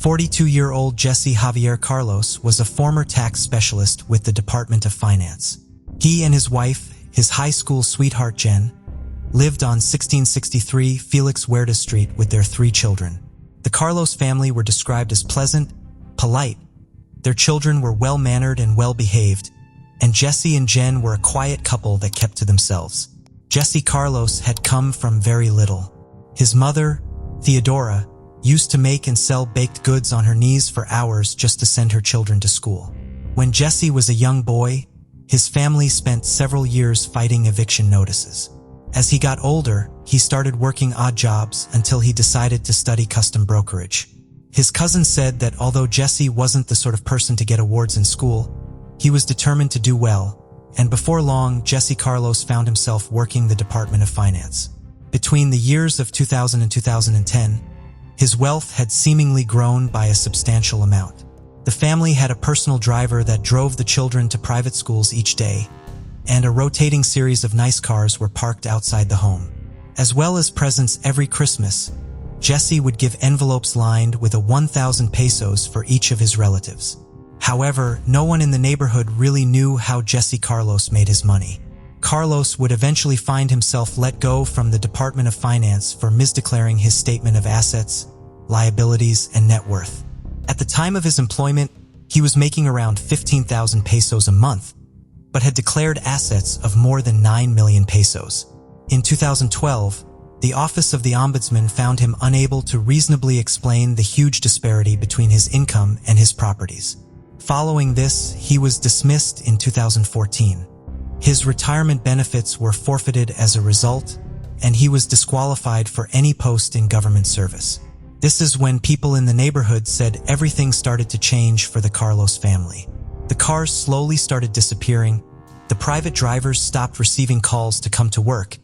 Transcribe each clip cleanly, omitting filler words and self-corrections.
42-year-old Jesse Javier Carlos was a former tax specialist with the Department of Finance. He and his wife, his high school sweetheart Jen, lived on 1663 Felix Huerta Street with their 3 children. The Carlos family were described as pleasant, polite. Their children were well-mannered and well-behaved, and Jesse and Jen were a quiet couple that kept to themselves. Jesse Carlos had come from very little. His mother, Theodora, used to make and sell baked goods on her knees for hours just to send her children to school. When Jesse was a young boy, his family spent several years fighting eviction notices. As he got older, he started working odd jobs until he decided to study custom brokerage. His cousin said that although Jesse wasn't the sort of person to get awards in school, he was determined to do well, and before long, Jesse Carlos found himself working the Department of Finance. Between the years of 2000 and 2010, his wealth had seemingly grown by a substantial amount. The family had a personal driver that drove the children to private schools each day, and a rotating series of nice cars were parked outside the home. As well as presents every Christmas, Jesse would give envelopes lined with 1,000 pesos for each of his relatives. However, no one in the neighborhood really knew how Jesse Carlos made his money. Carlos would eventually find himself let go from the Department of Finance for misdeclaring his statement of assets, liabilities, and net worth. At the time of his employment, he was making around 15,000 pesos a month, but had declared assets of more than 9 million pesos. In 2012, the Office of the Ombudsman found him unable to reasonably explain the huge disparity between his income and his properties. Following this, he was dismissed in 2014. His retirement benefits were forfeited as a result, and he was disqualified for any post in government service. This is when people in the neighborhood said everything started to change for the Carlos family. The cars slowly started disappearing, the private drivers stopped receiving calls to come to work,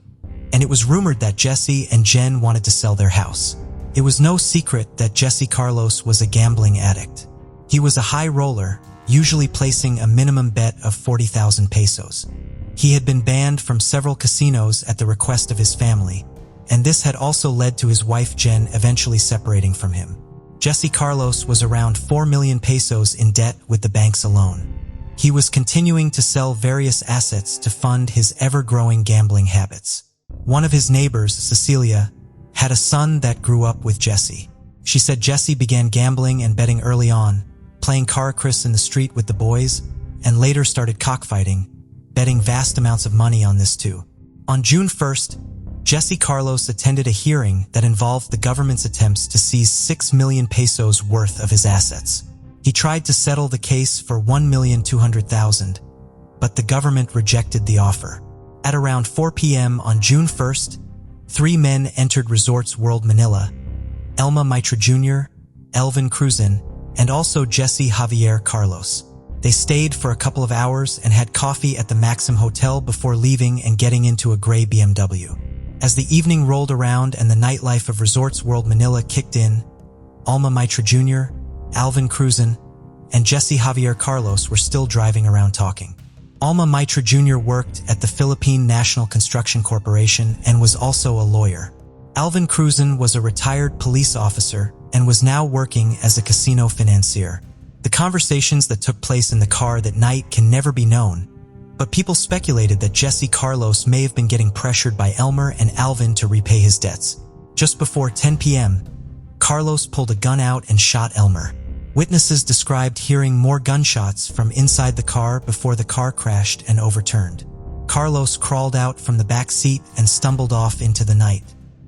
and it was rumored that Jesse and Jen wanted to sell their house. It was no secret that Jesse Carlos was a gambling addict. He was a high roller, usually placing a minimum bet of 40,000 pesos. He had been banned from several casinos at the request of his family, and this had also led to his wife Jen eventually separating from him. Jesse Carlos was around 4 million pesos in debt with the banks alone. He was continuing to sell various assets to fund his ever-growing gambling habits. One of his neighbors, Cecilia, had a son that grew up with Jesse. She said Jesse began gambling and betting early on, playing caracris in the street with the boys, and later started cockfighting, betting vast amounts of money on this too. On June 1st, Jesse Carlos attended a hearing that involved the government's attempts to seize 6 million pesos worth of his assets. He tried to settle the case for 1,200,000, but the government rejected the offer. At around 4 p.m. on June 1st, 3 men entered Resorts World Manila: Elma Mitra Jr., Elvin Cruzan, and also Jesse Javier Carlos. They stayed for a couple of hours and had coffee at the Maxim Hotel before leaving and getting into a gray BMW. As the evening rolled around and the nightlife of Resorts World Manila kicked in, Alma Mitra Jr., Alvin Cruzan, and Jesse Javier Carlos were still driving around talking. Alma Mitra Jr. worked at the Philippine National Construction Corporation and was also a lawyer. Alvin Cruzan was a retired police officer and was now working as a casino financier. The conversations that took place in the car that night can never be known, but people speculated that Jesse Carlos may have been getting pressured by Elmer and Alvin to repay his debts. Just before 10 p.m., Carlos pulled a gun out and shot Elmer. Witnesses described hearing more gunshots from inside the car before the car crashed and overturned. Carlos crawled out from the back seat and stumbled off into the night.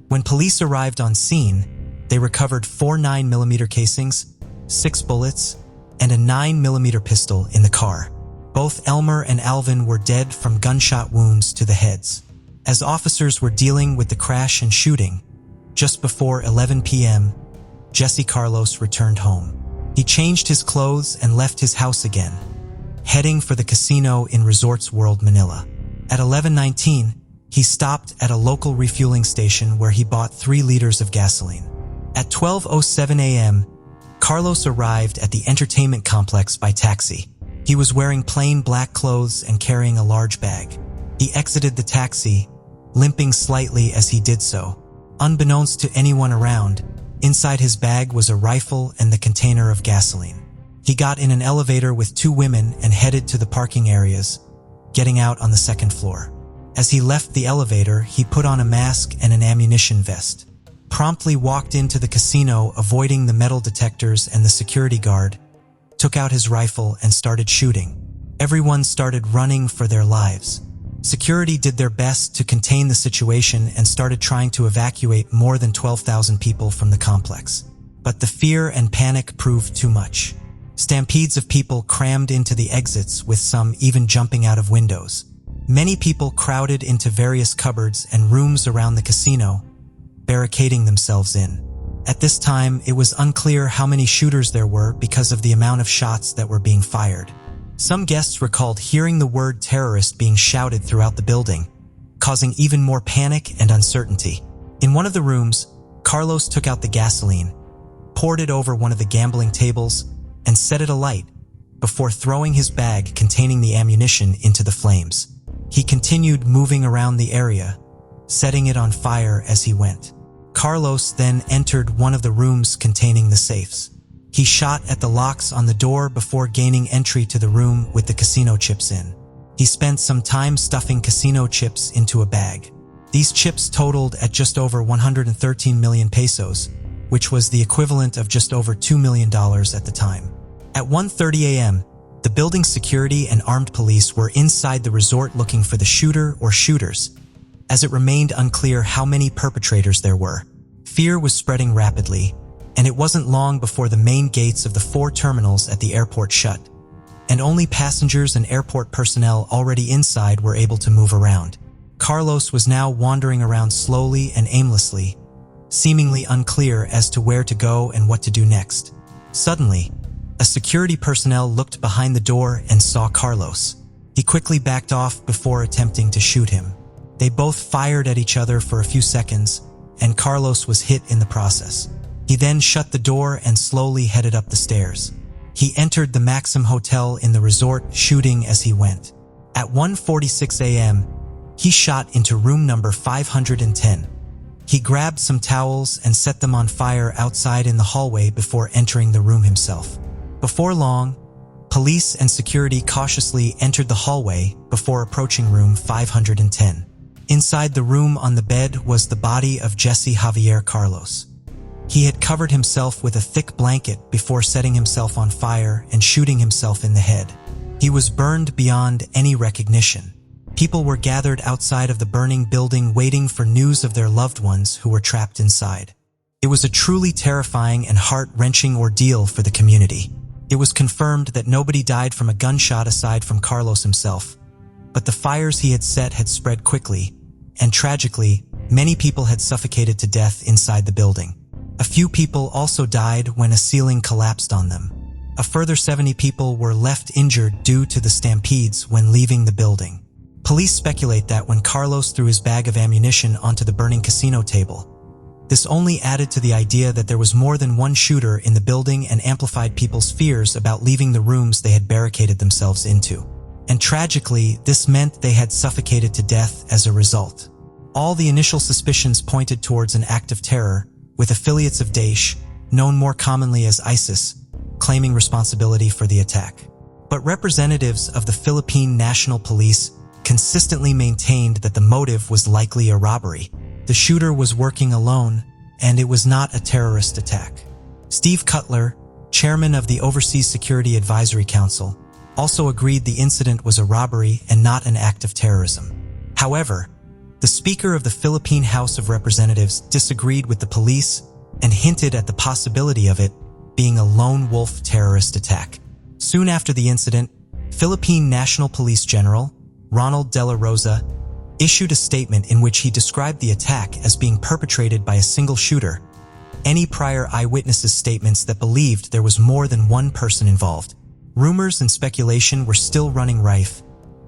When police arrived on scene, they recovered 4 9mm casings, 6 bullets, and a 9mm pistol in the car. Both Elmer and Alvin were dead from gunshot wounds to the heads. As officers were dealing with the crash and shooting, just before 11 p.m., Jesse Carlos returned home. He changed his clothes and left his house again, heading for the casino in Resorts World Manila. At 11:19, he stopped at a local refueling station where he bought 3 liters of gasoline. At 12:07 a.m., Carlos arrived at the entertainment complex by taxi. He was wearing plain black clothes and carrying a large bag. He exited the taxi, limping slightly as he did so. Unbeknownst to anyone around, Inside his bag was a rifle and the container of gasoline. He got in an elevator with 2 women and headed to the parking areas, getting out on the 2nd floor. As he left the elevator, he put on a mask and an ammunition vest, promptly walked into the casino, avoiding the metal detectors and the security guard, took out his rifle and started shooting. Everyone started running for their lives. Security did their best to contain the situation and started trying to evacuate more than 12,000 people from the complex. But the fear and panic proved too much. Stampedes of people crammed into the exits, with some even jumping out of windows. Many people crowded into various cupboards and rooms around the casino, barricading themselves in. At this time, it was unclear how many shooters there were because of the amount of shots that were being fired. Some guests recalled hearing the word terrorist being shouted throughout the building, causing even more panic and uncertainty. In one of the rooms, Carlos took out the gasoline, poured it over one of the gambling tables, and set it alight before throwing his bag containing the ammunition into the flames. He continued moving around the area, setting it on fire as he went. Carlos then entered one of the rooms containing the safes. He shot at the locks on the door before gaining entry to the room with the casino chips in. He spent some time stuffing casino chips into a bag. These chips totaled at just over 113 million pesos, which was the equivalent of just over $2 million at the time. At 1:30 a.m., the building's security and armed police were inside the resort looking for the shooter or shooters, as it remained unclear how many perpetrators there were. Fear was spreading rapidly, and it wasn't long before the main gates of the 4 terminals at the airport shut, and only passengers and airport personnel already inside were able to move around. Carlos was now wandering around slowly and aimlessly, seemingly unclear as to where to go and what to do next. Suddenly, a security personnel looked behind the door and saw Carlos. He quickly backed off before attempting to shoot him. They both fired at each other for a few seconds, and Carlos was hit in the process. He then shut the door and slowly headed up the stairs. He entered the Maxim Hotel in the resort, shooting as he went. At 1:46 a.m., he shot into room number 510. He grabbed some towels and set them on fire outside in the hallway before entering the room himself. Before long, police and security cautiously entered the hallway before approaching room 510. Inside the room on the bed was the body of Jesse Javier Carlos. He had covered himself with a thick blanket before setting himself on fire and shooting himself in the head. He was burned beyond any recognition. People were gathered outside of the burning building waiting for news of their loved ones who were trapped inside. It was a truly terrifying and heart-wrenching ordeal for the community. It was confirmed that nobody died from a gunshot aside from Carlos himself, but the fires he had set had spread quickly, and tragically, many people had suffocated to death inside the building. A few people also died when a ceiling collapsed on them. A further 70 people were left injured due to the stampedes when leaving the building. Police speculate that when Carlos threw his bag of ammunition onto the burning casino table, this only added to the idea that there was more than one shooter in the building and amplified people's fears about leaving the rooms they had barricaded themselves into. And tragically, this meant they had suffocated to death as a result. All the initial suspicions pointed towards an act of terror, with affiliates of Daesh, known more commonly as ISIS, claiming responsibility for the attack. But representatives of the Philippine National Police consistently maintained that the motive was likely a robbery. The shooter was working alone, and it was not a terrorist attack. Steve Cutler, chairman of the Overseas Security Advisory Council, also agreed the incident was a robbery and not an act of terrorism. However, the Speaker of the Philippine House of Representatives disagreed with the police and hinted at the possibility of it being a lone wolf terrorist attack. Soon after the incident, Philippine National Police General Ronald De La Rosa issued a statement in which he described the attack as being perpetrated by a single shooter. Any prior eyewitnesses' statements that believed there was more than one person involved. Rumors and speculation were still running rife,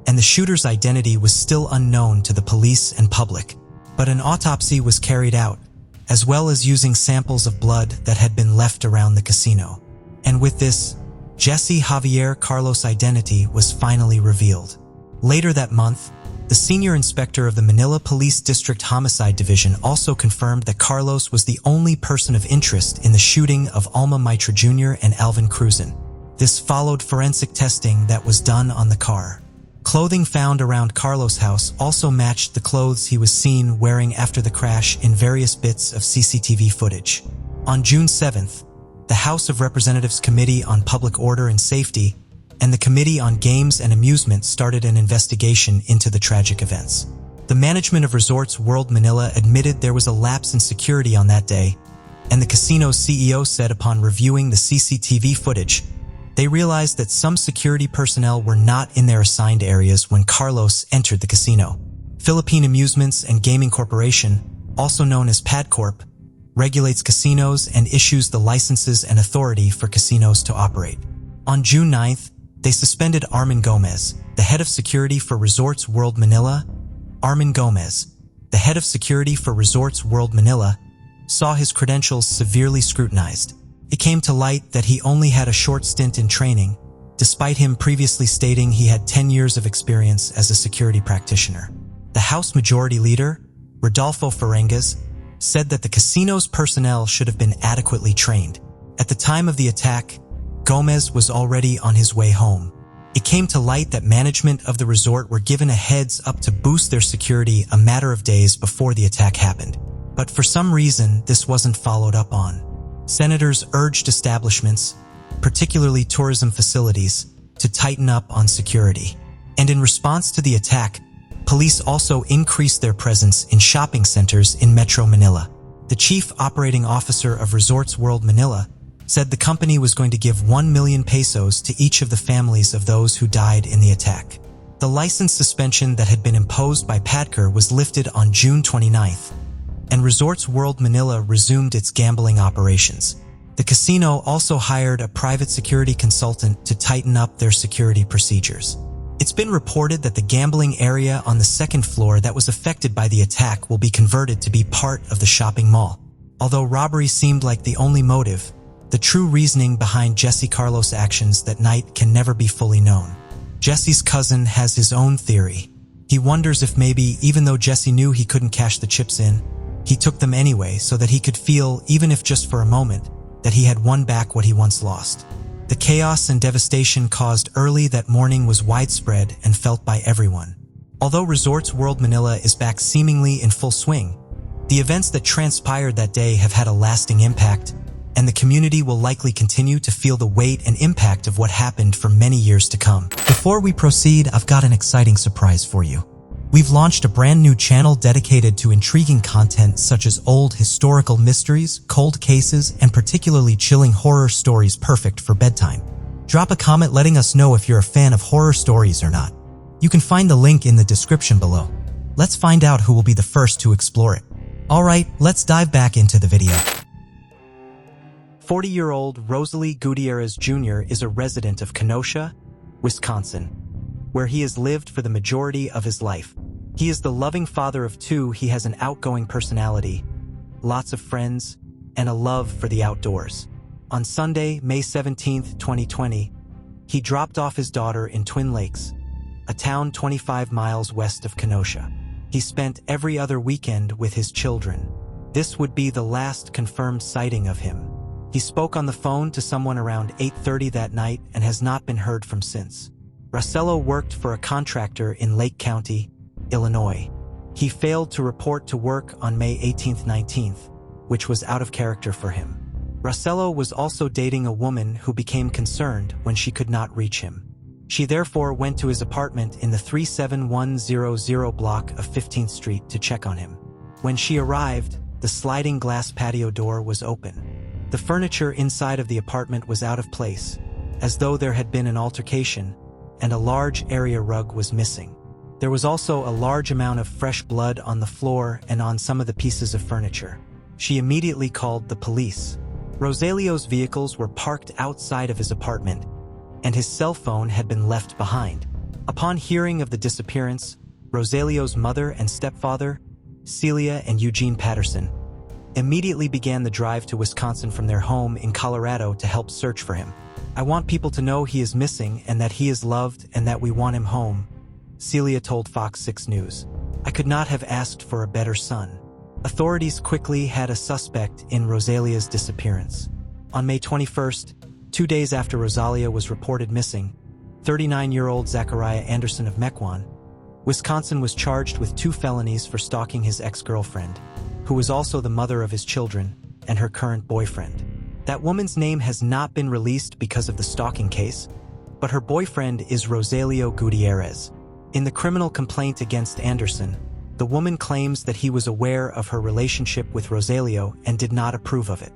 and the shooter's identity was still unknown to the police and public. But an autopsy was carried out, as well as using samples of blood that had been left around the casino. And with this, Jesse Javier Carlos' identity was finally revealed. Later that month, The senior inspector of the Manila Police District Homicide Division also confirmed that Carlos was the only person of interest in the shooting of Alma Mitra Jr. and Alvin Cruzan. This followed forensic testing that was done on the car. Clothing found around Carlos' house also matched the clothes he was seen wearing after the crash in various bits of CCTV footage. On June 7th, the House of Representatives Committee on Public Order and Safety and the Committee on Games and Amusement started an investigation into the tragic events. The management of Resorts World Manila admitted there was a lapse in security on that day, and the casino's CEO said upon reviewing the CCTV footage, they realized that some security personnel were not in their assigned areas when Carlos entered the casino. Philippine Amusements and Gaming Corporation, also known as PADCorp, regulates casinos and issues the licenses and authority for casinos to operate. On June 9th, they suspended Armin Gomez, the head of security for Resorts World Manila. Armin Gomez, the head of security for Resorts World Manila, saw his credentials severely scrutinized. It came to light that he only had a short stint in training, despite him previously stating he had 10 years of experience as a security practitioner. The House Majority Leader, Rodolfo Farengas, said that the casino's personnel should have been adequately trained. At the time of the attack, Gomez was already on his way home. It came to light that management of the resort were given a heads up to boost their security a matter of days before the attack happened. But for some reason, this wasn't followed up on. Senators urged establishments, particularly tourism facilities, to tighten up on security. And in response to the attack, police also increased their presence in shopping centers in Metro Manila. The chief operating officer of Resorts World Manila said the company was going to give 1 million pesos to each of the families of those who died in the attack. The license suspension that had been imposed by PADCor was lifted on June 29th, and Resorts World Manila resumed its gambling operations. The casino also hired a private security consultant to tighten up their security procedures. It's been reported that the gambling area on the second floor that was affected by the attack will be converted to be part of the shopping mall. Although robbery seemed like the only motive, the true reasoning behind Jesse Carlos' actions that night can never be fully known. Jesse's cousin has his own theory. He wonders if maybe, even though Jesse knew he couldn't cash the chips in, he took them anyway so that he could feel, even if just for a moment, that he had won back what he once lost. The chaos and devastation caused early that morning was widespread and felt by everyone. Although Resorts World Manila is back seemingly in full swing, the events that transpired that day have had a lasting impact, and the community will likely continue to feel the weight and impact of what happened for many years to come. Before we proceed, I've got an exciting surprise for you. We've launched a brand new channel dedicated to intriguing content such as old historical mysteries, cold cases, and particularly chilling horror stories perfect for bedtime. Drop a comment letting us know if you're a fan of horror stories or not. You can find the link in the description below. Let's find out who will be the first to explore it. Alright, let's dive back into the video. 40-year-old Roselio Gutierrez Jr. is a resident of Kenosha, Wisconsin, where he has lived for the majority of his life. He is the loving father of two. He has an outgoing personality, lots of friends, and a love for the outdoors. On Sunday, May 17, 2020, he dropped off his daughter in Twin Lakes, a town 25 miles west of Kenosha. He spent every other weekend with his children. This would be the last confirmed sighting of him. He spoke on the phone to someone around 8:30 that night and has not been heard from since. Roselio worked for a contractor in Lake County, Illinois. He failed to report to work on May 18th, 19th, which was out of character for him. Roselio was also dating a woman who became concerned when she could not reach him. She therefore went to his apartment in the 37100 block of 15th Street to check on him. When she arrived, the sliding glass patio door was open. The furniture inside of the apartment was out of place, as though there had been an altercation, and a large area rug was missing. There was also a large amount of fresh blood on the floor and on some of the pieces of furniture. She immediately called the police. Roselio's vehicles were parked outside of his apartment, and his cell phone had been left behind. Upon hearing of the disappearance, Roselio's mother and stepfather, Celia and Eugene Patterson, immediately began the drive to Wisconsin from their home in Colorado to help search for him. "I want people to know he is missing and that he is loved and that we want him home," Celia told Fox 6 News. "I could not have asked for a better son." Authorities quickly had a suspect in Roselia's disappearance. On May 21st, 2 days after Rosalia was reported missing, 39-year-old Zachariah Anderson of Mequon, Wisconsin was charged with 2 felonies for stalking his ex-girlfriend, who was also the mother of his children, and her current boyfriend. That woman's name has not been released because of the stalking case, but her boyfriend is Roselio Gutierrez. In the criminal complaint against Anderson, the woman claims that he was aware of her relationship with Roselio and did not approve of it.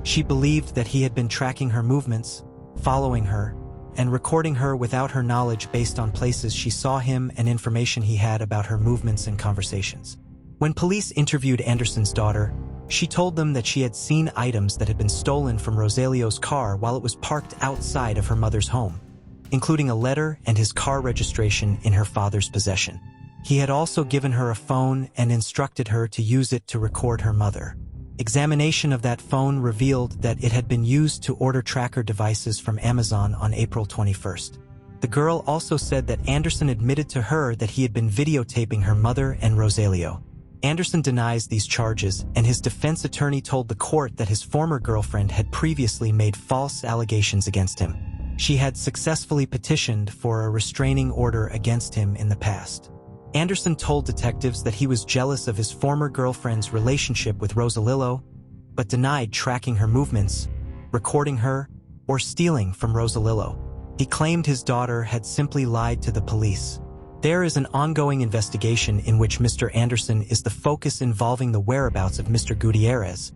She believed that he had been tracking her movements, following her, and recording her without her knowledge based on places she saw him and information he had about her movements and conversations. When police interviewed Anderson's daughter, she told them that she had seen items that had been stolen from Roselio's car while it was parked outside of her mother's home, including a letter and his car registration in her father's possession. He had also given her a phone and instructed her to use it to record her mother. Examination of that phone revealed that it had been used to order tracker devices from Amazon on April 21st. The girl also said that Anderson admitted to her that he had been videotaping her mother and Roselio. Anderson denies these charges, and his defense attorney told the court that his former girlfriend had previously made false allegations against him. She had successfully petitioned for a restraining order against him in the past. Anderson told detectives that he was jealous of his former girlfriend's relationship with Roselio, but denied tracking her movements, recording her, or stealing from Roselio. He claimed his daughter had simply lied to the police. There is an ongoing investigation in which Mr. Anderson is the focus involving the whereabouts of Mr. Gutierrez.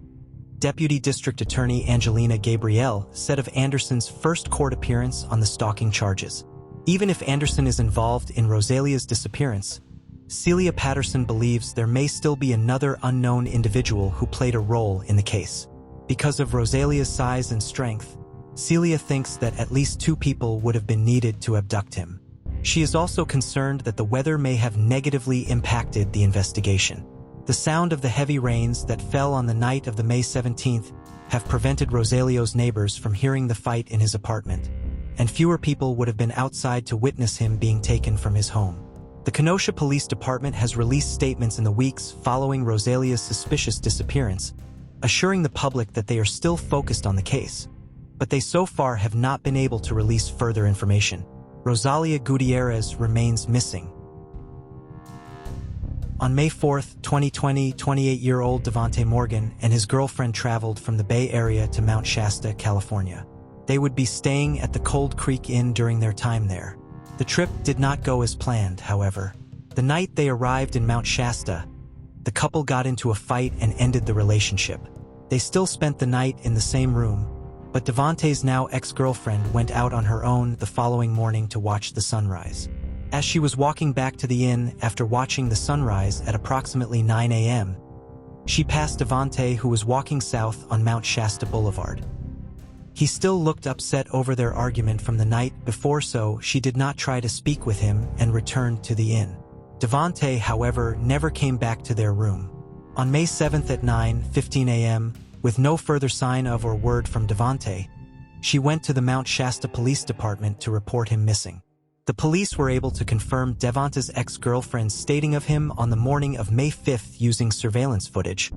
Deputy District Attorney Angelina Gabriel said of Anderson's first court appearance on the stalking charges. Even if Anderson is involved in Roselia's disappearance, Celia Patterson believes there may still be another unknown individual who played a role in the case. Because of Roselia's size and strength, Celia thinks that at least 2 people would have been needed to abduct him. She is also concerned that the weather may have negatively impacted the investigation. The sound of the heavy rains that fell on the night of the May 17th have prevented Roselio's neighbors from hearing the fight in his apartment, and fewer people would have been outside to witness him being taken from his home. The Kenosha Police Department has released statements in the weeks following Roselia's suspicious disappearance, assuring the public that they are still focused on the case, but they so far have not been able to release further information. Rosalia Gutierrez remains missing. On May 4, 2020, 28-year-old Devonte Morgan and his girlfriend traveled from the Bay Area to Mount Shasta, California. They would be staying at the Cold Creek Inn during their time there. The trip did not go as planned, however. The night they arrived in Mount Shasta, the couple got into a fight and ended the relationship. They still spent the night in the same room, but Devonte's now ex-girlfriend went out on her own the following morning to watch the sunrise. As she was walking back to the inn after watching the sunrise at approximately 9 a.m., she passed Devonte, who was walking south on Mount Shasta Boulevard. He still looked upset over their argument from the night before, so she did not try to speak with him and returned to the inn. Devonte, however, never came back to their room. On May 7th at 9:15 a.m., with no further sign of or word from Devonte, she went to the Mount Shasta Police Department to report him missing. The police were able to confirm Devonte's ex-girlfriend's stating of him on the morning of May 5th using surveillance footage,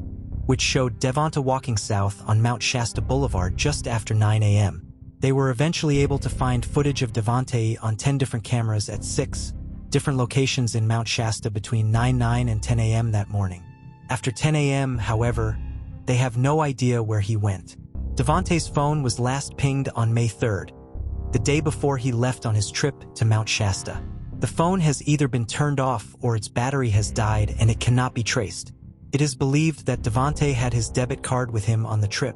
which showed Devonte walking south on Mount Shasta Boulevard just after 9 a.m. They were eventually able to find footage of Devonte on 10 different cameras at 6 different locations in Mount Shasta between 9 and 10 a.m. that morning. After 10 a.m., however, they have no idea where he went. Devonte's phone was last pinged on May 3rd, the day before he left on his trip to Mount Shasta. The phone has either been turned off or its battery has died and it cannot be traced. It is believed that Devonte had his debit card with him on the trip,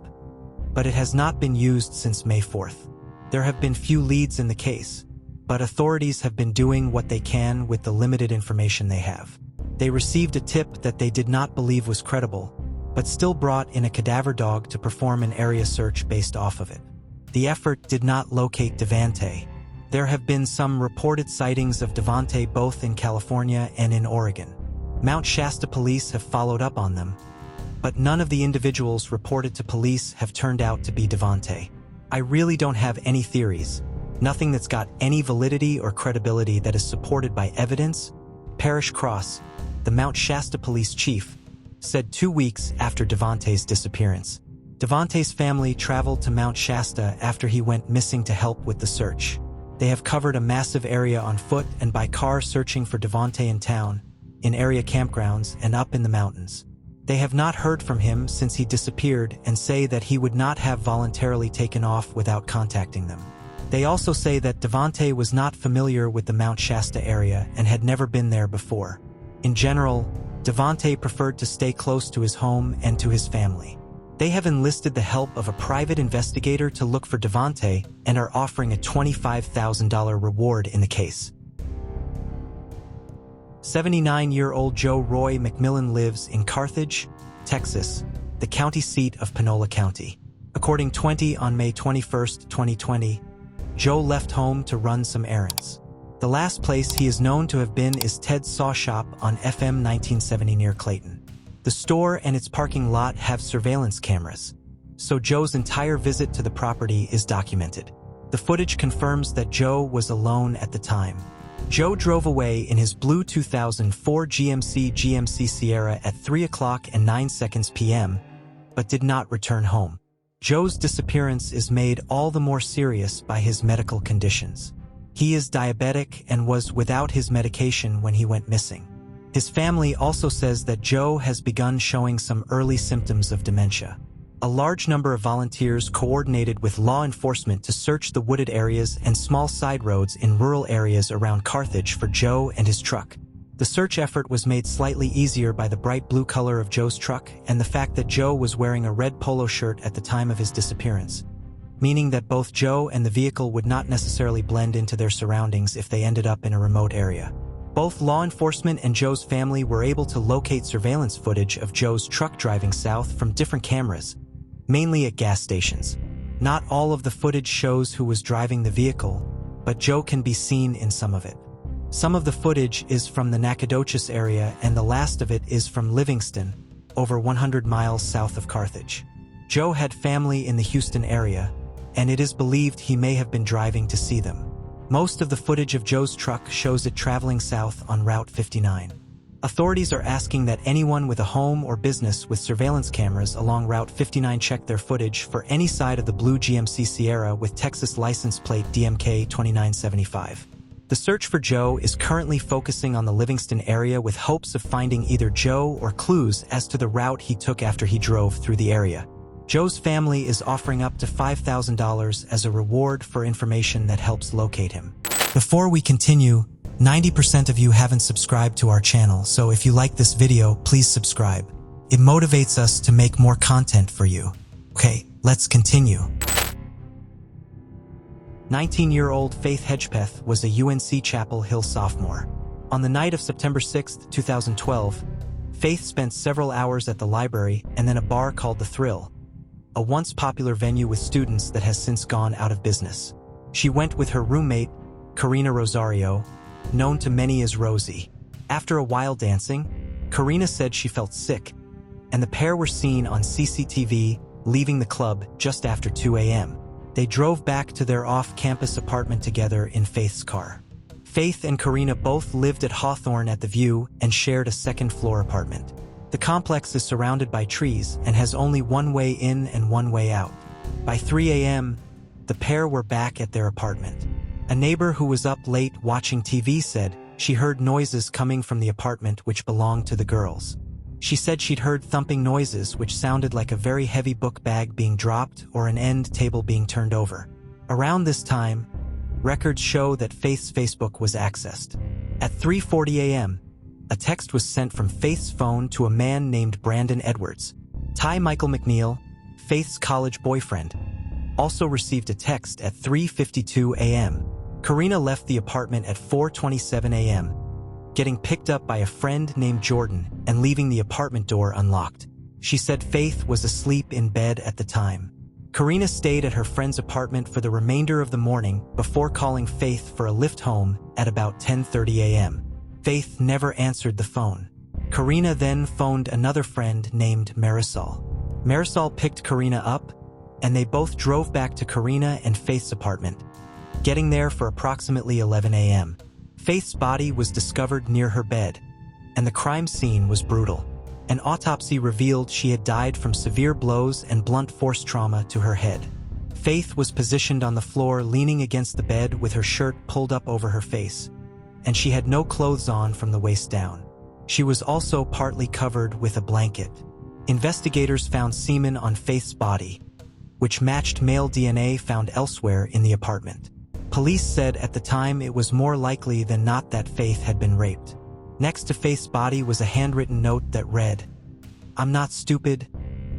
but it has not been used since May 4th. There have been few leads in the case, but authorities have been doing what they can with the limited information they have. They received a tip that they did not believe was credible, but still brought in a cadaver dog to perform an area search based off of it. The effort did not locate Devonte. There have been some reported sightings of Devonte both in California and in Oregon. Mount Shasta police have followed up on them, but none of the individuals reported to police have turned out to be Devonte. I really don't have any theories, Nothing that's got any validity or credibility that is supported by evidence. Parrish Cross, the Mount Shasta police chief, said 2 weeks after Devonte's disappearance. Devonte's family traveled to Mount Shasta after he went missing to help with the search. They have covered a massive area on foot and by car searching for Devonte in town, in area campgrounds, and up in the mountains. They have not heard from him since he disappeared and say that he would not have voluntarily taken off without contacting them. They also say that Devonte was not familiar with the Mount Shasta area and had never been there before. In general, Devonte preferred to stay close to his home and to his family. They have enlisted the help of a private investigator to look for Devonte and are offering a $25,000 reward in the case. 79-year-old Joe Roy McMillan lives in Carthage, Texas, the county seat of Panola County. According to 20 on May 21, 2020, Joe left home to run some errands. The last place he is known to have been is Ted's Saw Shop on FM 1970 near Clayton. The store and its parking lot have surveillance cameras, so Joe's entire visit to the property is documented. The footage confirms that Joe was alone at the time. Joe drove away in his blue 2004 GMC Sierra at 3:09 p.m., but did not return home. Joe's disappearance is made all the more serious by his medical conditions. He is diabetic and was without his medication when he went missing. His family also says that Joe has begun showing some early symptoms of dementia. A large number of volunteers coordinated with law enforcement to search the wooded areas and small side roads in rural areas around Carthage for Joe and his truck. The search effort was made slightly easier by the bright blue color of Joe's truck and the fact that Joe was wearing a red polo shirt at the time of his disappearance, meaning that both Joe and the vehicle would not necessarily blend into their surroundings if they ended up in a remote area. Both law enforcement and Joe's family were able to locate surveillance footage of Joe's truck driving south from different cameras, mainly at gas stations. Not all of the footage shows who was driving the vehicle, but Joe can be seen in some of it. Some of the footage is from the Nacogdoches area and the last of it is from Livingston, over 100 miles south of Carthage. Joe had family in the Houston area, and it is believed he may have been driving to see them. Most of the footage of Joe's truck shows it traveling south on Route 59. Authorities are asking that anyone with a home or business with surveillance cameras along Route 59 check their footage for any side of the blue GMC Sierra with Texas license plate DMK 2975. The search for Joe is currently focusing on the Livingston area with hopes of finding either Joe or clues as to the route he took after he drove through the area. Joe's family is offering up to $5,000 as a reward for information that helps locate him. Before we continue, 90% of you haven't subscribed to our channel, so if you like this video, please subscribe. It motivates us to make more content for you. Okay, let's continue. 19-year-old Faith Hedgpeth was a UNC Chapel Hill sophomore. On the night of September 6, 2012, Faith spent several hours at the library and then a bar called The Thrill, a once popular venue with students that has since gone out of business. She went with her roommate, Karina Rosario, known to many as Rosie. After a while dancing, Karina said she felt sick, and the pair were seen on CCTV leaving the club just after 2 a.m. They drove back to their off-campus apartment together in Faith's car. Faith and Karina both lived at Hawthorne at the View and shared a second-floor apartment. The complex is surrounded by trees and has only one way in and one way out. By 3 a.m., the pair were back at their apartment. A neighbor who was up late watching TV said she heard noises coming from the apartment which belonged to the girls. She said she'd heard thumping noises which sounded like a very heavy book bag being dropped or an end table being turned over. Around this time, records show that Faith's Facebook was accessed. At 3:40 a.m., a text was sent from Faith's phone to a man named Brandon Edwards. Ty Michael McNeil, Faith's college boyfriend, also received a text at 3:52 a.m. Karina left the apartment at 4:27 a.m., getting picked up by a friend named Jordan and leaving the apartment door unlocked. She said Faith was asleep in bed at the time. Karina stayed at her friend's apartment for the remainder of the morning before calling Faith for a lift home at about 10:30 a.m. Faith never answered the phone. Karina then phoned another friend named Marisol. Marisol picked Karina up, and they both drove back to Karina and Faith's apartment. getting there for approximately 11 a.m. Faith's body was discovered near her bed, and the crime scene was brutal. An autopsy revealed she had died from severe blows and blunt force trauma to her head. Faith was positioned on the floor leaning against the bed with her shirt pulled up over her face, and she had no clothes on from the waist down. She was also partly covered with a blanket. Investigators found semen on Faith's body, which matched male DNA found elsewhere in the apartment. Police said at the time it was more likely than not that Faith had been raped. Next to Faith's body was a handwritten note that read, "I'm not stupid,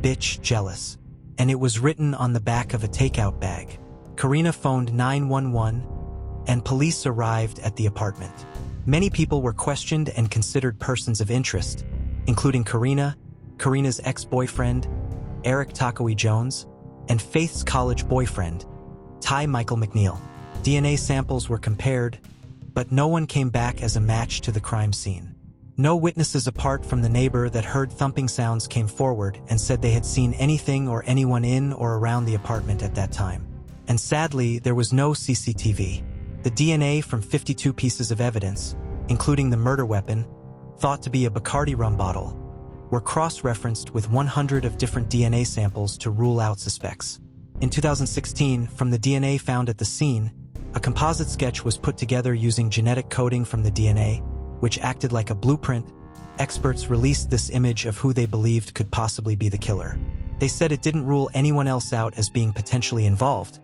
bitch, jealous." And it was written on the back of a takeout bag. Karina phoned 911, and police arrived at the apartment. Many people were questioned and considered persons of interest, including Karina's ex-boyfriend, Eric Takoi Jones, and Faith's college boyfriend, Ty Michael McNeil. DNA samples were compared, but no one came back as a match to the crime scene. No witnesses apart from the neighbor that heard thumping sounds came forward and said they had seen anything or anyone in or around the apartment at that time. And sadly, there was no CCTV. The DNA from 52 pieces of evidence, including the murder weapon, thought to be a Bacardi rum bottle, were cross-referenced with 100 of different DNA samples to rule out suspects. In 2016, from the DNA found at the scene, a composite sketch was put together using genetic coding from the DNA, which acted like a blueprint. Experts released this image of who they believed could possibly be the killer. They said it didn't rule anyone else out as being potentially involved,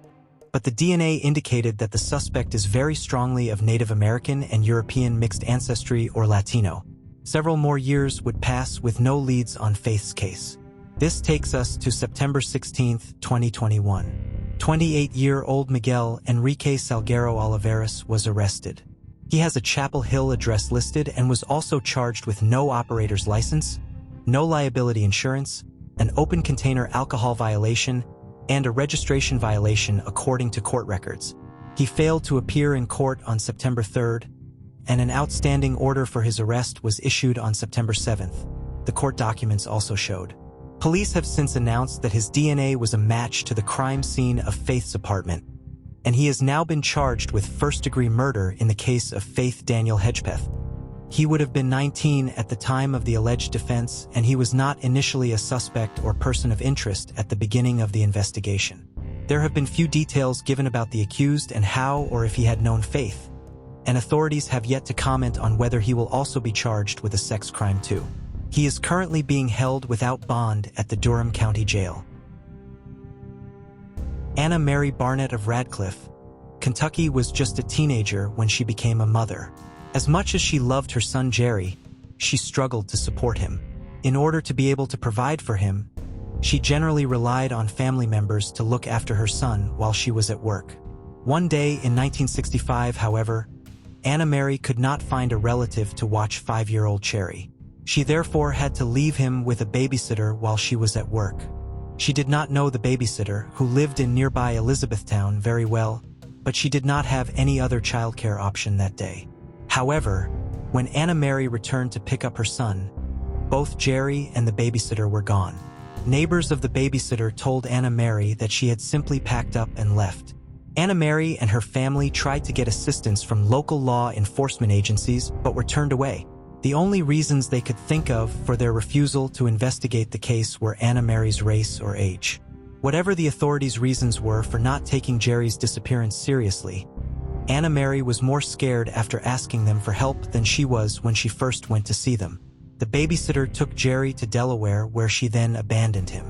but the DNA indicated that the suspect is very strongly of Native American and European mixed ancestry or Latino. Several more years would pass with no leads on Faith's case. This takes us to September 16, 2021. 28-year-old Miguel Enrique Salguero Oliveras was arrested. He has a Chapel Hill address listed and was also charged with no operator's license, no liability insurance, an open container alcohol violation, and a registration violation according to court records. He failed to appear in court on September 3rd, and an outstanding order for his arrest was issued on September 7th, the court documents also showed. Police have since announced that his DNA was a match to the crime scene of Faith's apartment, and he has now been charged with first-degree murder in the case of Faith Daniel Hedgpeth. He would have been 19 at the time of the alleged defense, and he was not initially a suspect or person of interest at the beginning of the investigation. There have been few details given about the accused and how or if he had known Faith, and authorities have yet to comment on whether he will also be charged with a sex crime too. He is currently being held without bond at the Durham County Jail. Anna Mary Barnett of Radcliffe, Kentucky was just a teenager when she became a mother. As much as she loved her son Jerry, she struggled to support him. In order to be able to provide for him, she generally relied on family members to look after her son while she was at work. One day in 1965, however, Anna Mary could not find a relative to watch 5-year-old Cherry. She therefore had to leave him with a babysitter while she was at work. She did not know the babysitter, who lived in nearby Elizabethtown, very well, but she did not have any other childcare option that day. However, when Anna Mary returned to pick up her son, both Jerry and the babysitter were gone. Neighbors of the babysitter told Anna Mary that she had simply packed up and left. Anna Mary and her family tried to get assistance from local law enforcement agencies but were turned away. The only reasons they could think of for their refusal to investigate the case were Anna Mary's race or age. Whatever the authorities' reasons were for not taking Jerry's disappearance seriously, Anna Mary was more scared after asking them for help than she was when she first went to see them. The babysitter took Jerry to Delaware, where she then abandoned him.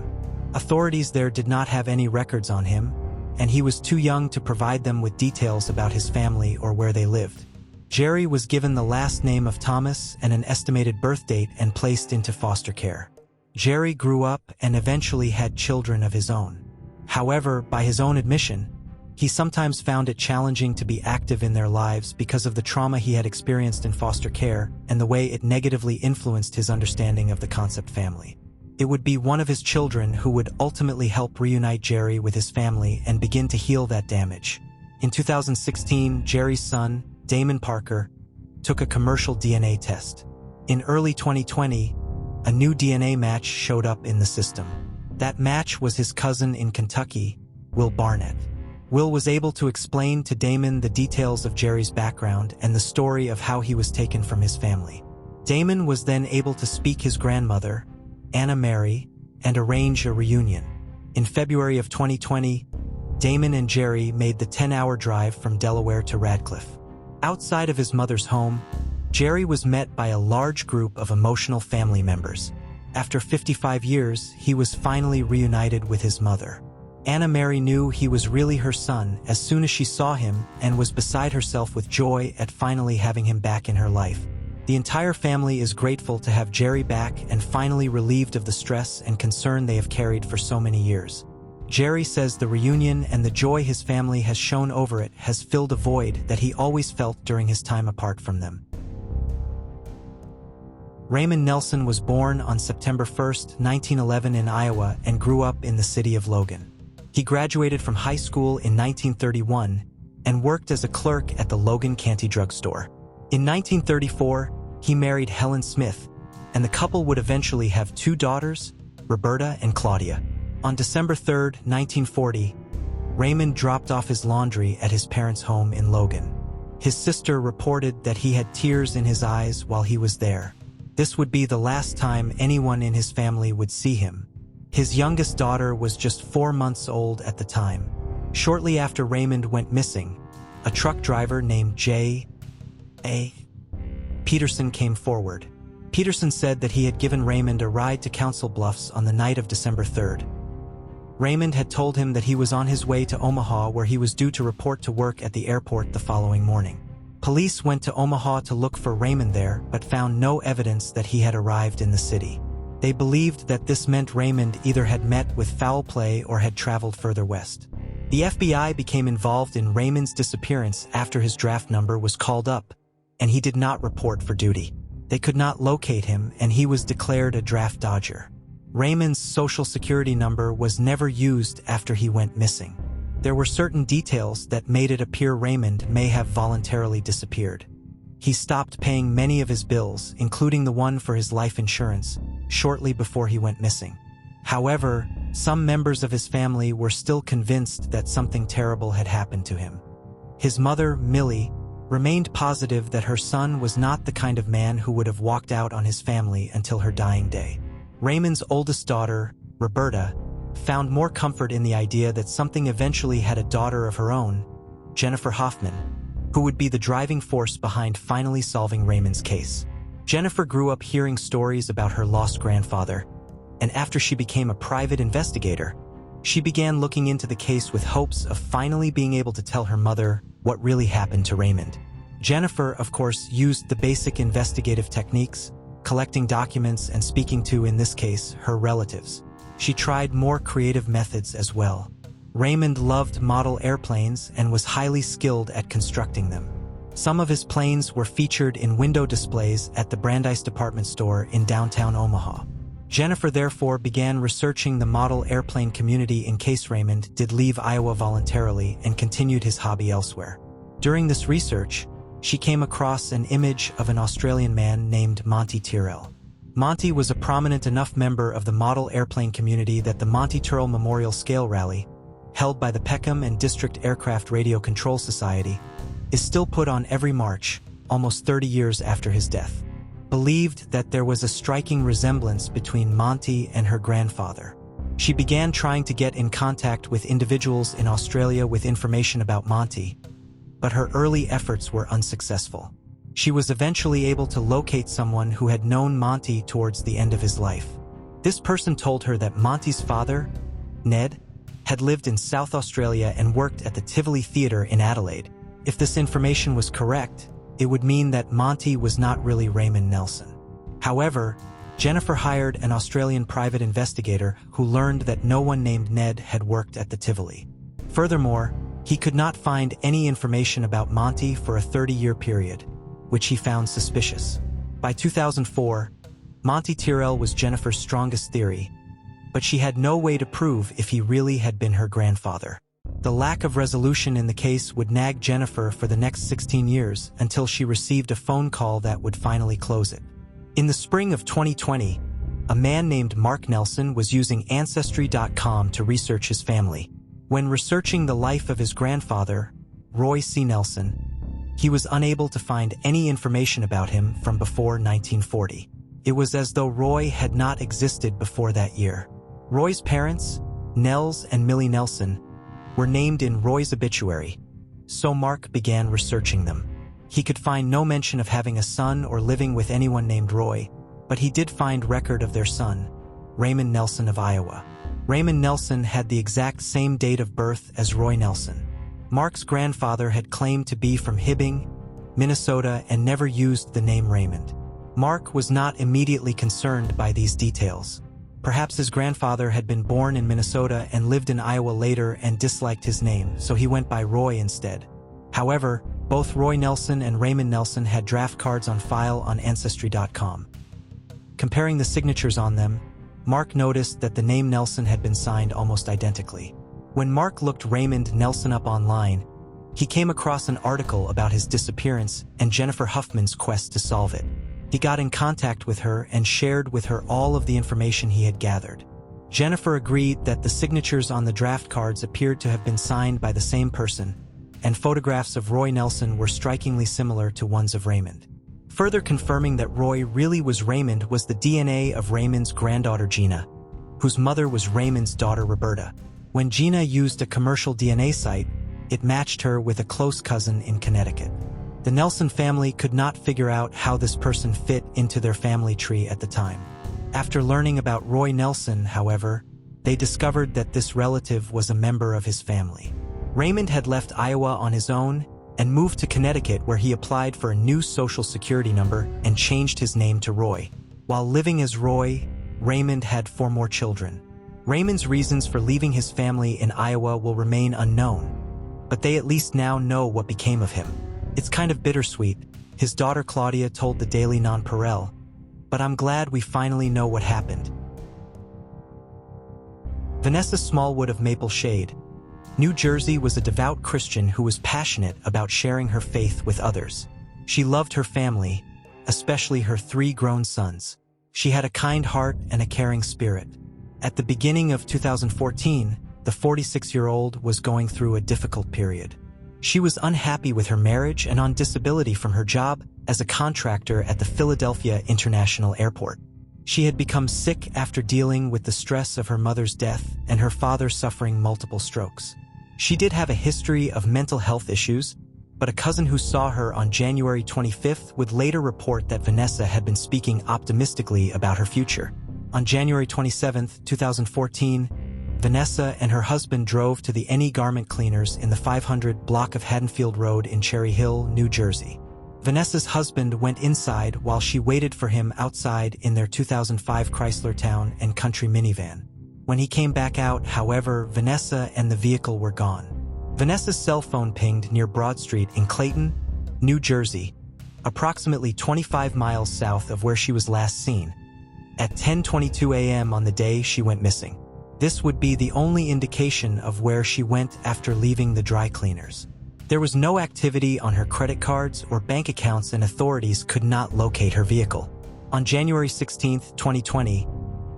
Authorities there did not have any records on him, and he was too young to provide them with details about his family or where they lived. Jerry was given the last name of Thomas and an estimated birth date and placed into foster care. Jerry grew up and eventually had children of his own. However, by his own admission, he sometimes found it challenging to be active in their lives because of the trauma he had experienced in foster care and the way it negatively influenced his understanding of the concept family. It would be one of his children who would ultimately help reunite Jerry with his family and begin to heal that damage. In 2016, Jerry's son, Damon Parker, took a commercial DNA test. In early 2020, a new DNA match showed up in the system. That match was his cousin in Kentucky, Will Barnett. Will was able to explain to Damon the details of Jerry's background and the story of how he was taken from his family. Damon was then able to speak his grandmother, Anna Mary, and arrange a reunion. In February of 2020, Damon and Jerry made the 10-hour drive from Delaware to Radcliffe. Outside of his mother's home, Jerry was met by a large group of emotional family members. After 55 years, he was finally reunited with his mother. Anna Mary knew he was really her son as soon as she saw him and was beside herself with joy at finally having him back in her life. The entire family is grateful to have Jerry back and finally relieved of the stress and concern they have carried for so many years. Jerry says the reunion and the joy his family has shown over it has filled a void that he always felt during his time apart from them. Raymond Nelson was born on September 1, 1911 in Iowa and grew up in the city of Logan. He graduated from high school in 1931 and worked as a clerk at the Logan Canty Drug Store. In 1934, he married Helen Smith, and the couple would eventually have 2 daughters, Roberta and Claudia. On December 3, 1940, Raymond dropped off his laundry at his parents' home in Logan. His sister reported that he had tears in his eyes while he was there. This would be the last time anyone in his family would see him. His youngest daughter was just 4 months old at the time. Shortly after Raymond went missing, a truck driver named J.A. Peterson came forward. Peterson said that he had given Raymond a ride to Council Bluffs on the night of December 3rd. Raymond had told him that he was on his way to Omaha, where he was due to report to work at the airport the following morning. Police went to Omaha to look for Raymond there, but found no evidence that he had arrived in the city. They believed that this meant Raymond either had met with foul play or had traveled further west. The FBI became involved in Raymond's disappearance after his draft number was called up, and he did not report for duty. They could not locate him, and he was declared a draft dodger. Raymond's social security number was never used after he went missing. There were certain details that made it appear Raymond may have voluntarily disappeared. He stopped paying many of his bills, including the one for his life insurance, shortly before he went missing. However, some members of his family were still convinced that something terrible had happened to him. His mother, Millie, remained positive that her son was not the kind of man who would have walked out on his family until her dying day. Raymond's oldest daughter, Roberta, found more comfort in the idea that something eventually had a daughter of her own, Jennifer Hoffman, who would be the driving force behind finally solving Raymond's case. Jennifer grew up hearing stories about her lost grandfather, and after she became a private investigator, she began looking into the case with hopes of finally being able to tell her mother what really happened to Raymond. Jennifer, of course, used the basic investigative techniques, collecting documents and speaking to, in this case, her relatives. She tried more creative methods as well. Raymond loved model airplanes and was highly skilled at constructing them. Some of his planes were featured in window displays at the Brandeis department store in downtown Omaha. Jennifer therefore began researching the model airplane community in case Raymond did leave Iowa voluntarily and continued his hobby elsewhere. During this research, she came across an image of an Australian man named Monty Tyrrell. Monty was a prominent enough member of the model airplane community that the Monty Tyrrell Memorial Scale Rally, held by the Peckham and District Aircraft Radio Control Society, is still put on every March, almost 30 years after his death. Believed that there was a striking resemblance between Monty and her grandfather. She began trying to get in contact with individuals in Australia with information about Monty, but her early efforts were unsuccessful. She was eventually able to locate someone who had known Monty towards the end of his life. This person told her that Monty's father, Ned, had lived in South Australia and worked at the Tivoli Theatre in Adelaide. If this information was correct, it would mean that Monty was not really Raymond Nelson. However, Jennifer hired an Australian private investigator who learned that no one named Ned had worked at the Tivoli. Furthermore, he could not find any information about Monty for a 30-year period, which he found suspicious. By 2004, Monty Tyrrell was Jennifer's strongest theory, but she had no way to prove if he really had been her grandfather. The lack of resolution in the case would nag Jennifer for the next 16 years until she received a phone call that would finally close it. In the spring of 2020, a man named Mark Nelson was using Ancestry.com to research his family. When researching the life of his grandfather, Roy C. Nelson, he was unable to find any information about him from before 1940. It was as though Roy had not existed before that year. Roy's parents, Nels and Millie Nelson, were named in Roy's obituary, so Mark began researching them. He could find no mention of having a son or living with anyone named Roy, but he did find record of their son, Raymond Nelson of Iowa. Raymond Nelson had the exact same date of birth as Roy Nelson. Mark's grandfather had claimed to be from Hibbing, Minnesota, and never used the name Raymond. Mark was not immediately concerned by these details. Perhaps his grandfather had been born in Minnesota and lived in Iowa later and disliked his name, so he went by Roy instead. However, both Roy Nelson and Raymond Nelson had draft cards on file on Ancestry.com. Comparing the signatures on them, Mark noticed that the name Nelson had been signed almost identically. When Mark looked Raymond Nelson up online, he came across an article about his disappearance and Jennifer Huffman's quest to solve it. He got in contact with her and shared with her all of the information he had gathered. Jennifer agreed that the signatures on the draft cards appeared to have been signed by the same person, and photographs of Roy Nelson were strikingly similar to ones of Raymond. Further confirming that Roy really was Raymond was the DNA of Raymond's granddaughter Gina, whose mother was Raymond's daughter Roberta. When Gina used a commercial DNA site, it matched her with a close cousin in Connecticut. The Nelson family could not figure out how this person fit into their family tree at the time. After learning about Roy Nelson, however, they discovered that this relative was a member of his family. Raymond had left Iowa on his own and moved to Connecticut, where he applied for a new social security number and changed his name to Roy. While living as Roy, Raymond had 4 more children. Raymond's reasons for leaving his family in Iowa will remain unknown, but they at least now know what became of him. It's kind of bittersweet, his daughter Claudia told the Daily Nonpareil, but I'm glad we finally know what happened. Vanessa Smallwood of Maple Shade, New Jersey, was a devout Christian who was passionate about sharing her faith with others. She loved her family, especially her 3 grown sons. She had a kind heart and a caring spirit. At the beginning of 2014, the 46-year-old was going through a difficult period. She was unhappy with her marriage and on disability from her job as a contractor at the Philadelphia International Airport. She had become sick after dealing with the stress of her mother's death and her father suffering multiple strokes. She did have a history of mental health issues, but a cousin who saw her on January 25th would later report that Vanessa had been speaking optimistically about her future. On January 27, 2014, Vanessa and her husband drove to the Any Garment Cleaners in the 500 block of Haddonfield Road in Cherry Hill, New Jersey. Vanessa's husband went inside while she waited for him outside in their 2005 Chrysler Town and Country minivan. When he came back out, however, Vanessa and the vehicle were gone. Vanessa's cell phone pinged near Broad Street in Clayton, New Jersey, approximately 25 miles south of where she was last seen, at 10:22 a.m. on the day she went missing. This would be the only indication of where she went after leaving the dry cleaners. There was no activity on her credit cards or bank accounts, and authorities could not locate her vehicle. On January 16, 2020,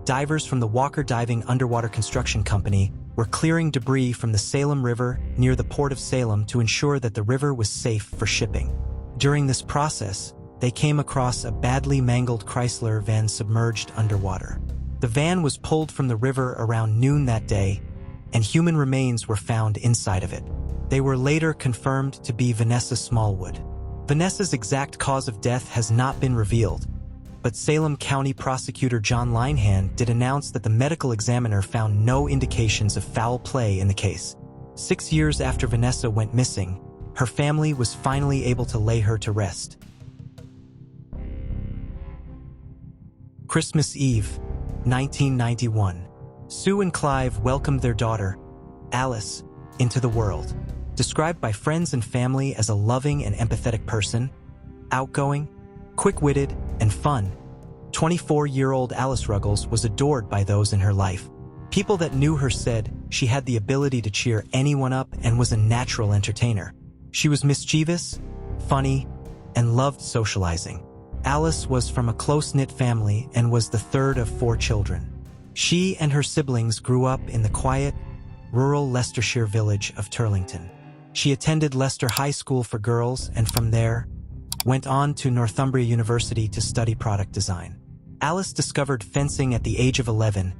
divers from the Walker Diving Underwater Construction Company were clearing debris from the Salem River near the Port of Salem to ensure that the river was safe for shipping. During this process, they came across a badly mangled Chrysler van submerged underwater. The van was pulled from the river around noon that day, and human remains were found inside of it. They were later confirmed to be Vanessa Smallwood. Vanessa's exact cause of death has not been revealed, but Salem County Prosecutor John Linehan did announce that the medical examiner found no indications of foul play in the case. 6 years after Vanessa went missing, her family was finally able to lay her to rest. Christmas Eve, 1991. Sue and Clive welcomed their daughter, Alice, into the world. Described by friends and family as a loving and empathetic person, outgoing, quick-witted, and fun, 24-year-old Alice Ruggles was adored by those in her life. People that knew her said she had the ability to cheer anyone up and was a natural entertainer. She was mischievous, funny, and loved socializing. Alice was from a close-knit family and was the 3rd of 4 children. She and her siblings grew up in the quiet, rural Leicestershire village of Turlington. She attended Leicester High School for Girls and from there went on to Northumbria University to study product design. Alice discovered fencing at the age of 11,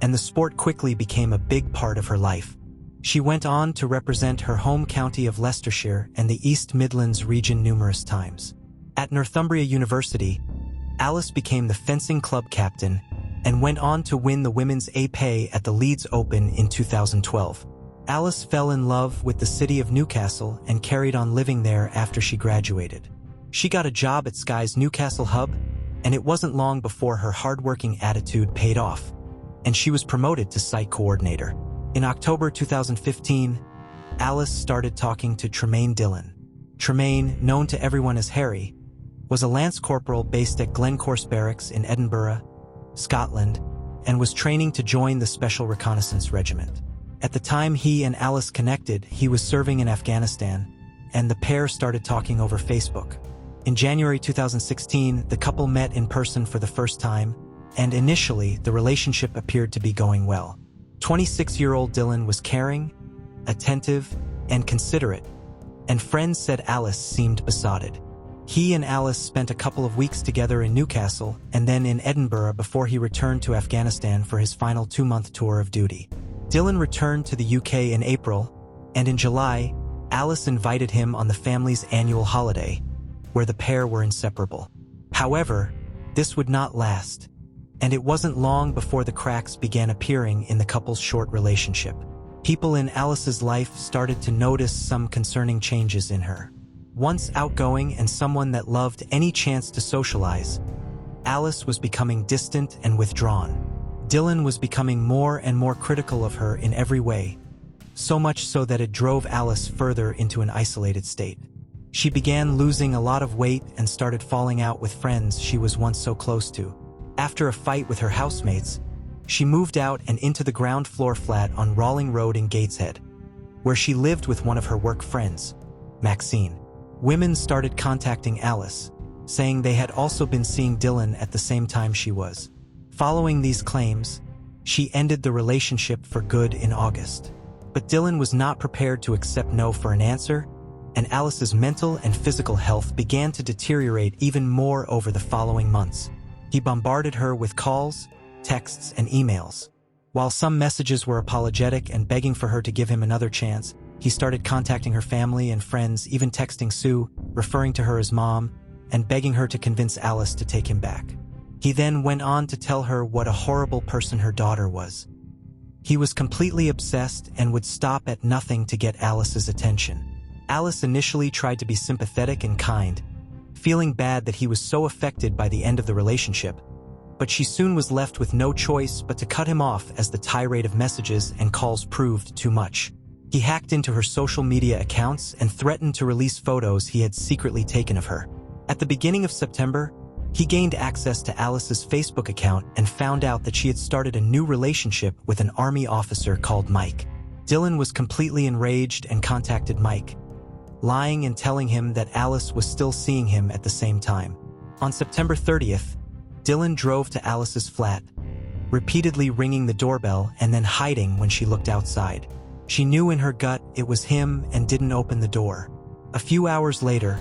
and the sport quickly became a big part of her life. She went on to represent her home county of Leicestershire and the East Midlands region numerous times. At Northumbria University, Alice became the fencing club captain and went on to win the Women's A-Pay at the Leeds Open in 2012. Alice fell in love with the city of Newcastle and carried on living there after she graduated. She got a job at Sky's Newcastle hub, and it wasn't long before her hardworking attitude paid off, and she was promoted to site coordinator. In October 2015, Alice started talking to Tremaine Dillon. Tremaine, known to everyone as Harry, was a lance corporal based at Glencorse Barracks in Edinburgh, Scotland, and was training to join the Special Reconnaissance Regiment. At the time he and Alice connected, he was serving in Afghanistan, and the pair started talking over Facebook. In January 2016, the couple met in person for the first time, and initially, the relationship appeared to be going well. 26-year-old Dillon was caring, attentive, and considerate, and friends said Alice seemed besotted. He and Alice spent a couple of weeks together in Newcastle and then in Edinburgh before he returned to Afghanistan for his final 2-month tour of duty. Dillon returned to the UK in April, and in July, Alice invited him on the family's annual holiday, where the pair were inseparable. However, this would not last, and it wasn't long before the cracks began appearing in the couple's short relationship. People in Alice's life started to notice some concerning changes in her. Once outgoing and someone that loved any chance to socialize, Alice was becoming distant and withdrawn. Dillon was becoming more and more critical of her in every way, so much so that it drove Alice further into an isolated state. She began losing a lot of weight and started falling out with friends she was once so close to. After a fight with her housemates, she moved out and into the ground floor flat on Rawling Road in Gateshead, where she lived with one of her work friends, Maxine. Women started contacting Alice, saying they had also been seeing Dillon at the same time she was. Following these claims, she ended the relationship for good in August. But Dillon was not prepared to accept no for an answer, and Alice's mental and physical health began to deteriorate even more over the following months. He bombarded her with calls, texts, and emails. While some messages were apologetic and begging for her to give him another chance, he started contacting her family and friends, even texting Sue, referring to her as Mom, and begging her to convince Alice to take him back. He then went on to tell her what a horrible person her daughter was. He was completely obsessed and would stop at nothing to get Alice's attention. Alice initially tried to be sympathetic and kind, feeling bad that he was so affected by the end of the relationship, but she soon was left with no choice but to cut him off as the tirade of messages and calls proved too much. He hacked into her social media accounts and threatened to release photos he had secretly taken of her. At the beginning of September, he gained access to Alice's Facebook account and found out that she had started a new relationship with an army officer called Mike. Dillon was completely enraged and contacted Mike, lying and telling him that Alice was still seeing him at the same time. On September 30th, Dillon drove to Alice's flat, repeatedly ringing the doorbell and then hiding when she looked outside. She knew in her gut it was him and didn't open the door. A few hours later,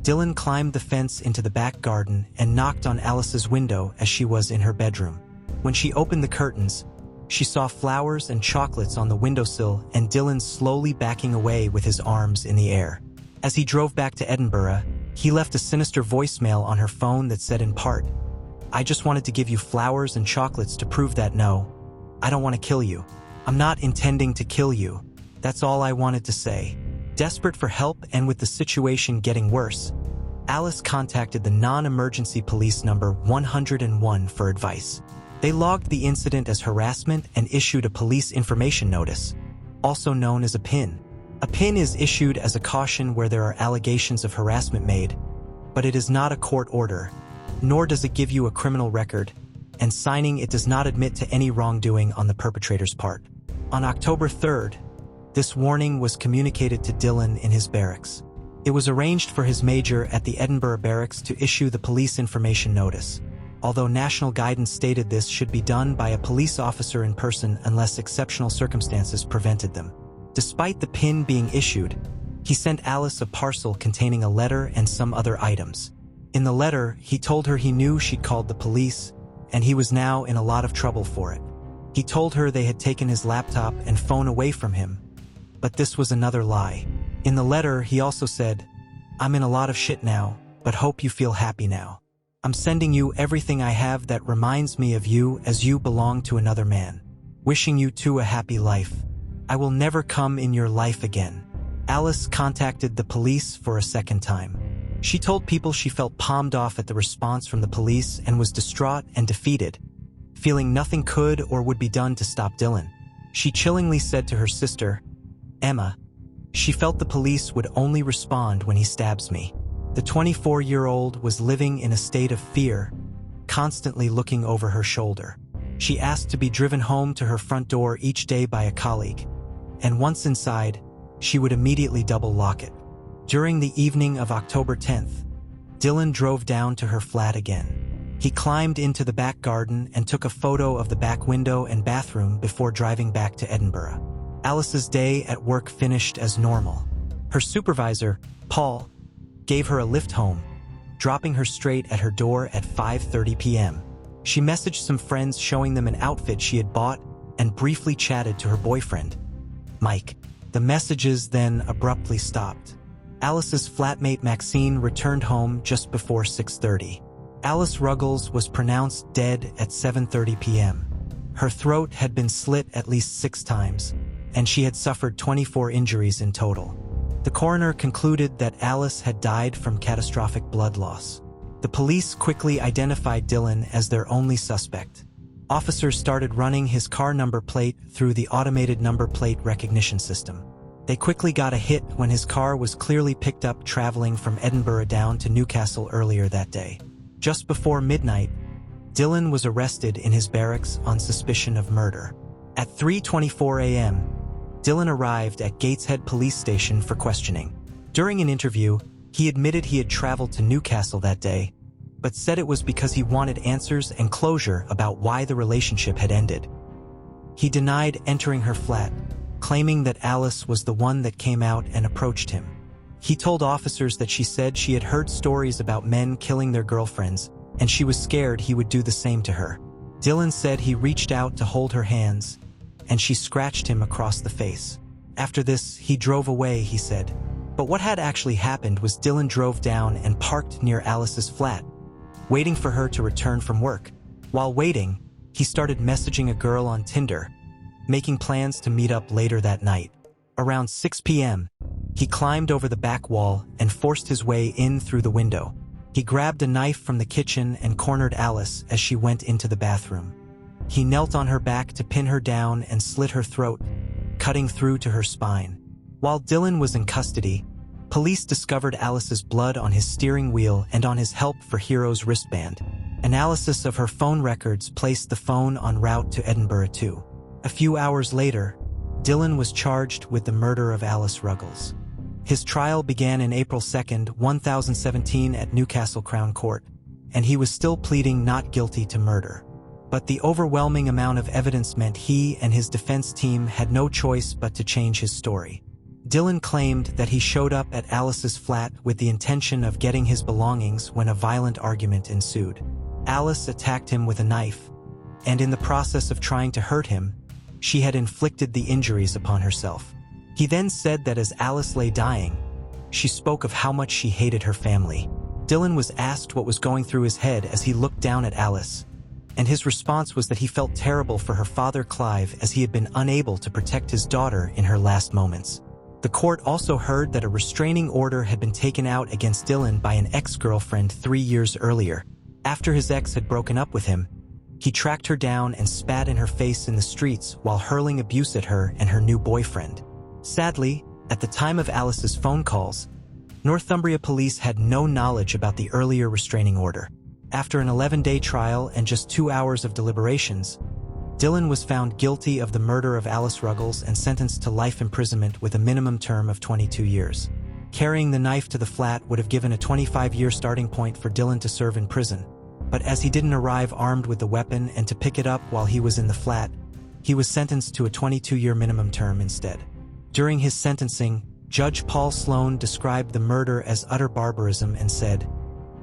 Dillon climbed the fence into the back garden and knocked on Alice's window as she was in her bedroom. When she opened the curtains, she saw flowers and chocolates on the windowsill and Dillon slowly backing away with his arms in the air. As he drove back to Edinburgh, he left a sinister voicemail on her phone that said in part, "I just wanted to give you flowers and chocolates to prove that no, I don't want to kill you. I'm not intending to kill you. That's all I wanted to say." Desperate for help and with the situation getting worse, Alice contacted the non-emergency police number 101 for advice. They logged the incident as harassment and issued a police information notice, also known as a PIN. A PIN is issued as a caution where there are allegations of harassment made, but it is not a court order, nor does it give you a criminal record, and signing it does not admit to any wrongdoing on the perpetrator's part. On October 3rd, this warning was communicated to Dillon in his barracks. It was arranged for his major at the Edinburgh barracks to issue the police information notice. although national guidance stated this should be done by a police officer in person unless exceptional circumstances prevented them. Despite the pin being issued, he sent Alice a parcel containing a letter and some other items. In the letter, he told her he knew she'd called the police, and he was now in a lot of trouble for it. He told her they had taken his laptop and phone away from him, but this was another lie. In the letter, he also said, "I'm in a lot of shit now, but hope you feel happy now. I'm sending you everything I have that reminds me of you as you belong to another man. Wishing you two a happy life. I will never come in your life again." Alice contacted the police for a second time. She told people she felt palmed off at the response from the police and was distraught and defeated, feeling nothing could or would be done to stop Dylan. She chillingly said to her sister, Emma, she felt the police would only respond when he stabs me. The 24-year-old was living in a state of fear, constantly looking over her shoulder. She asked to be driven home to her front door each day by a colleague, and once inside, she would immediately double lock it. During the evening of October 10th, Dylan drove down to her flat again. He climbed into the back garden and took a photo of the back window and bathroom before driving back to Edinburgh. Alice's day at work finished as normal. Her supervisor, Paul, gave her a lift home, dropping her straight at her door at 5:30 p.m. She messaged some friends showing them an outfit she had bought and briefly chatted to her boyfriend, Mike. The messages then abruptly stopped. Alice's flatmate Maxine returned home just before 6:30. Alice Ruggles was pronounced dead at 7:30 p.m. Her throat had been slit at least 6 times, and she had suffered 24 injuries in total. The coroner concluded that Alice had died from catastrophic blood loss. The police quickly identified Dylan as their only suspect. Officers started running his car number plate through the automated number plate recognition system. They quickly got a hit when his car was clearly picked up traveling from Edinburgh down to Newcastle earlier that day. Just before midnight, Dylan was arrested in his barracks on suspicion of murder. At 3:24 a.m., Dylan arrived at Gateshead Police Station for questioning. During an interview, he admitted he had traveled to Newcastle that day, but said it was because he wanted answers and closure about why the relationship had ended. He denied entering her flat, claiming that Alice was the one that came out and approached him. He told officers that she said she had heard stories about men killing their girlfriends, and she was scared he would do the same to her. Dylan said he reached out to hold her hands, and she scratched him across the face. After this, he drove away, he said. But what had actually happened was Dylan drove down and parked near Alice's flat, waiting for her to return from work. While waiting, he started messaging a girl on Tinder, making plans to meet up later that night. Around 6 p.m., he climbed over the back wall and forced his way in through the window. He grabbed a knife from the kitchen and cornered Alice as she went into the bathroom. He knelt on her back to pin her down and slit her throat, cutting through to her spine. While Dylan was in custody, police discovered Alice's blood on his steering wheel and on his Help for Heroes wristband. Analysis of her phone records placed the phone en route to Edinburgh too. A few hours later, Dylan was charged with the murder of Alice Ruggles. His trial began in April 2, 1017 at Newcastle Crown Court, and he was still pleading not guilty to murder. But the overwhelming amount of evidence meant he and his defense team had no choice but to change his story. Dylan claimed that he showed up at Alice's flat with the intention of getting his belongings when a violent argument ensued. Alice attacked him with a knife, and in the process of trying to hurt him, she had inflicted the injuries upon herself. He then said that as Alice lay dying, she spoke of how much she hated her family. Dylan was asked what was going through his head as he looked down at Alice, and his response was that he felt terrible for her father Clive as he had been unable to protect his daughter in her last moments. The court also heard that a restraining order had been taken out against Dylan by an ex-girlfriend 3 years earlier. After his ex had broken up with him, he tracked her down and spat in her face in the streets while hurling abuse at her and her new boyfriend. Sadly, at the time of Alice's phone calls, Northumbria police had no knowledge about the earlier restraining order. After an 11-day trial and just 2 hours of deliberations, Dylan was found guilty of the murder of Alice Ruggles and sentenced to life imprisonment with a minimum term of 22 years. Carrying the knife to the flat would have given a 25-year starting point for Dylan to serve in prison, but as he didn't arrive armed with the weapon and to pick it up while he was in the flat, he was sentenced to a 22-year minimum term instead. During his sentencing, Judge Paul Sloan described the murder as utter barbarism and said,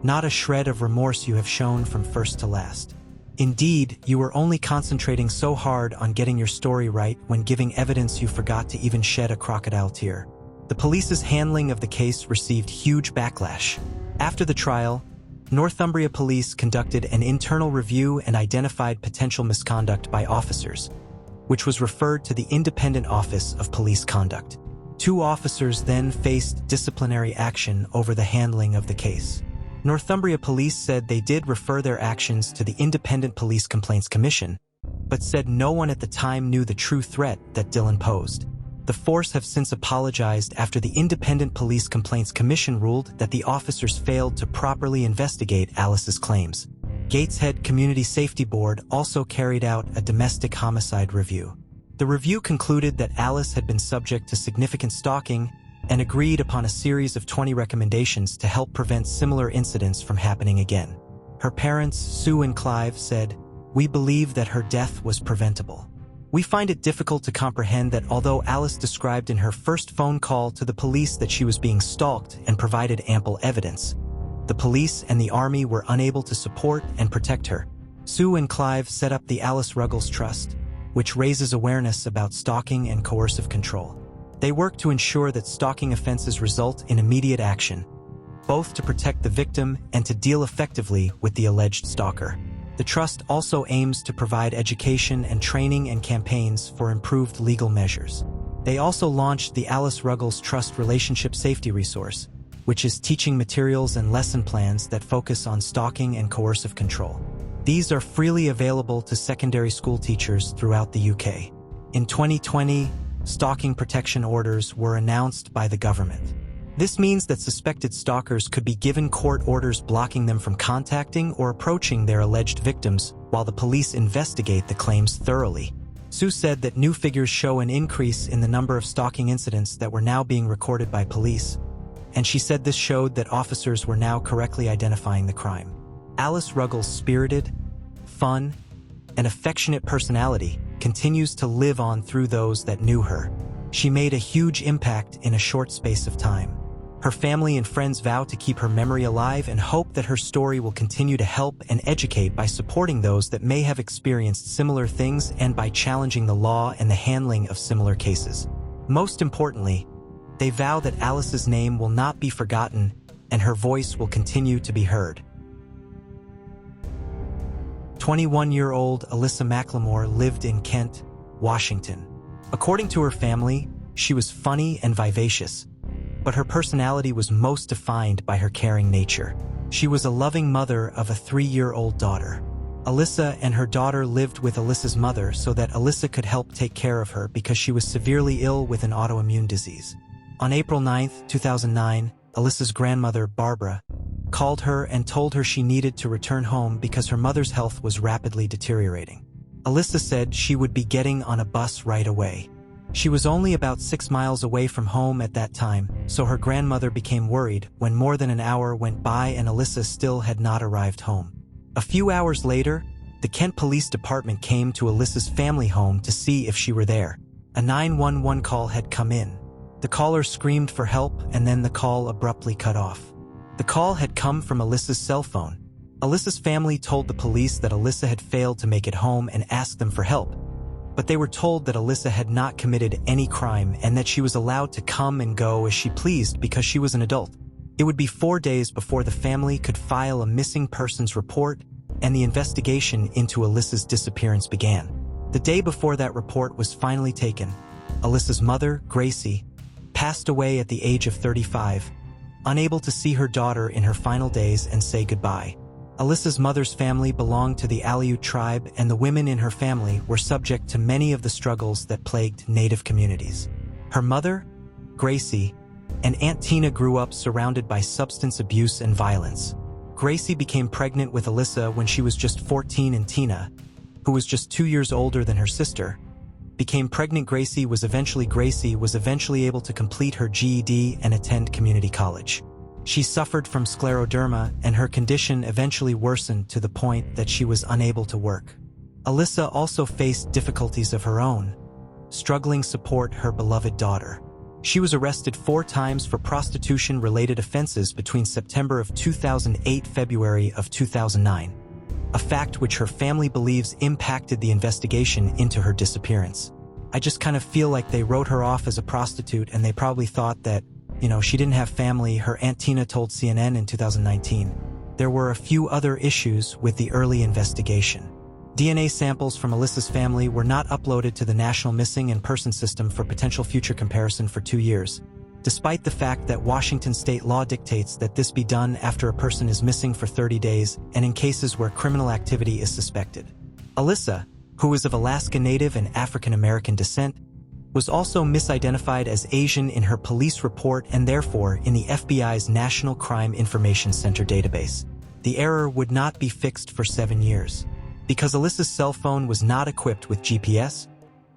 "Not a shred of remorse you have shown from first to last. Indeed, you were only concentrating so hard on getting your story right when giving evidence you forgot to even shed a crocodile tear." The police's handling of the case received huge backlash. After the trial, Northumbria Police conducted an internal review and identified potential misconduct by officers, which was referred to the Independent Office of Police Conduct. 2 officers then faced disciplinary action over the handling of the case. Northumbria Police said they did refer their actions to the Independent Police Complaints Commission, but said no one at the time knew the true threat that Dylan posed. The force have since apologized after the Independent Police Complaints Commission ruled that the officers failed to properly investigate Alice's claims. Gateshead Community Safety Board also carried out a domestic homicide review. The review concluded that Alice had been subject to significant stalking and agreed upon a series of 20 recommendations to help prevent similar incidents from happening again. Her parents, Sue and Clive, said, "We believe that her death was preventable. We find it difficult to comprehend that although Alice described in her first phone call to the police that she was being stalked and provided ample evidence, the police and the army were unable to support and protect her." Sue and Clive set up the Alice Ruggles Trust, which raises awareness about stalking and coercive control. They work to ensure that stalking offenses result in immediate action, both to protect the victim and to deal effectively with the alleged stalker. The trust also aims to provide education and training and campaigns for improved legal measures. They also launched the Alice Ruggles Trust Relationship Safety Resource, which is teaching materials and lesson plans that focus on stalking and coercive control. These are freely available to secondary school teachers throughout the UK. In 2020, stalking protection orders were announced by the government. This means that suspected stalkers could be given court orders blocking them from contacting or approaching their alleged victims while the police investigate the claims thoroughly. Sue said that new figures show an increase in the number of stalking incidents that were now being recorded by police, and she said this showed that officers were now correctly identifying the crime. Alice Ruggles' spirited, fun, and affectionate personality continues to live on through those that knew her. She made a huge impact in a short space of time. Her family and friends vow to keep her memory alive and hope that her story will continue to help and educate by supporting those that may have experienced similar things and by challenging the law and the handling of similar cases. Most importantly, they vow that Alice's name will not be forgotten and her voice will continue to be heard. 21-year-old Alyssa Mmore lived in Kent, Washington. According to her family, she was funny and vivacious, but her personality was most defined by her caring nature. She was a loving mother of a 3-year-old daughter. Alyssa and her daughter lived with Alyssa's mother so that Alyssa could help take care of her because she was severely ill with an autoimmune disease. On April 9, 2009, Alyssa's grandmother, Barbara, called her and told her she needed to return home because her mother's health was rapidly deteriorating. Alyssa said she would be getting on a bus right away. She was only about 6 miles away from home at that time, so her grandmother became worried when more than an hour went by and Alyssa still had not arrived home. A few hours later, the Kent Police Department came to Alyssa's family home to see if she were there. A 911 call had come in. The caller screamed for help and then the call abruptly cut off. The call had come from Alyssa's cell phone. Alyssa's family told the police that Alyssa had failed to make it home and asked them for help, but they were told that Alyssa had not committed any crime and that she was allowed to come and go as she pleased because she was an adult. It would be 4 days before the family could file a missing persons report and the investigation into Alyssa's disappearance began. The day before that report was finally taken, Alyssa's mother, Gracie, passed away at the age of 35, unable to see her daughter in her final days and say goodbye. Alyssa's mother's family belonged to the Aleut tribe, and the women in her family were subject to many of the struggles that plagued Native communities. Her mother, Gracie, and Aunt Tina grew up surrounded by substance abuse and violence. Gracie became pregnant with Alyssa when she was just 14, and Tina, who was just 2 years older than her sister, became pregnant. Gracie was eventually able to complete her GED and attend community college. She suffered from scleroderma, and her condition eventually worsened to the point that she was unable to work. Alyssa also faced difficulties of her own, struggling to support her beloved daughter. She was arrested 4 times for prostitution-related offenses between September of 2008 and February of 2009, a fact which her family believes impacted the investigation into her disappearance. I just kind of feel like they wrote her off as a prostitute, and they probably thought that, she didn't have family. Her Aunt Tina told CNN in 2019. There were a few other issues with the early investigation. DNA samples from Alyssa's family were not uploaded to the National Missing and Person System for potential future comparison for 2 years, despite the fact that Washington state law dictates that this be done after a person is missing for 30 days and in cases where criminal activity is suspected. Alyssa, who is of Alaska Native and African American descent, was also misidentified as Asian in her police report and therefore in the FBI's National Crime Information Center database. The error would not be fixed for 7 years. Because Alyssa's cell phone was not equipped with GPS,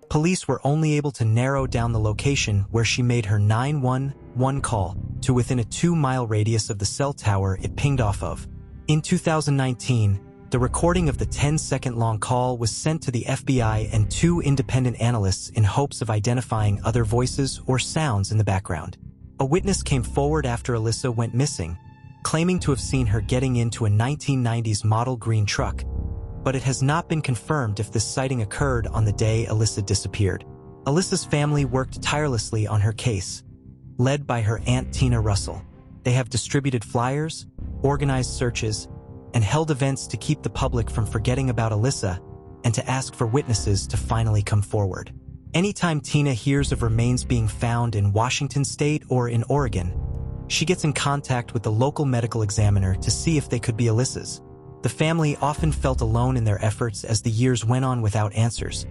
police were only able to narrow down the location where she made her 911 call to within a 2-mile radius of the cell tower it pinged off of. In 2019, the recording of the 10-second-long call was sent to the FBI and 2 independent analysts in hopes of identifying other voices or sounds in the background. A witness came forward after Alyssa went missing, claiming to have seen her getting into a 1990s model green truck, but it has not been confirmed if this sighting occurred on the day Alyssa disappeared. Alyssa's family worked tirelessly on her case, led by her Aunt Tina Russell. They have distributed flyers, organized searches, and held events to keep the public from forgetting about Alyssa and to ask for witnesses to finally come forward. Anytime Tina hears of remains being found in Washington state or in Oregon, she gets in contact with the local medical examiner to see if they could be Alyssa's. The family often felt alone in their efforts as the years went on without answers.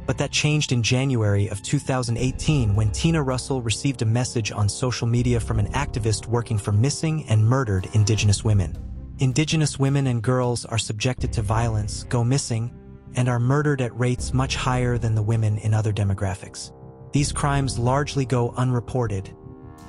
But that changed in January of 2018 when Tina Russell received a message on social media from an activist working for missing and murdered Indigenous women. Indigenous women and girls are subjected to violence, go missing, and are murdered at rates much higher than the women in other demographics. These crimes largely go unreported,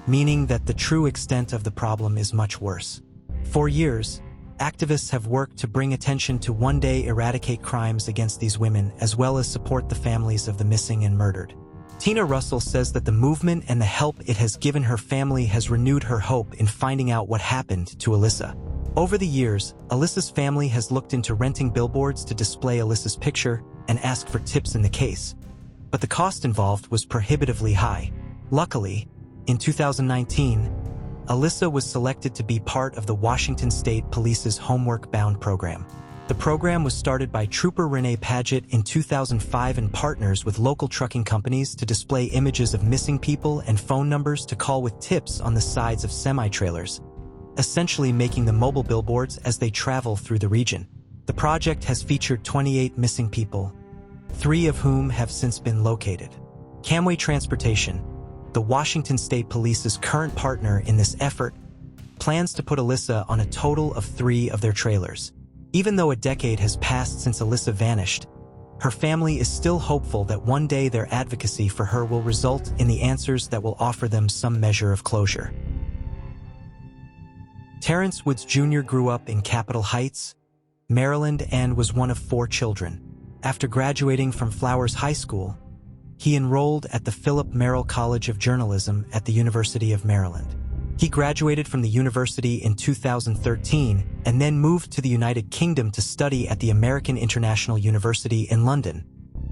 meaning that the true extent of the problem is much worse. For years, activists have worked to bring attention to one day eradicate crimes against these women as well as support the families of the missing and murdered. Tina Russell says that the movement and the help it has given her family has renewed her hope in finding out what happened to Alyssa. Over the years, Alyssa's family has looked into renting billboards to display Alyssa's picture and ask for tips in the case, but the cost involved was prohibitively high. Luckily, in 2019, Alyssa was selected to be part of the Washington State Police's Homeward Bound program. The program was started by Trooper Renee Paget in 2005 and partners with local trucking companies to display images of missing people and phone numbers to call with tips on the sides of semi-trailers, essentially making the mobile billboards as they travel through the region. The project has featured 28 missing people, 3 of whom have since been located. Camway Transportation, the Washington State Police's current partner in this effort, plans to put Alyssa on a total of 3 of their trailers. Even though a decade has passed since Alyssa vanished, her family is still hopeful that one day their advocacy for her will result in the answers that will offer them some measure of closure. Terrence Woods Jr. grew up in Capitol Heights, Maryland, and was one of 4 children. After graduating from Flowers High School, he enrolled at the Philip Merrill College of Journalism at the University of Maryland. He graduated from the university in 2013 and then moved to the United Kingdom to study at the American International University in London,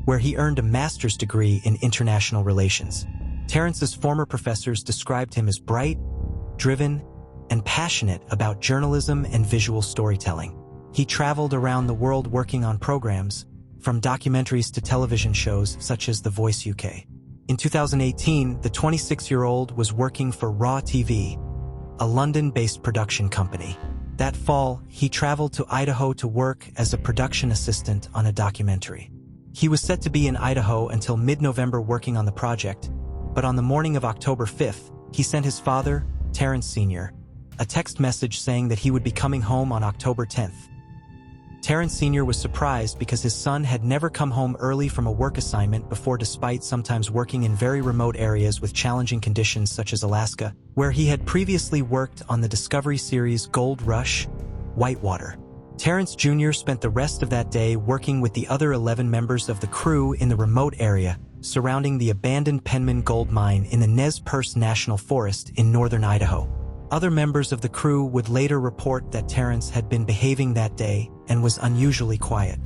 where he earned a master's degree in international relations. Terrence's former professors described him as bright, driven, and passionate about journalism and visual storytelling. He traveled around the world working on programs, from documentaries to television shows such as The Voice UK. In 2018, the 26-year-old was working for Raw TV, a London-based production company. That fall, he traveled to Idaho to work as a production assistant on a documentary. He was set to be in Idaho until mid-November working on the project, but on the morning of October 5th, he sent his father, Terrence Sr., a text message saying that he would be coming home on October 10th. Terrence Sr. was surprised because his son had never come home early from a work assignment before, despite sometimes working in very remote areas with challenging conditions such as Alaska, where he had previously worked on the Discovery series Gold Rush, Whitewater. Terrence Jr. spent the rest of that day working with the other 11 members of the crew in the remote area surrounding the abandoned Penman gold mine in the Nez Perce National Forest in northern Idaho. Other members of the crew would later report that Terrence had been behaving that day and was unusually quiet.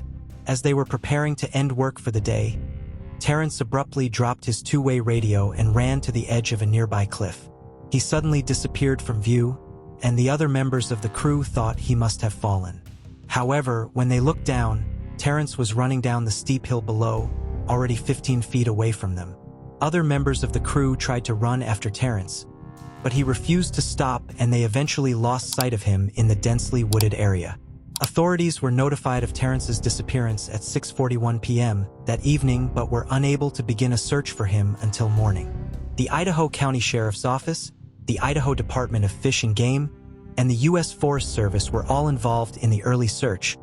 As they were preparing to end work for the day, Terrence abruptly dropped his two-way radio and ran to the edge of a nearby cliff. He suddenly disappeared from view, and the other members of the crew thought he must have fallen. However, when they looked down, Terrence was running down the steep hill below, already 15 feet away from them. Other members of the crew tried to run after Terrence, but he refused to stop, and they eventually lost sight of him in the densely wooded area. Authorities were notified of Terrence's disappearance at 6:41 p.m. that evening, but were unable to begin a search for him until morning. The Idaho County Sheriff's Office, the Idaho Department of Fish and Game, and the U.S. Forest Service were all involved in the early search,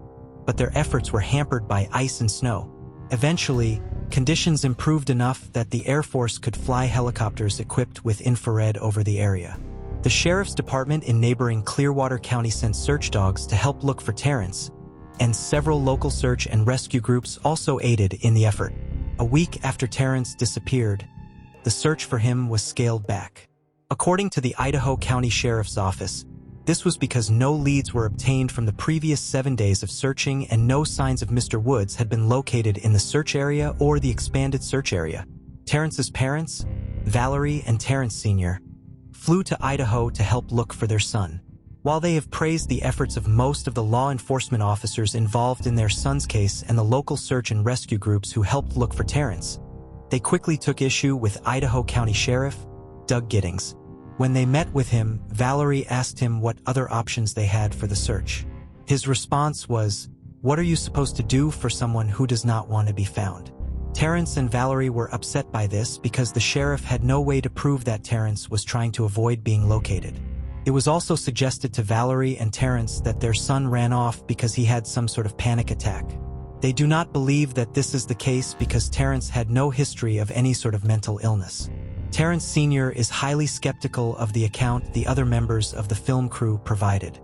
but their efforts were hampered by ice and snow. Eventually, conditions improved enough that the Air Force could fly helicopters equipped with infrared over the area. The Sheriff's Department in neighboring Clearwater County sent search dogs to help look for Terrence, and several local search and rescue groups also aided in the effort. A week after Terrence disappeared, the search for him was scaled back. According to the Idaho County Sheriff's Office, this was because no leads were obtained from the previous 7 days of searching, and no signs of Mr. Woods had been located in the search area or the expanded search area. Terrence's parents, Valerie and Terrence Sr., flew to Idaho to help look for their son. While they have praised the efforts of most of the law enforcement officers involved in their son's case and the local search and rescue groups who helped look for Terrence, they quickly took issue with Idaho County Sheriff Doug Giddings. When they met with him, Valerie asked him what other options they had for the search. His response was, "What are you supposed to do for someone who does not want to be found?" Terrence and Valerie were upset by this because the sheriff had no way to prove that Terrence was trying to avoid being located. It was also suggested to Valerie and Terrence that their son ran off because he had some sort of panic attack. They do not believe that this is the case because Terrence had no history of any sort of mental illness. Terrence Sr. is highly skeptical of the account the other members of the film crew provided.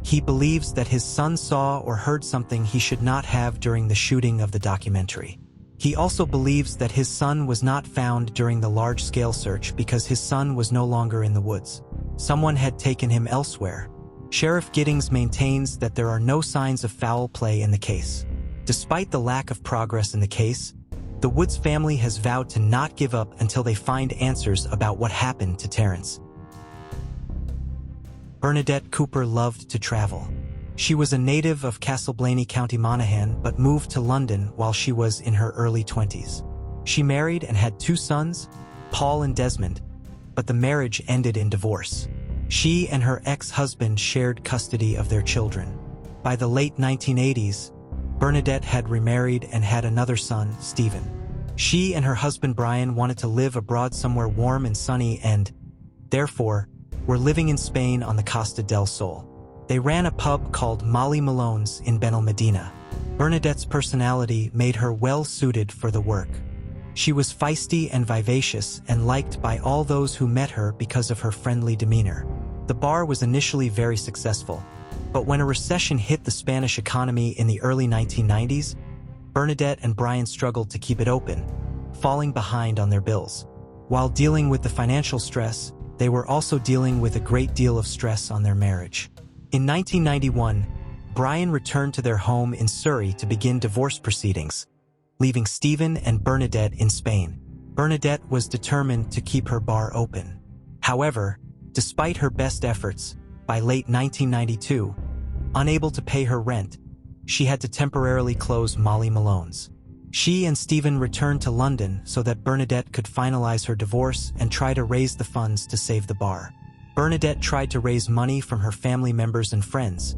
He believes that his son saw or heard something he should not have during the shooting of the documentary. He also believes that his son was not found during the large-scale search because his son was no longer in the woods. Someone had taken him elsewhere. Sheriff Giddings maintains that there are no signs of foul play in the case. Despite the lack of progress in the case, the Woods family has vowed to not give up until they find answers about what happened to Terrence. Bernadette Cooper loved to travel. She was a native of Castleblaney, County Monaghan, but moved to London while she was in her early 20s. She married and had 2 sons, Paul and Desmond, but the marriage ended in divorce. She and her ex-husband shared custody of their children. By the late 1980s, Bernadette had remarried and had another son, Stephen. She and her husband Brian wanted to live abroad somewhere warm and sunny and, therefore, were living in Spain on the Costa del Sol. They ran a pub called Molly Malone's in Benalmádena. Bernadette's personality made her well-suited for the work. She was feisty and vivacious and liked by all those who met her because of her friendly demeanor. The bar was initially very successful, but when a recession hit the Spanish economy in the early 1990s, Bernadette and Brian struggled to keep it open, falling behind on their bills. While dealing with the financial stress, they were also dealing with a great deal of stress on their marriage. In 1991, Brian returned to their home in Surrey to begin divorce proceedings, leaving Stephen and Bernadette in Spain. Bernadette was determined to keep her bar open. However, despite her best efforts, by late 1992, unable to pay her rent, she had to temporarily close Molly Malone's. She and Stephen returned to London so that Bernadette could finalize her divorce and try to raise the funds to save the bar. Bernadette tried to raise money from her family members and friends,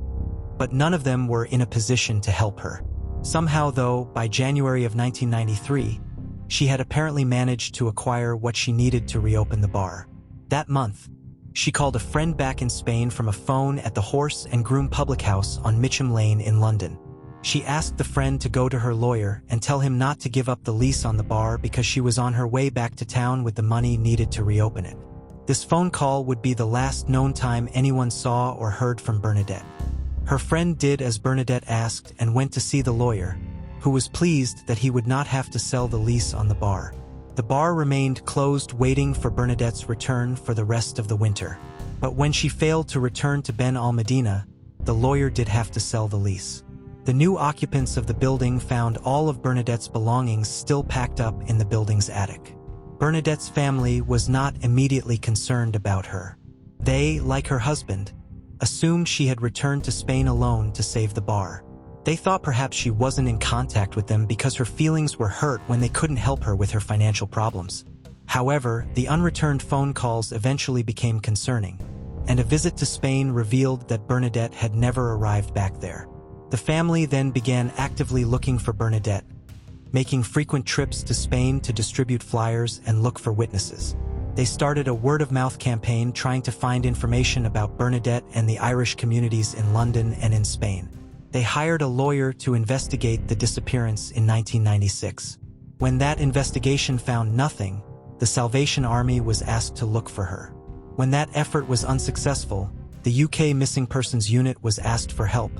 but none of them were in a position to help her. Somehow, though, by January of 1993, she had apparently managed to acquire what she needed to reopen the bar. That month, she called a friend back in Spain from a phone at the Horse and Groom Public House on Mitcham Lane in London. She asked the friend to go to her lawyer and tell him not to give up the lease on the bar because she was on her way back to town with the money needed to reopen it. This phone call would be the last known time anyone saw or heard from Bernadette. Her friend did as Bernadette asked and went to see the lawyer, who was pleased that he would not have to sell the lease on the bar. The bar remained closed, waiting for Bernadette's return for the rest of the winter. But when she failed to return to Ben Al-Medina, the lawyer did have to sell the lease. The new occupants of the building found all of Bernadette's belongings still packed up in the building's attic. Bernadette's family was not immediately concerned about her. They, like her husband, assumed she had returned to Spain alone to save the bar. They thought perhaps she wasn't in contact with them because her feelings were hurt when they couldn't help her with her financial problems. However, the unreturned phone calls eventually became concerning, and a visit to Spain revealed that Bernadette had never arrived back there. The family then began actively looking for Bernadette, making frequent trips to Spain to distribute flyers and look for witnesses. They started a word-of-mouth campaign trying to find information about Bernadette and the Irish communities in London and in Spain. They hired a lawyer to investigate the disappearance in 1996. When that investigation found nothing, the Salvation Army was asked to look for her. When that effort was unsuccessful, the UK Missing Persons Unit was asked for help.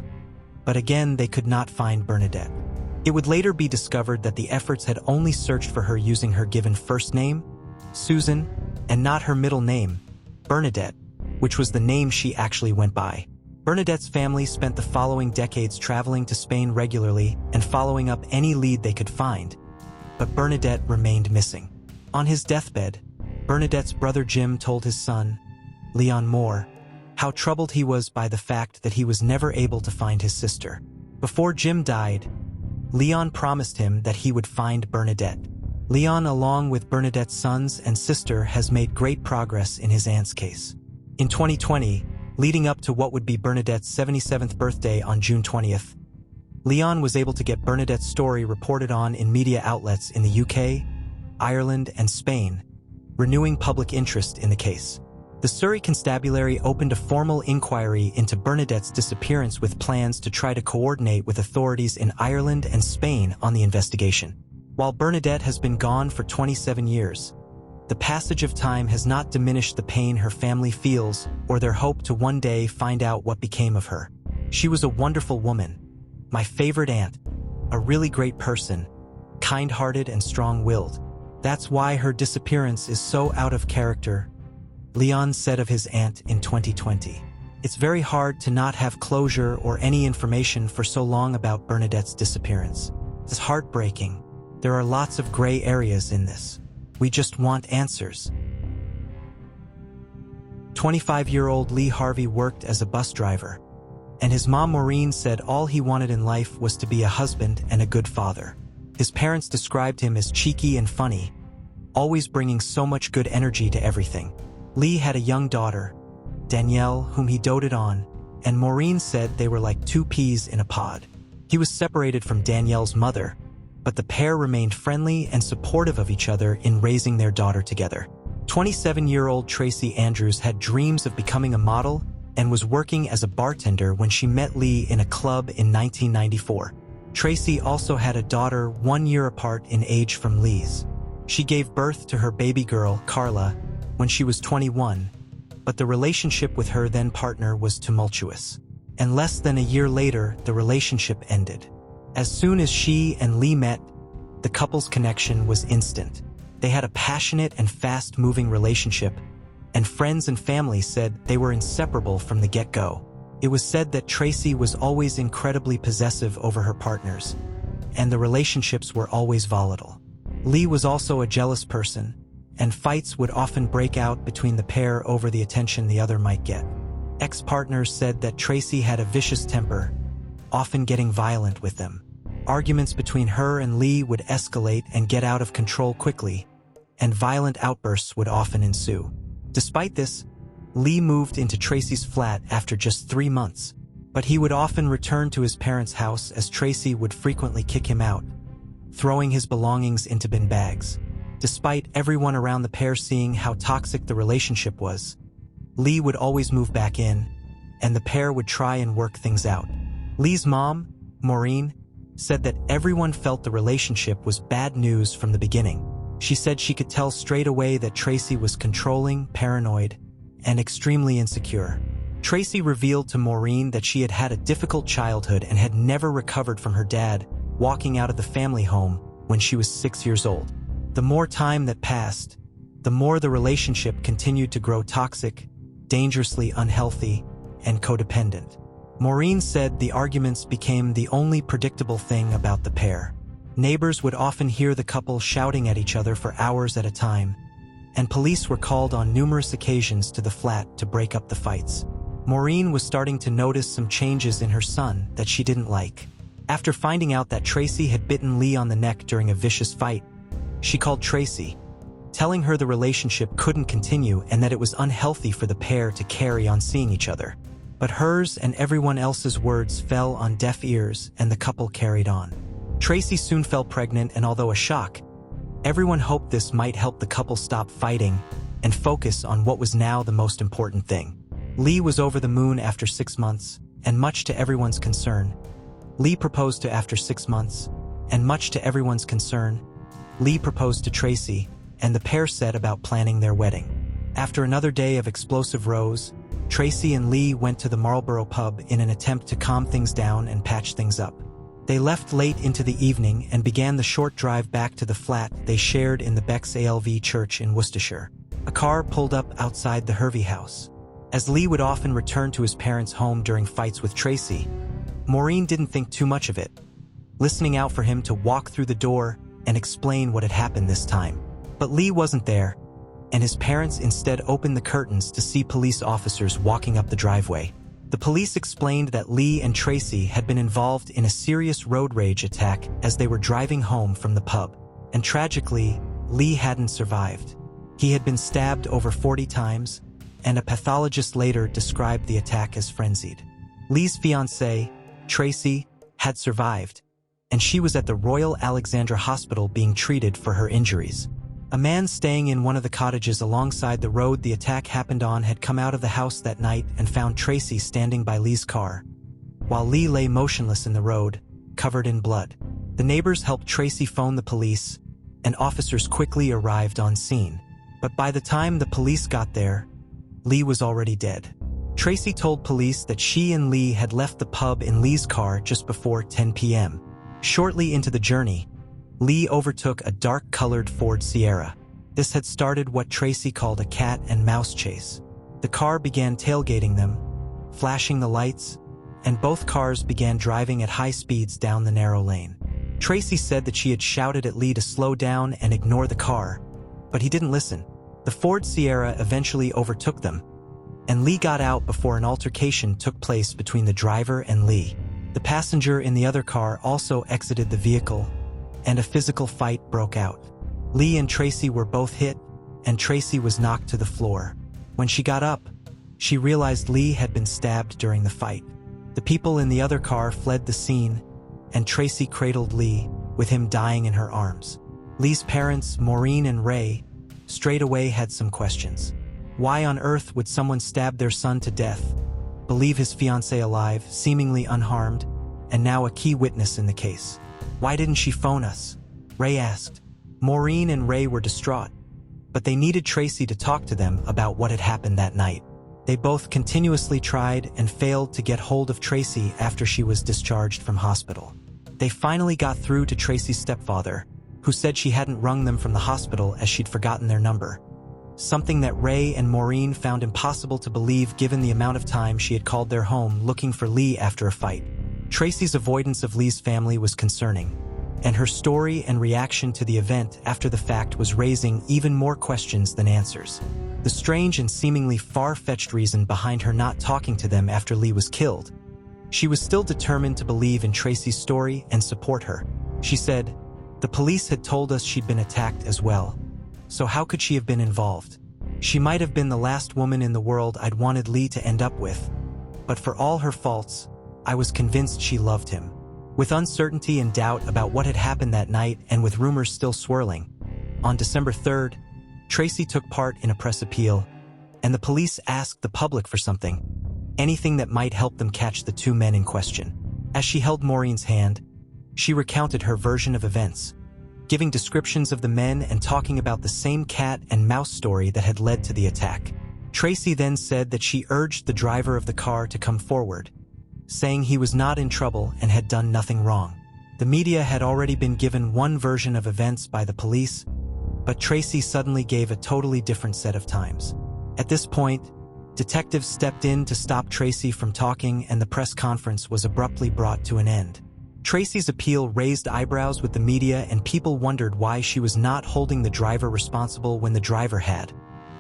But again, they could not find Bernadette. It would later be discovered that the efforts had only searched for her using her given first name, Susan, and not her middle name, Bernadette, which was the name she actually went by. Bernadette's family spent the following decades traveling to Spain regularly and following up any lead they could find, but Bernadette remained missing. On his deathbed, Bernadette's brother Jim told his son, Leon Moore, how troubled he was by the fact that he was never able to find his sister. Before Jim died, Leon promised him that he would find Bernadette. Leon, along with Bernadette's sons and sister, has made great progress in his aunt's case. In 2020, leading up to what would be Bernadette's 77th birthday on June 20th, Leon was able to get Bernadette's story reported on in media outlets in the UK, Ireland, and Spain, renewing public interest in the case. The Surrey Constabulary opened a formal inquiry into Bernadette's disappearance with plans to try to coordinate with authorities in Ireland and Spain on the investigation. While Bernadette has been gone for 27 years, the passage of time has not diminished the pain her family feels or their hope to one day find out what became of her. She was a wonderful woman, my favorite aunt, a really great person, kind-hearted and strong-willed. That's why her disappearance is so out of character, Leon said of his aunt in 2020. It's very hard to not have closure or any information for so long about Bernadette's disappearance. It's heartbreaking. There are lots of gray areas in this. We just want answers. 25-year-old Lee Harvey worked as a bus driver, and his mom Maureen said all he wanted in life was to be a husband and a good father. His parents described him as cheeky and funny, always bringing so much good energy to everything. Lee had a young daughter, Danielle, whom he doted on, and Maureen said they were like two peas in a pod. He was separated from Danielle's mother, but the pair remained friendly and supportive of each other in raising their daughter together. 27-year-old Tracy Andrews had dreams of becoming a model and was working as a bartender when she met Lee in a club in 1994. Tracy also had a daughter 1 year apart in age from Lee's. She gave birth to her baby girl, Carla, when she was 21, but the relationship with her then partner was tumultuous. And less than a year later, the relationship ended. As soon as she and Lee met, the couple's connection was instant. They had a passionate and fast-moving relationship, and friends and family said they were inseparable from the get-go. It was said that Tracy was always incredibly possessive over her partners, and the relationships were always volatile. Lee was also a jealous person, and fights would often break out between the pair over the attention the other might get. Ex-partners said that Tracy had a vicious temper, often getting violent with them. Arguments between her and Lee would escalate and get out of control quickly, and violent outbursts would often ensue. Despite this, Lee moved into Tracy's flat after just 3 months, but he would often return to his parents' house as Tracy would frequently kick him out, throwing his belongings into bin bags. Despite everyone around the pair seeing how toxic the relationship was, Lee would always move back in, and the pair would try and work things out. Lee's mom, Maureen, said that everyone felt the relationship was bad news from the beginning. She said she could tell straight away that Tracy was controlling, paranoid, and extremely insecure. Tracy revealed to Maureen that she had had a difficult childhood and had never recovered from her dad walking out of the family home when she was 6 years old. The more time that passed, the more the relationship continued to grow toxic, dangerously unhealthy, and codependent. Maureen said the arguments became the only predictable thing about the pair. Neighbors would often hear the couple shouting at each other for hours at a time, and police were called on numerous occasions to the flat to break up the fights. Maureen was starting to notice some changes in her son that she didn't like. After finding out that Tracy had bitten Lee on the neck during a vicious fight, she called Tracy, telling her the relationship couldn't continue and that it was unhealthy for the pair to carry on seeing each other. But hers and everyone else's words fell on deaf ears and the couple carried on. Tracy soon fell pregnant, and although a shock, everyone hoped this might help the couple stop fighting and focus on what was now the most important thing. Lee was over the moon after 6 months, and much to everyone's concern, Lee proposed to after 6 months, and much to everyone's concern, Lee proposed to Tracy, and the pair set about planning their wedding. After another day of explosive rows, Tracy and Lee went to the Marlborough pub in an attempt to calm things down and patch things up. They left late into the evening and began the short drive back to the flat they shared in the Beck's ALV church in Worcestershire. A car pulled up outside the Hervey house. As Lee would often return to his parents' home during fights with Tracy, Maureen didn't think too much of it, listening out for him to walk through the door and explain what had happened this time. But Lee wasn't there, and his parents instead opened the curtains to see police officers walking up the driveway. The police explained that Lee and Tracy had been involved in a serious road rage attack as they were driving home from the pub, and tragically, Lee hadn't survived. He had been stabbed over 40 times, and a pathologist later described the attack as frenzied. Lee's fiancée, Tracy, had survived, and she was at the Royal Alexandra Hospital being treated for her injuries. A man staying in one of the cottages alongside the road the attack happened on had come out of the house that night and found Tracy standing by Lee's car, while Lee lay motionless in the road, covered in blood. The neighbors helped Tracy phone the police, and officers quickly arrived on scene. But by the time the police got there, Lee was already dead. Tracy told police that she and Lee had left the pub in Lee's car just before 10 p.m. Shortly into the journey, Lee overtook a dark-colored Ford Sierra. This had started what Tracy called a cat and mouse chase. The car began tailgating them, flashing the lights, and both cars began driving at high speeds down the narrow lane. Tracy said that she had shouted at Lee to slow down and ignore the car, but he didn't listen. The Ford Sierra eventually overtook them, and Lee got out before an altercation took place between the driver and Lee. The passenger in the other car also exited the vehicle, and a physical fight broke out. Lee and Tracy were both hit, and Tracy was knocked to the floor. When she got up, she realized Lee had been stabbed during the fight. The people in the other car fled the scene, and Tracy cradled Lee, with him dying in her arms. Lee's parents, Maureen and Ray, straight away had some questions. Why on earth would someone stab their son to death, believe his fiancée alive, seemingly unharmed, and now a key witness in the case? Why didn't she phone us? Ray asked. Maureen and Ray were distraught, but they needed Tracy to talk to them about what had happened that night. They both continuously tried and failed to get hold of Tracy after she was discharged from hospital. They finally got through to Tracy's stepfather, who said she hadn't rung them from the hospital as she'd forgotten their number, something that Ray and Maureen found impossible to believe given the amount of time she had called their home looking for Lee after a fight. Tracy's avoidance of Lee's family was concerning, and her story and reaction to the event after the fact was raising even more questions than answers. The strange and seemingly far-fetched reason behind her not talking to them after Lee was killed. She was still determined to believe in Tracy's story and support her. She said, "The police had told us she'd been attacked as well. So how could she have been involved? She might have been the last woman in the world I'd wanted Lee to end up with. But for all her faults, I was convinced she loved him." With uncertainty and doubt about what had happened that night and with rumors still swirling, on December 3rd, Tracy took part in a press appeal, and the police asked the public for something, anything that might help them catch the two men in question. As she held Maureen's hand, she recounted her version of events, giving descriptions of the men and talking about the same cat and mouse story that had led to the attack. Tracy then said that she urged the driver of the car to come forward, saying he was not in trouble and had done nothing wrong. The media had already been given one version of events by the police, but Tracy suddenly gave a totally different set of times. At this point, detectives stepped in to stop Tracy from talking, and the press conference was abruptly brought to an end. Tracy's appeal raised eyebrows with the media, and people wondered why she was not holding the driver responsible when the driver had,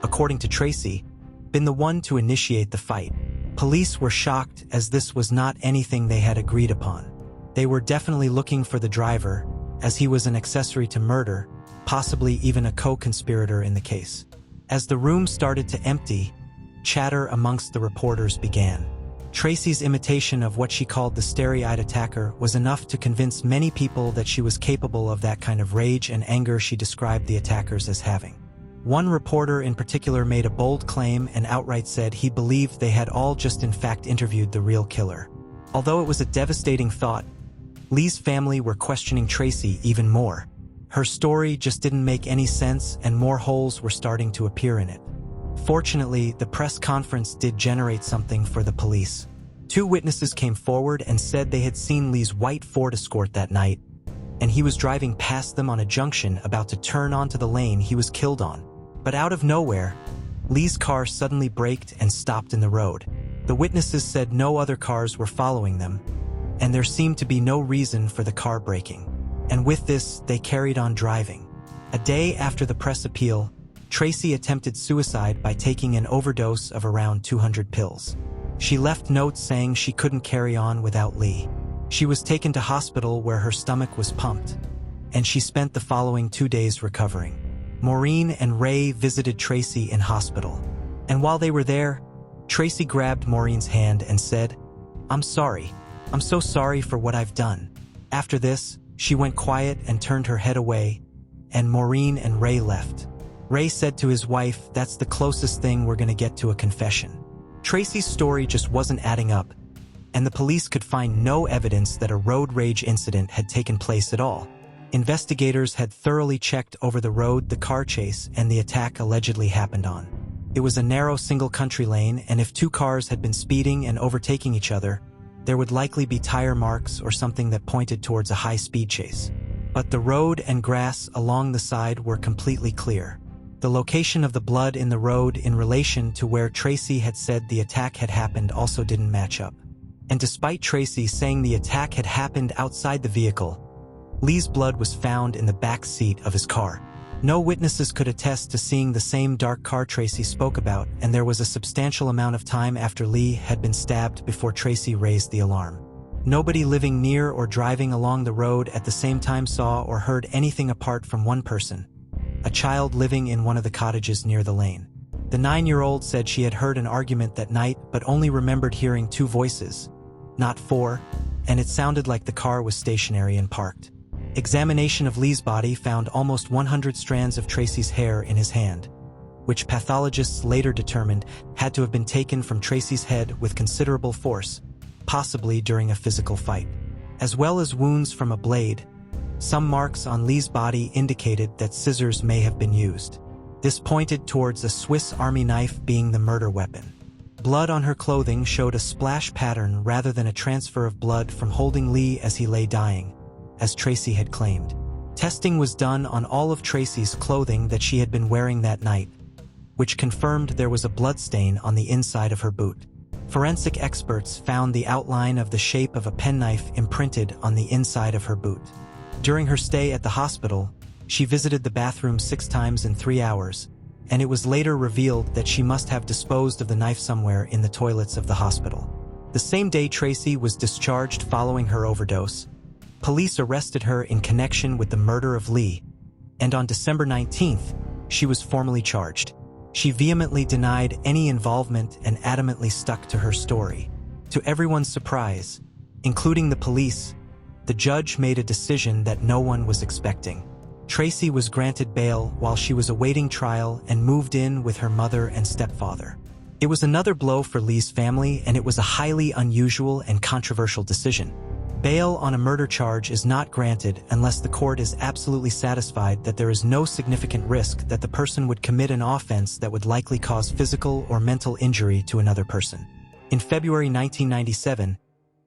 according to Tracy, been the one to initiate the fight. Police were shocked, as this was not anything they had agreed upon. They were definitely looking for the driver, as he was an accessory to murder, possibly even a co-conspirator in the case. As the room started to empty, chatter amongst the reporters began. Tracy's imitation of what she called the starry-eyed attacker was enough to convince many people that she was capable of that kind of rage and anger she described the attackers as having. One reporter in particular made a bold claim and outright said he believed they had all just in fact interviewed the real killer. Although it was a devastating thought, Lee's family were questioning Tracy even more. Her story just didn't make any sense, and more holes were starting to appear in it. Fortunately, the press conference did generate something for the police. 2 witnesses came forward and said they had seen Lee's white Ford Escort that night, and he was driving past them on a junction about to turn onto the lane he was killed on. But out of nowhere, Lee's car suddenly braked and stopped in the road. The witnesses said no other cars were following them, and there seemed to be no reason for the car braking. And with this, they carried on driving. A day after the press appeal, Tracy attempted suicide by taking an overdose of around 200 pills. She left notes saying she couldn't carry on without Lee. She was taken to hospital where her stomach was pumped, and she spent the following 2 days recovering. Maureen and Ray visited Tracy in hospital, and while they were there, Tracy grabbed Maureen's hand and said, "I'm sorry. I'm so sorry for what I've done." After this, she went quiet and turned her head away, and Maureen and Ray left. Ray said to his wife, "That's the closest thing we're going to get to a confession." Tracy's story just wasn't adding up, and the police could find no evidence that a road rage incident had taken place at all. Investigators had thoroughly checked over the road the car chase and the attack allegedly happened on. It was a narrow single country lane, and if 2 cars had been speeding and overtaking each other, there would likely be tire marks or something that pointed towards a high-speed chase. But the road and grass along the side were completely clear. The location of the blood in the road in relation to where Tracy had said the attack had happened also didn't match up. And despite Tracy saying the attack had happened outside the vehicle, Lee's blood was found in the back seat of his car. No witnesses could attest to seeing the same dark car Tracy spoke about, and there was a substantial amount of time after Lee had been stabbed before Tracy raised the alarm. Nobody living near or driving along the road at the same time saw or heard anything apart from one person, a child living in one of the cottages near the lane. The 9-year-old said she had heard an argument that night but only remembered hearing 2 voices, not 4, and it sounded like the car was stationary and parked. Examination of Lee's body found almost 100 strands of Tracy's hair in his hand, which pathologists later determined had to have been taken from Tracy's head with considerable force, possibly during a physical fight. As well as wounds from a blade, some marks on Lee's body indicated that scissors may have been used. This pointed towards a Swiss Army knife being the murder weapon. Blood on her clothing showed a splash pattern rather than a transfer of blood from holding Lee as he lay dying, as Tracy had claimed. Testing was done on all of Tracy's clothing that she had been wearing that night, which confirmed there was a bloodstain on the inside of her boot. Forensic experts found the outline of the shape of a penknife imprinted on the inside of her boot. During her stay at the hospital, she visited the bathroom 6 times in 3 hours, and it was later revealed that she must have disposed of the knife somewhere in the toilets of the hospital. The same day Tracy was discharged following her overdose, police arrested her in connection with the murder of Lee, and on December 19th, she was formally charged. She vehemently denied any involvement and adamantly stuck to her story. To everyone's surprise, including the police, the judge made a decision that no one was expecting. Tracy was granted bail while she was awaiting trial and moved in with her mother and stepfather. It was another blow for Lee's family, and it was a highly unusual and controversial decision. Bail on a murder charge is not granted unless the court is absolutely satisfied that there is no significant risk that the person would commit an offense that would likely cause physical or mental injury to another person. In February 1997,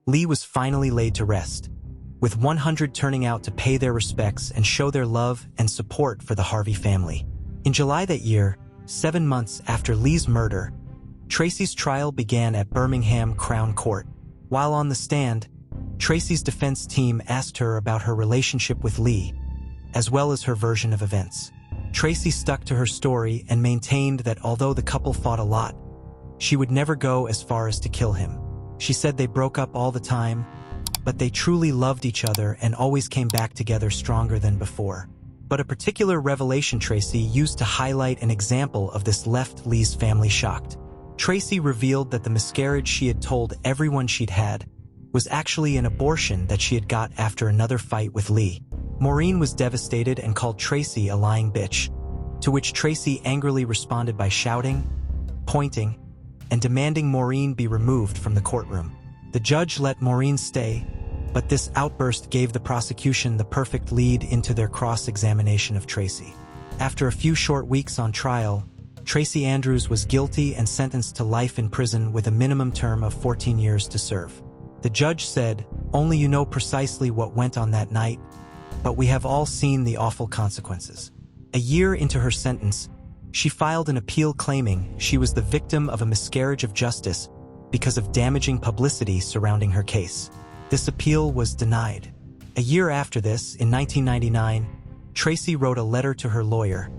Lee was finally laid to rest, with 100 turning out to pay their respects and show their love and support for the Harvey family. In July that year, 7 months after Lee's murder, Tracy's trial began at Birmingham Crown Court. While on the stand, Tracy's defense team asked her about her relationship with Lee, as well as her version of events. Tracy stuck to her story and maintained that although the couple fought a lot, she would never go as far as to kill him. She said they broke up all the time, but they truly loved each other and always came back together stronger than before. But a particular revelation Tracy used to highlight an example of this left Lee's family shocked. Tracy revealed that the miscarriage she had told everyone she'd had was actually an abortion that she had got after another fight with Lee. Maureen was devastated and called Tracy a lying bitch, to which Tracy angrily responded by shouting, pointing, and demanding Maureen be removed from the courtroom. The judge let Maureen stay, but this outburst gave the prosecution the perfect lead into their cross-examination of Tracy. After a few short weeks on trial, Tracy Andrews was guilty and sentenced to life in prison with a minimum term of 14 years to serve. The judge said, "Only you know precisely what went on that night, but we have all seen the awful consequences." A year into her sentence, she filed an appeal claiming she was the victim of a miscarriage of justice because of damaging publicity surrounding her case. This appeal was denied. A year after this, in 1999, Tracy wrote a letter to her lawyer,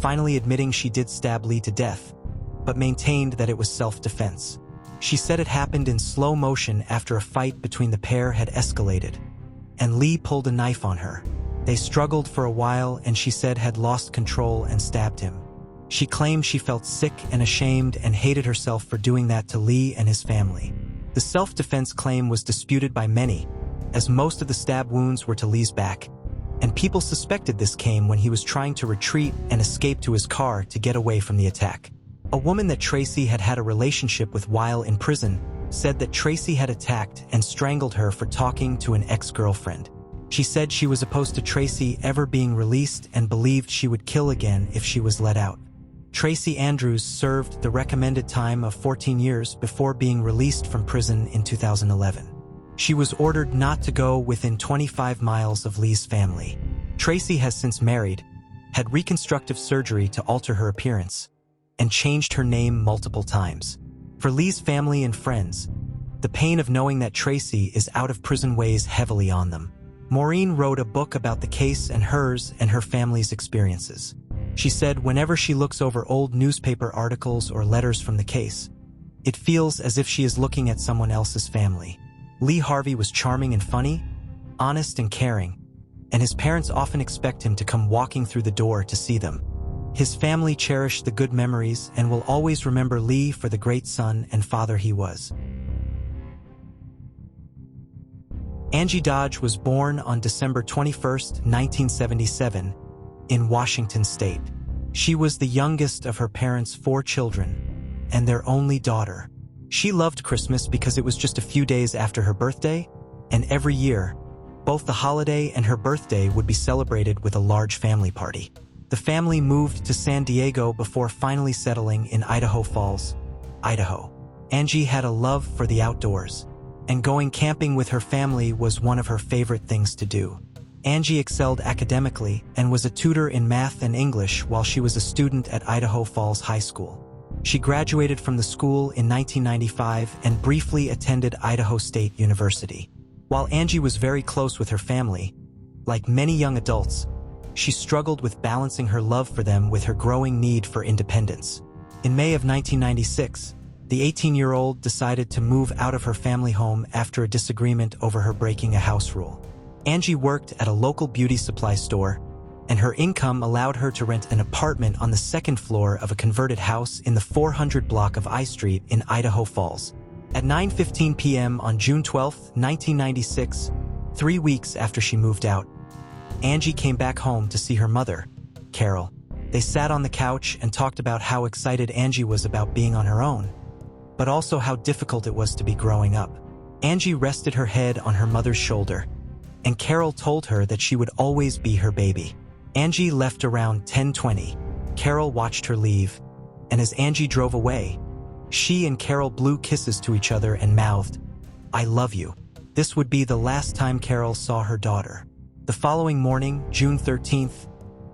finally admitting she did stab Lee to death, but maintained that it was self-defense. She said it happened in slow motion after a fight between the pair had escalated, and Lee pulled a knife on her. They struggled for a while and she said had lost control and stabbed him. She claimed she felt sick and ashamed and hated herself for doing that to Lee and his family. The self-defense claim was disputed by many, as most of the stab wounds were to Lee's back, and people suspected this came when he was trying to retreat and escape to his car to get away from the attack. A woman that Tracy had had a relationship with while in prison said that Tracy had attacked and strangled her for talking to an ex-girlfriend. She said she was opposed to Tracy ever being released and believed she would kill again if she was let out. Tracy Andrews served the recommended time of 14 years before being released from prison in 2011. She was ordered not to go within 25 miles of Lee's family. Tracy has since married, had reconstructive surgery to alter her appearance, and changed her name multiple times. For Lee's family and friends, the pain of knowing that Tracy is out of prison weighs heavily on them. Maureen wrote a book about the case and hers and her family's experiences. She said whenever she looks over old newspaper articles or letters from the case, it feels as if she is looking at someone else's family. Lee Harvey was charming and funny, honest and caring, and his parents often expect him to come walking through the door to see them. His family cherished the good memories and will always remember Lee for the great son and father he was. Angie Dodge was born on December 21, 1977, in Washington State. She was the youngest of her parents' 4 children, and their only daughter. She loved Christmas because it was just a few days after her birthday, and every year, both the holiday and her birthday would be celebrated with a large family party. The family moved to San Diego before finally settling in Idaho Falls, Idaho. Angie had a love for the outdoors, and going camping with her family was one of her favorite things to do. Angie excelled academically and was a tutor in math and English while she was a student at Idaho Falls High School. She graduated from the school in 1995 and briefly attended Idaho State University. While Angie was very close with her family, like many young adults, she struggled with balancing her love for them with her growing need for independence. In May of 1996, the 18-year-old decided to move out of her family home after a disagreement over her breaking a house rule. Angie worked at a local beauty supply store, and her income allowed her to rent an apartment on the 2nd floor of a converted house in the 400 block of I Street in Idaho Falls. At 9:15 p.m. on June 12, 1996, 3 weeks after she moved out, Angie came back home to see her mother, Carol. They sat on the couch and talked about how excited Angie was about being on her own, but also how difficult it was to be growing up. Angie rested her head on her mother's shoulder, and Carol told her that she would always be her baby. Angie left around 10:20. Carol watched her leave, and as Angie drove away, she and Carol blew kisses to each other and mouthed, "I love you." This would be the last time Carol saw her daughter. The following morning, June 13th,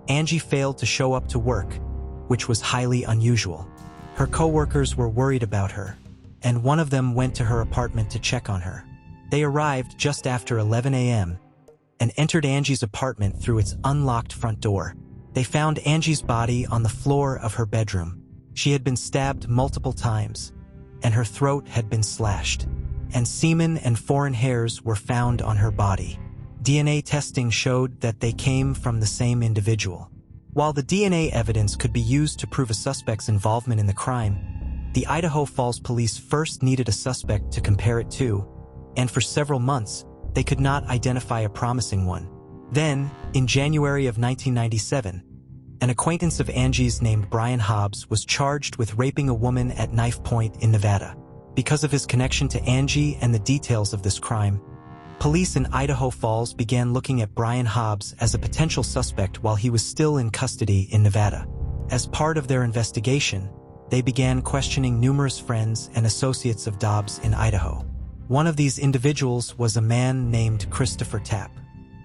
Angie failed to show up to work, which was highly unusual. Her co-workers were worried about her, and one of them went to her apartment to check on her. They arrived just after 11 a.m. and entered Angie's apartment through its unlocked front door. They found Angie's body on the floor of her bedroom. She had been stabbed multiple times, and her throat had been slashed, and semen and foreign hairs were found on her body. DNA testing showed that they came from the same individual. While the DNA evidence could be used to prove a suspect's involvement in the crime, the Idaho Falls police first needed a suspect to compare it to, and for several months, they could not identify a promising one. Then, in January of 1997, an acquaintance of Angie's named Brian Hobbs was charged with raping a woman at knife point in Nevada. Because of his connection to Angie and the details of this crime, police in Idaho Falls began looking at Brian Hobbs as a potential suspect while he was still in custody in Nevada. As part of their investigation, they began questioning numerous friends and associates of Dobbs in Idaho. One of these individuals was a man named Christopher Tapp.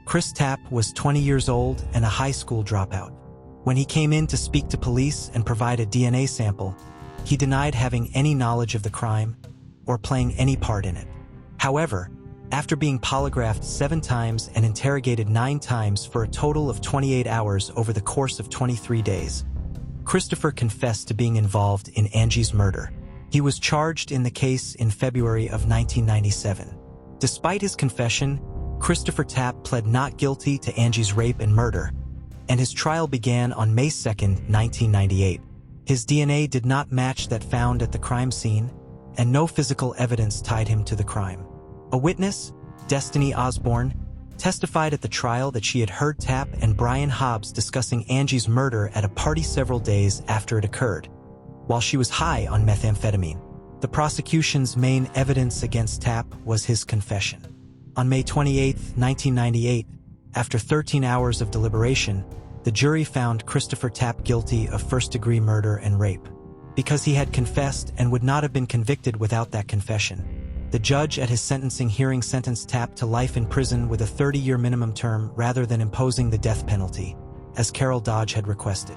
Chris Tapp was 20 years old and a high school dropout. When he came in to speak to police and provide a DNA sample, he denied having any knowledge of the crime or playing any part in it. However, after being polygraphed 7 times and interrogated 9 times for a total of 28 hours over the course of 23 days, Christopher confessed to being involved in Angie's murder. He was charged in the case in February of 1997. Despite his confession, Christopher Tapp pled not guilty to Angie's rape and murder, and his trial began on May 2, 1998. His DNA did not match that found at the crime scene, and no physical evidence tied him to the crime. A witness, Destiny Osborne, testified at the trial that she had heard Tapp and Brian Hobbs discussing Angie's murder at a party several days after it occurred, while she was high on methamphetamine. The prosecution's main evidence against Tapp was his confession. On May 28, 1998, after 13 hours of deliberation, the jury found Christopher Tapp guilty of first-degree murder and rape. Because he had confessed and would not have been convicted without that confession, the judge at his sentencing hearing sentenced Tapp to life in prison with a 30-year minimum term rather than imposing the death penalty, as Carol Dodge had requested.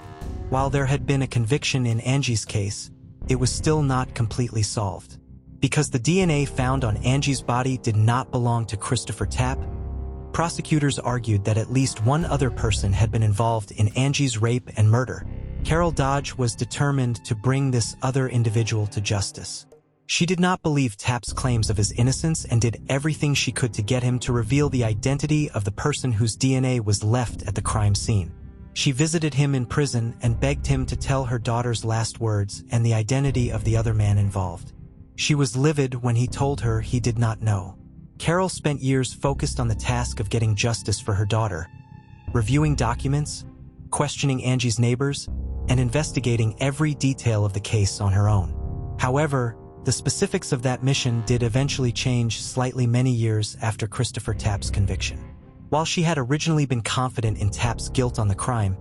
While there had been a conviction in Angie's case, it was still not completely solved. Because the DNA found on Angie's body did not belong to Christopher Tapp, prosecutors argued that at least one other person had been involved in Angie's rape and murder. Carol Dodge was determined to bring this other individual to justice. She did not believe Tapp's claims of his innocence and did everything she could to get him to reveal the identity of the person whose DNA was left at the crime scene. She visited him in prison and begged him to tell her daughter's last words and the identity of the other man involved. She was livid when he told her he did not know. Carol spent years focused on the task of getting justice for her daughter, reviewing documents, questioning Angie's neighbors, and investigating every detail of the case on her own. However, the specifics of that mission did eventually change slightly many years after Christopher Tapp's conviction. While she had originally been confident in Tapp's guilt on the crime,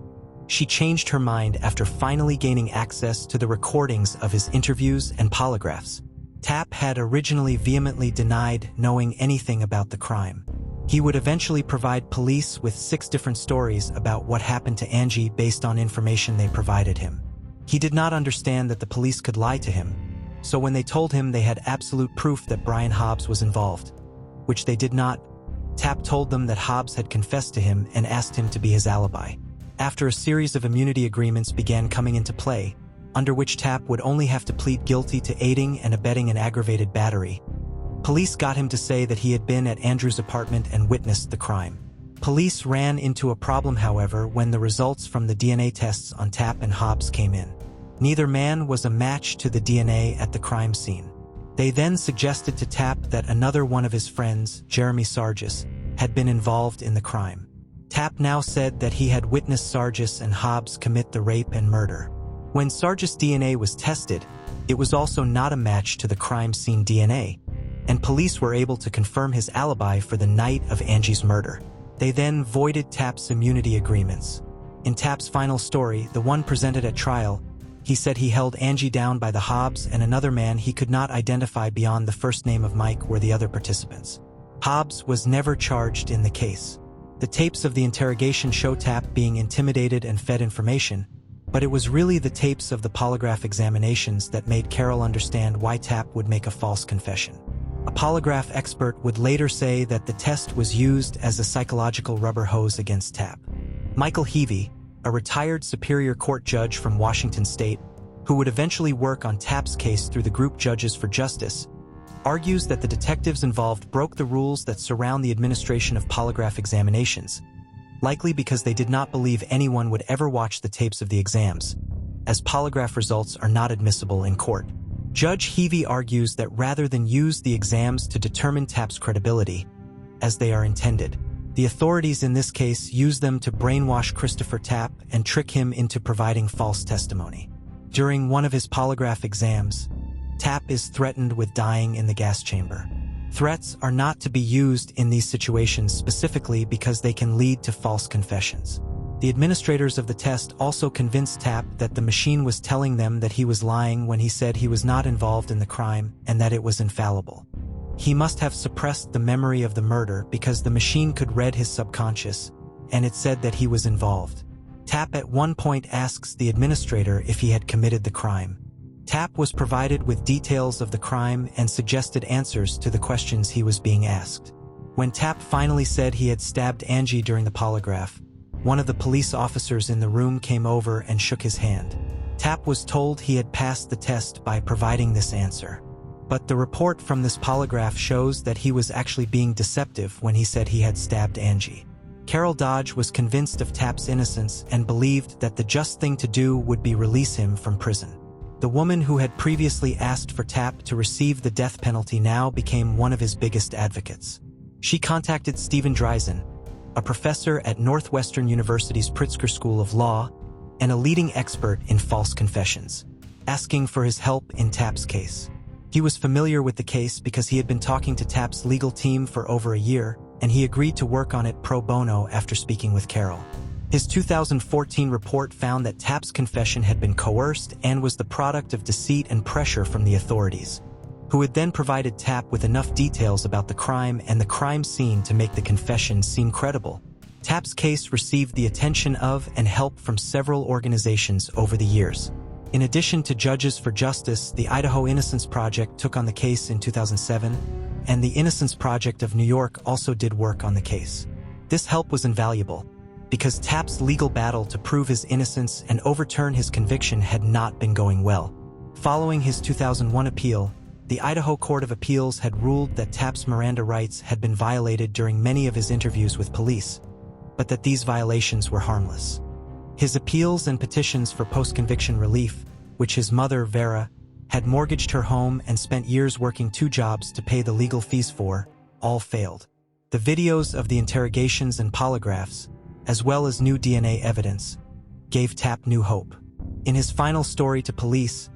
she changed her mind after finally gaining access to the recordings of his interviews and polygraphs. Tapp had originally vehemently denied knowing anything about the crime. He would eventually provide police with 6 different stories about what happened to Angie based on information they provided him. He did not understand that the police could lie to him, so when they told him they had absolute proof that Brian Hobbs was involved, which they did not, Tapp told them that Hobbs had confessed to him and asked him to be his alibi. After a series of immunity agreements began coming into play, under which Tapp would only have to plead guilty to aiding and abetting an aggravated battery, police got him to say that he had been at Andrew's apartment and witnessed the crime. Police ran into a problem, however, when the results from the DNA tests on Tapp and Hobbs came in. Neither man was a match to the DNA at the crime scene. They then suggested to Tapp that another one of his friends, Jeremy Sargis, had been involved in the crime. Tapp now said that he had witnessed Sargis and Hobbs commit the rape and murder. When Sargis' DNA was tested, it was also not a match to the crime scene DNA, and police were able to confirm his alibi for the night of Angie's murder. They then voided Tapp's immunity agreements. In Tapp's final story, the one presented at trial, he said he held Angie down by the Hobbs and another man he could not identify beyond the first name of Mike were the other participants. Hobbs was never charged in the case. The tapes of the interrogation show Tapp being intimidated and fed information, but it was really the tapes of the polygraph examinations that made Carol understand why Tapp would make a false confession. A polygraph expert would later say that the test was used as a psychological rubber hose against Tapp. Michael Heavey, a retired Superior Court judge from Washington State, who would eventually work on Tapp's case through the group Judges for Justice, argues that the detectives involved broke the rules that surround the administration of polygraph examinations, likely because they did not believe anyone would ever watch the tapes of the exams, as polygraph results are not admissible in court. Judge Heavey argues that rather than use the exams to determine Tapp's credibility, as they are intended, the authorities in this case use them to brainwash Christopher Tapp and trick him into providing false testimony. During one of his polygraph exams, Tapp is threatened with dying in the gas chamber. Threats are not to be used in these situations specifically because they can lead to false confessions. The administrators of the test also convinced Tapp that the machine was telling them that he was lying when he said he was not involved in the crime and that it was infallible. He must have suppressed the memory of the murder because the machine could read his subconscious, and it said that he was involved. Tapp at one point asks the administrator if he had committed the crime. Tapp was provided with details of the crime and suggested answers to the questions he was being asked. When Tapp finally said he had stabbed Angie during the polygraph, one of the police officers in the room came over and shook his hand. Tapp was told he had passed the test by providing this answer. But the report from this polygraph shows that he was actually being deceptive when he said he had stabbed Angie. Carol Dodge was convinced of Tapp's innocence and believed that the just thing to do would be release him from prison. The woman who had previously asked for Tapp to receive the death penalty now became one of his biggest advocates. She contacted Stephen Dreisen, a professor at Northwestern University's Pritzker School of Law and a leading expert in false confessions, asking for his help in Tapp's case. He was familiar with the case because he had been talking to Tapp's legal team for over a year, and he agreed to work on it pro bono after speaking with Carol. His 2014 report found that Tapp's confession had been coerced and was the product of deceit and pressure from the authorities, who had then provided Tapp with enough details about the crime and the crime scene to make the confession seem credible. Tapp's case received the attention of and help from several organizations over the years. In addition to Judges for Justice, the Idaho Innocence Project took on the case in 2007, and the Innocence Project of New York also did work on the case. This help was invaluable, because Tapp's legal battle to prove his innocence and overturn his conviction had not been going well. Following his 2001 appeal, the Idaho Court of Appeals had ruled that Tapp's Miranda rights had been violated during many of his interviews with police, but that these violations were harmless. His appeals and petitions for post-conviction relief, which his mother, Vera, had mortgaged her home and spent years working 2 jobs to pay the legal fees for, all failed. The videos of the interrogations and polygraphs, as well as new DNA evidence, gave Tapp new hope. In his final story to police,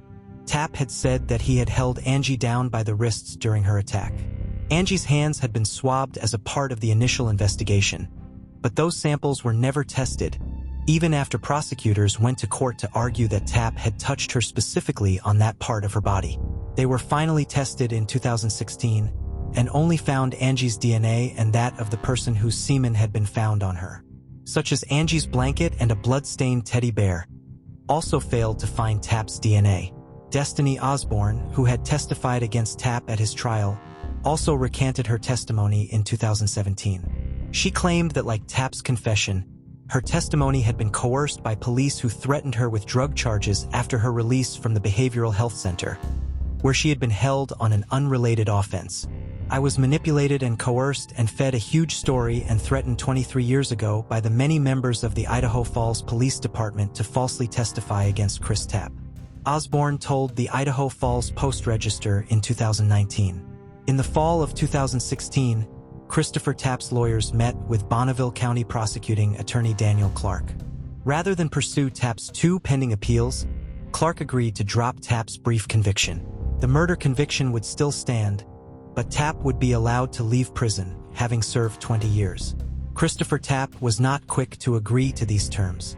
Tapp had said that he had held Angie down by the wrists during her attack. Angie's hands had been swabbed as a part of the initial investigation, but those samples were never tested, even after prosecutors went to court to argue that Tapp had touched her specifically on that part of her body. They were finally tested in 2016 and only found Angie's DNA and that of the person whose semen had been found on her, such as Angie's blanket and a blood-stained teddy bear. Also failed to find Tapp's DNA. Destiny Osborne, who had testified against Tapp at his trial, also recanted her testimony in 2017. She claimed that, like Tapp's confession, her testimony had been coerced by police who threatened her with drug charges after her release from the Behavioral Health Center, where she had been held on an unrelated offense. I was manipulated and coerced and fed a huge story and threatened 23 years ago by the many members of the Idaho Falls Police Department to falsely testify against Chris Tapp, Osborne told the Idaho Falls Post-Register in 2019. In the fall of 2016, Christopher Tapp's lawyers met with Bonneville County Prosecuting Attorney Daniel Clark. Rather than pursue Tapp's 2 pending appeals, Clark agreed to drop Tapp's brief conviction. The murder conviction would still stand, but Tapp would be allowed to leave prison, having served 20 years. Christopher Tapp was not quick to agree to these terms.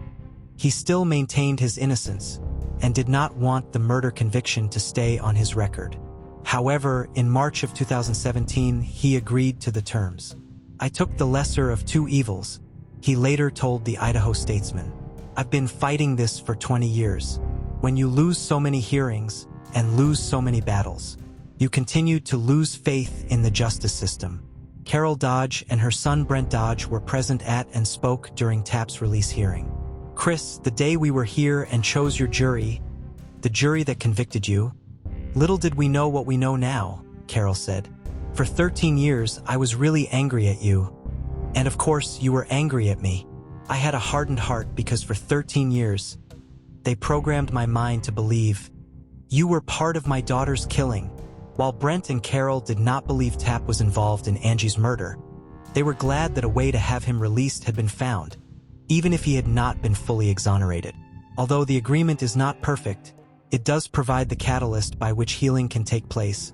He still maintained his innocence and did not want the murder conviction to stay on his record. However, in March of 2017, he agreed to the terms. "I took the lesser of two evils," he later told the Idaho Statesman. "I've been fighting this for 20 years. When you lose so many hearings and lose so many battles, you continue to lose faith in the justice system." Carol Dodge and her son Brent Dodge were present at and spoke during Tapp's release hearing. "Chris, the day we were here and chose your jury, the jury that convicted you, little did we know what we know now," Carol said. "For 13 years, I was really angry at you. And of course, you were angry at me. I had a hardened heart because for 13 years, they programmed my mind to believe you were part of my daughter's killing." While Brent and Carol did not believe Tapp was involved in Angie's murder, they were glad that a way to have him released had been found, even if he had not been fully exonerated. Although the agreement is not perfect, it does provide the catalyst by which healing can take place,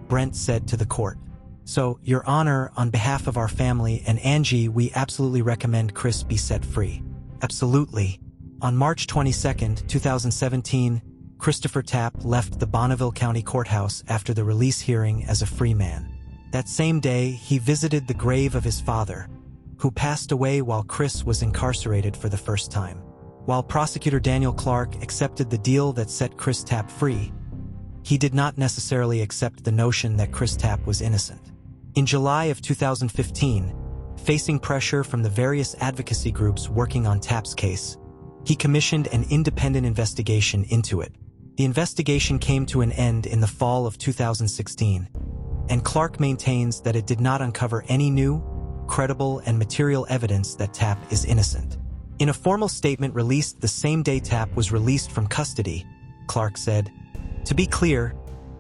Brent said to the court. "So, Your Honor, on behalf of our family and Angie, we absolutely recommend Chris be set free." "Absolutely." On March 22, 2017, Christopher Tapp left the Bonneville County Courthouse after the release hearing as a free man. That same day, he visited the grave of his father, who passed away while Chris was incarcerated for the first time. While prosecutor Daniel Clark accepted the deal that set Chris Tapp free, he did not necessarily accept the notion that Chris Tapp was innocent. In July of 2015, facing pressure from the various advocacy groups working on Tapp's case, he commissioned an independent investigation into it. The investigation came to an end in the fall of 2016, and Clark maintains that it did not uncover any new, credible, and material evidence that Tapp is innocent. In a formal statement released the same day Tapp was released from custody, Clark said, "To be clear,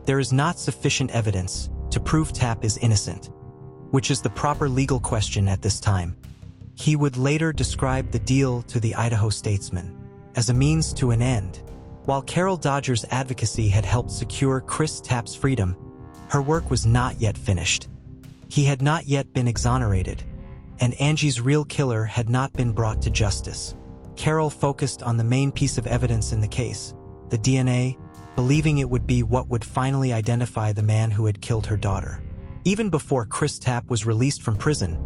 there is not sufficient evidence to prove Tapp is innocent, which is the proper legal question at this time." He would later describe the deal to the Idaho Statesman as a means to an end. While Carol Dodger's advocacy had helped secure Chris Tapp's freedom, her work was not yet finished. He had not yet been exonerated, and Angie's real killer had not been brought to justice. Carol focused on the main piece of evidence in the case, the DNA, believing it would be what would finally identify the man who had killed her daughter. Even before Chris Tapp was released from prison,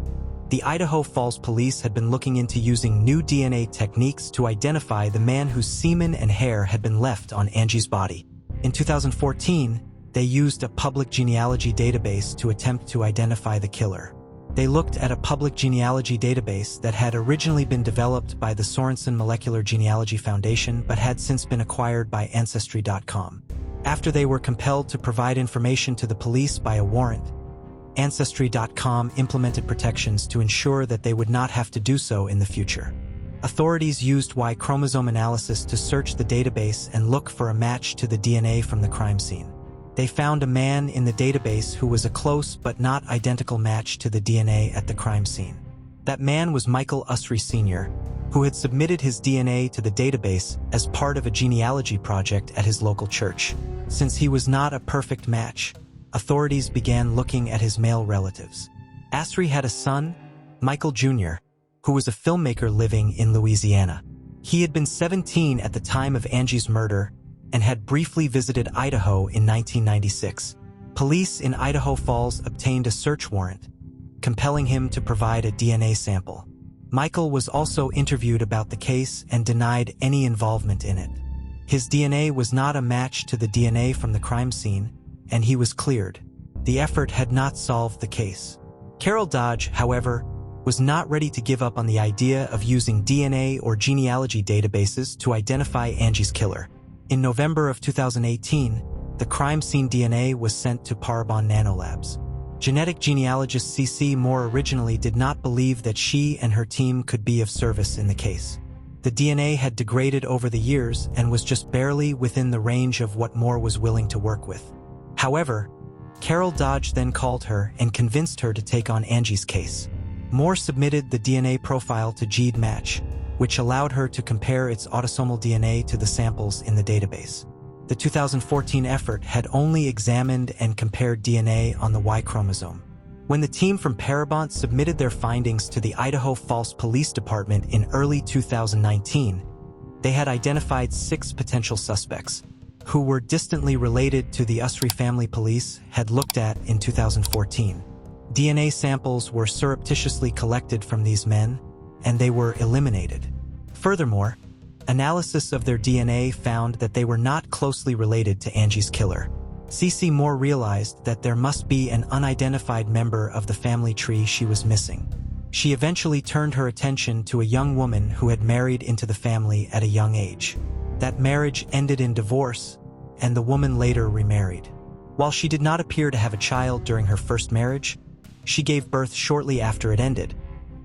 the Idaho Falls Police had been looking into using new DNA techniques to identify the man whose semen and hair had been left on Angie's body. In 2014, they used a public genealogy database to attempt to identify the killer. They looked at a public genealogy database that had originally been developed by the Sorensen Molecular Genealogy Foundation but had since been acquired by Ancestry.com. After they were compelled to provide information to the police by a warrant, Ancestry.com implemented protections to ensure that they would not have to do so in the future. Authorities used Y chromosome analysis to search the database and look for a match to the DNA from the crime scene. They found a man in the database who was a close but not identical match to the DNA at the crime scene. That man was Michael Usry Sr., who had submitted his DNA to the database as part of a genealogy project at his local church. Since he was not a perfect match, authorities began looking at his male relatives. Usry had a son, Michael Jr., who was a filmmaker living in Louisiana. He had been 17 at the time of Angie's murder and had briefly visited Idaho in 1996. Police in Idaho Falls obtained a search warrant, compelling him to provide a DNA sample. Michael was also interviewed about the case and denied any involvement in it. His DNA was not a match to the DNA from the crime scene, and he was cleared. The effort had not solved the case. Carol Dodge, however, was not ready to give up on the idea of using DNA or genealogy databases to identify Angie's killer. In November of 2018, the crime scene DNA was sent to Parabon Nanolabs. Genetic genealogist C.C. Moore originally did not believe that she and her team could be of service in the case. The DNA had degraded over the years and was just barely within the range of what Moore was willing to work with. However, Carol Dodge then called her and convinced her to take on Angie's case. Moore submitted the DNA profile to GeneMatch, which allowed her to compare its autosomal DNA to the samples in the database. The 2014 effort had only examined and compared DNA on the Y chromosome. When the team from Parabont submitted their findings to the Idaho Falls Police Department in early 2019, they had identified 6 potential suspects, who were distantly related to the Usry family police had looked at in 2014. DNA samples were surreptitiously collected from these men, and they were eliminated. Furthermore, analysis of their DNA found that they were not closely related to Angie's killer. CeCe Moore realized that there must be an unidentified member of the family tree she was missing. She eventually turned her attention to a young woman who had married into the family at a young age. That marriage ended in divorce, and the woman later remarried. While she did not appear to have a child during her first marriage, she gave birth shortly after it ended,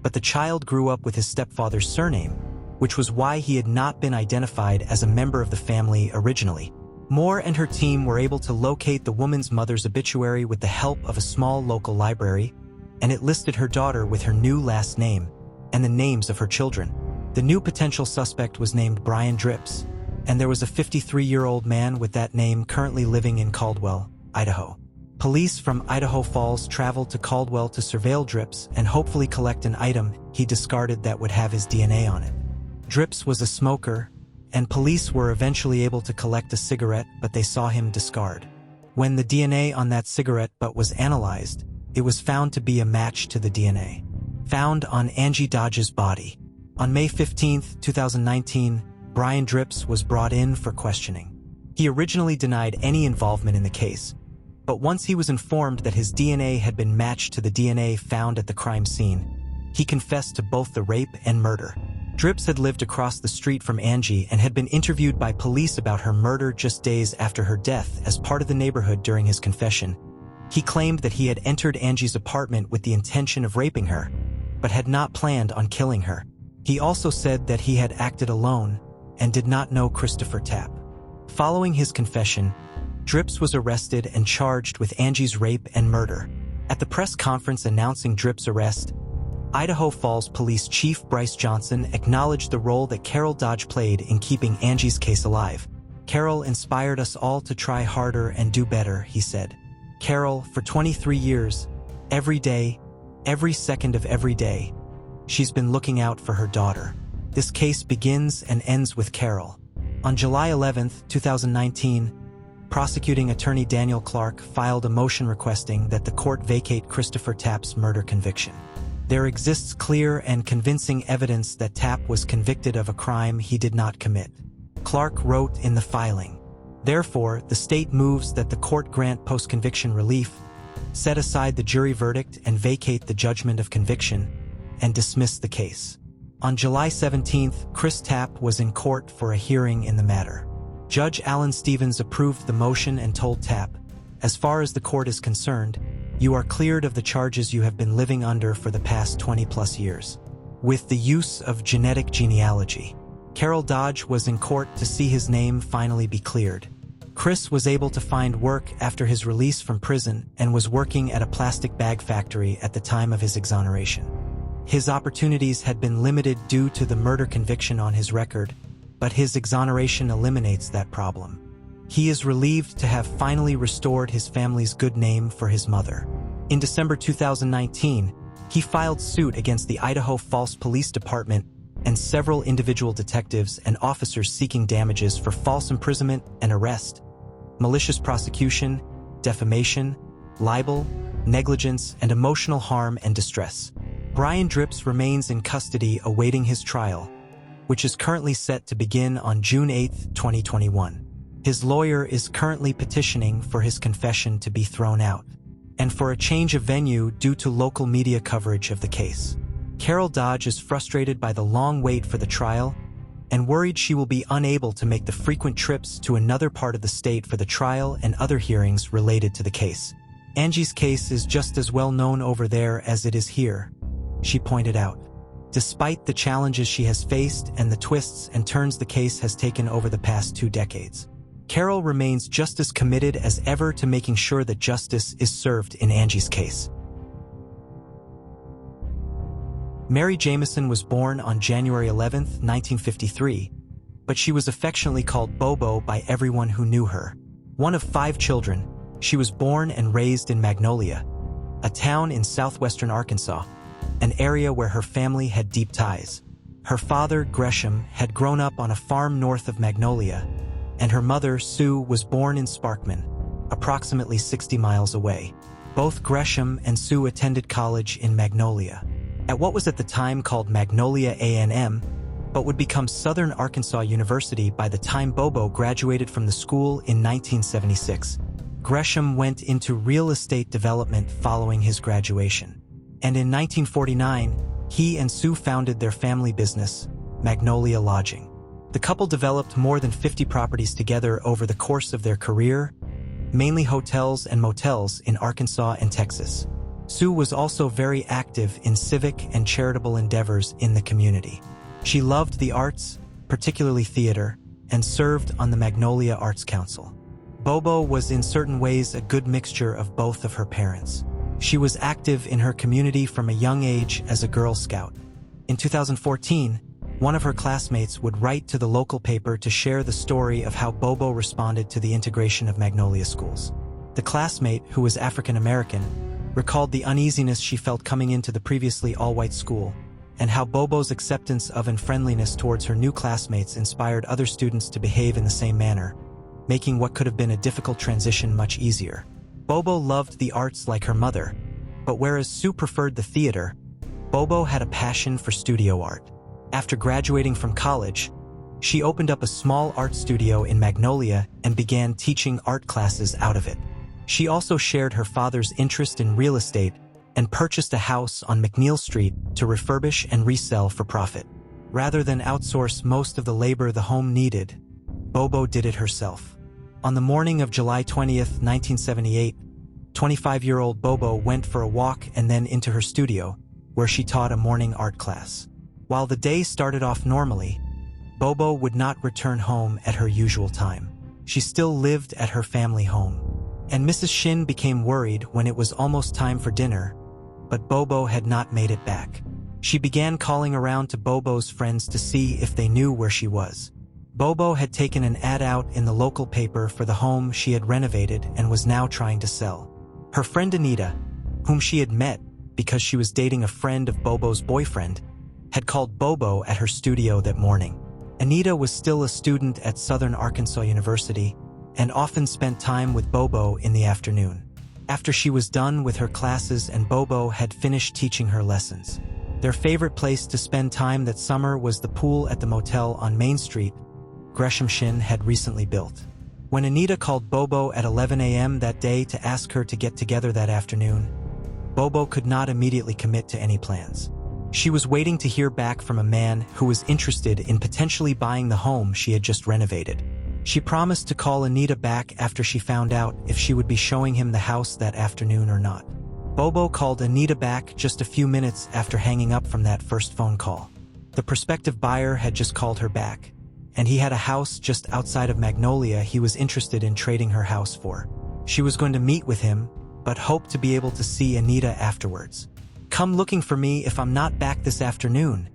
but the child grew up with his stepfather's surname, which was why he had not been identified as a member of the family originally. Moore and her team were able to locate the woman's mother's obituary with the help of a small local library, and it listed her daughter with her new last name and the names of her children. The new potential suspect was named Brian Drips, and there was a 53-year-old man with that name currently living in Caldwell, Idaho. Police from Idaho Falls traveled to Caldwell to surveil Drips and hopefully collect an item he discarded that would have his DNA on it. Drips was a smoker, and police were eventually able to collect a cigarette, but they saw him discard. When the DNA on that cigarette butt was analyzed, it was found to be a match to the DNA found on Angie Dodge's body. On May 15, 2019, Brian Drips was brought in for questioning. He originally denied any involvement in the case, but once he was informed that his DNA had been matched to the DNA found at the crime scene, he confessed to both the rape and murder. Drips had lived across the street from Angie and had been interviewed by police about her murder just days after her death as part of the neighborhood during his confession. He claimed that he had entered Angie's apartment with the intention of raping her, but had not planned on killing her. He also said that he had acted alone and did not know Christopher Tapp. Following his confession, Drips was arrested and charged with Angie's rape and murder. At the press conference announcing Drips' arrest, Idaho Falls Police Chief Bryce Johnson acknowledged the role that Carol Dodge played in keeping Angie's case alive. "Carol inspired us all to try harder and do better," he said. "Carol, for 23 years, every day, every second of every day, she's been looking out for her daughter. This case begins and ends with Carol." On July 11, 2019, prosecuting attorney Daniel Clark filed a motion requesting that the court vacate Christopher Tapp's murder conviction. There exists clear and convincing evidence that Tapp was convicted of a crime he did not commit. Clark wrote in the filing, "Therefore, the state moves that the court grant post-conviction relief, set aside the jury verdict and vacate the judgment of conviction, and dismiss the case." On July 17th, Chris Tapp was in court for a hearing in the matter. Judge Alan Stevens approved the motion and told Tapp, "As far as the court is concerned, you are cleared of the charges you have been living under for the past 20-plus years." With the use of genetic genealogy, Carol Dodge was in court to see his name finally be cleared. Chris was able to find work after his release from prison and was working at a plastic bag factory at the time of his exoneration. His opportunities had been limited due to the murder conviction on his record, but his exoneration eliminates that problem. He is relieved to have finally restored his family's good name for his mother. In December 2019, he filed suit against the Idaho Falls Police Department and several individual detectives and officers seeking damages for false imprisonment and arrest, malicious prosecution, defamation, libel, negligence, and emotional harm and distress. Brian Drips remains in custody awaiting his trial, which is currently set to begin on June 8, 2021. His lawyer is currently petitioning for his confession to be thrown out, and for a change of venue due to local media coverage of the case. Carol Dodge is frustrated by the long wait for the trial and worried she will be unable to make the frequent trips to another part of the state for the trial and other hearings related to the case. "Angie's case is just as well known over there as it is here," she pointed out. Despite the challenges she has faced and the twists and turns the case has taken over the past 2 decades, Carol remains just as committed as ever to making sure that justice is served in Angie's case. Mary Jamison was born on January 11, 1953, but she was affectionately called Bobo by everyone who knew her. One of 5 children, she was born and raised in Magnolia, a town in southwestern Arkansas, an area where her family had deep ties. Her father, Gresham, had grown up on a farm north of Magnolia, and her mother, Sue, was born in Sparkman, approximately 60 miles away. Both Gresham and Sue attended college in Magnolia, at what was at the time called Magnolia A&M, but would become Southern Arkansas University by the time Bobo graduated from the school in 1976. Gresham went into real estate development following his graduation, and in 1949, he and Sue founded their family business, Magnolia Lodging. The couple developed more than 50 properties together over the course of their career, mainly hotels and motels in Arkansas and Texas. Sue was also very active in civic and charitable endeavors in the community. She loved the arts, particularly theater, and served on the Magnolia Arts Council. Bobo was in certain ways a good mixture of both of her parents. She was active in her community from a young age as a Girl Scout. In 2014, one of her classmates would write to the local paper to share the story of how Bobo responded to the integration of Magnolia schools. The classmate, who was African American, recalled the uneasiness she felt coming into the previously all-white school, and how Bobo's acceptance of and friendliness towards her new classmates inspired other students to behave in the same manner, making what could have been a difficult transition much easier. Bobo loved the arts like her mother, but whereas Sue preferred the theater, Bobo had a passion for studio art. After graduating from college, she opened up a small art studio in Magnolia and began teaching art classes out of it. She also shared her father's interest in real estate and purchased a house on McNeil Street to refurbish and resell for profit. Rather than outsource most of the labor the home needed, Bobo did it herself. On the morning of July 20th, 1978, 25-year-old Bobo went for a walk and then into her studio, where she taught a morning art class. While the day started off normally, Bobo would not return home at her usual time. She still lived at her family home, and Mrs. Shin became worried when it was almost time for dinner, but Bobo had not made it back. She began calling around to Bobo's friends to see if they knew where she was. Bobo had taken an ad out in the local paper for the home she had renovated and was now trying to sell. Her friend Anita, whom she had met because she was dating a friend of Bobo's boyfriend, had called Bobo at her studio that morning. Anita was still a student at Southern Arkansas University and often spent time with Bobo in the afternoon. After she was done with her classes and Bobo had finished teaching her lessons, their favorite place to spend time that summer was the pool at the motel on Main Street Gresham Shin had recently built. When Anita called Bobo at 11 a.m. that day to ask her to get together that afternoon, Bobo could not immediately commit to any plans. She was waiting to hear back from a man who was interested in potentially buying the home she had just renovated. She promised to call Anita back after she found out if she would be showing him the house that afternoon or not. Bobo called Anita back just a few minutes after hanging up from that first phone call. The prospective buyer had just called her back, and he had a house just outside of Magnolia he was interested in trading her house for. She was going to meet with him, but hoped to be able to see Anita afterwards. "Come looking for me if I'm not back this afternoon,"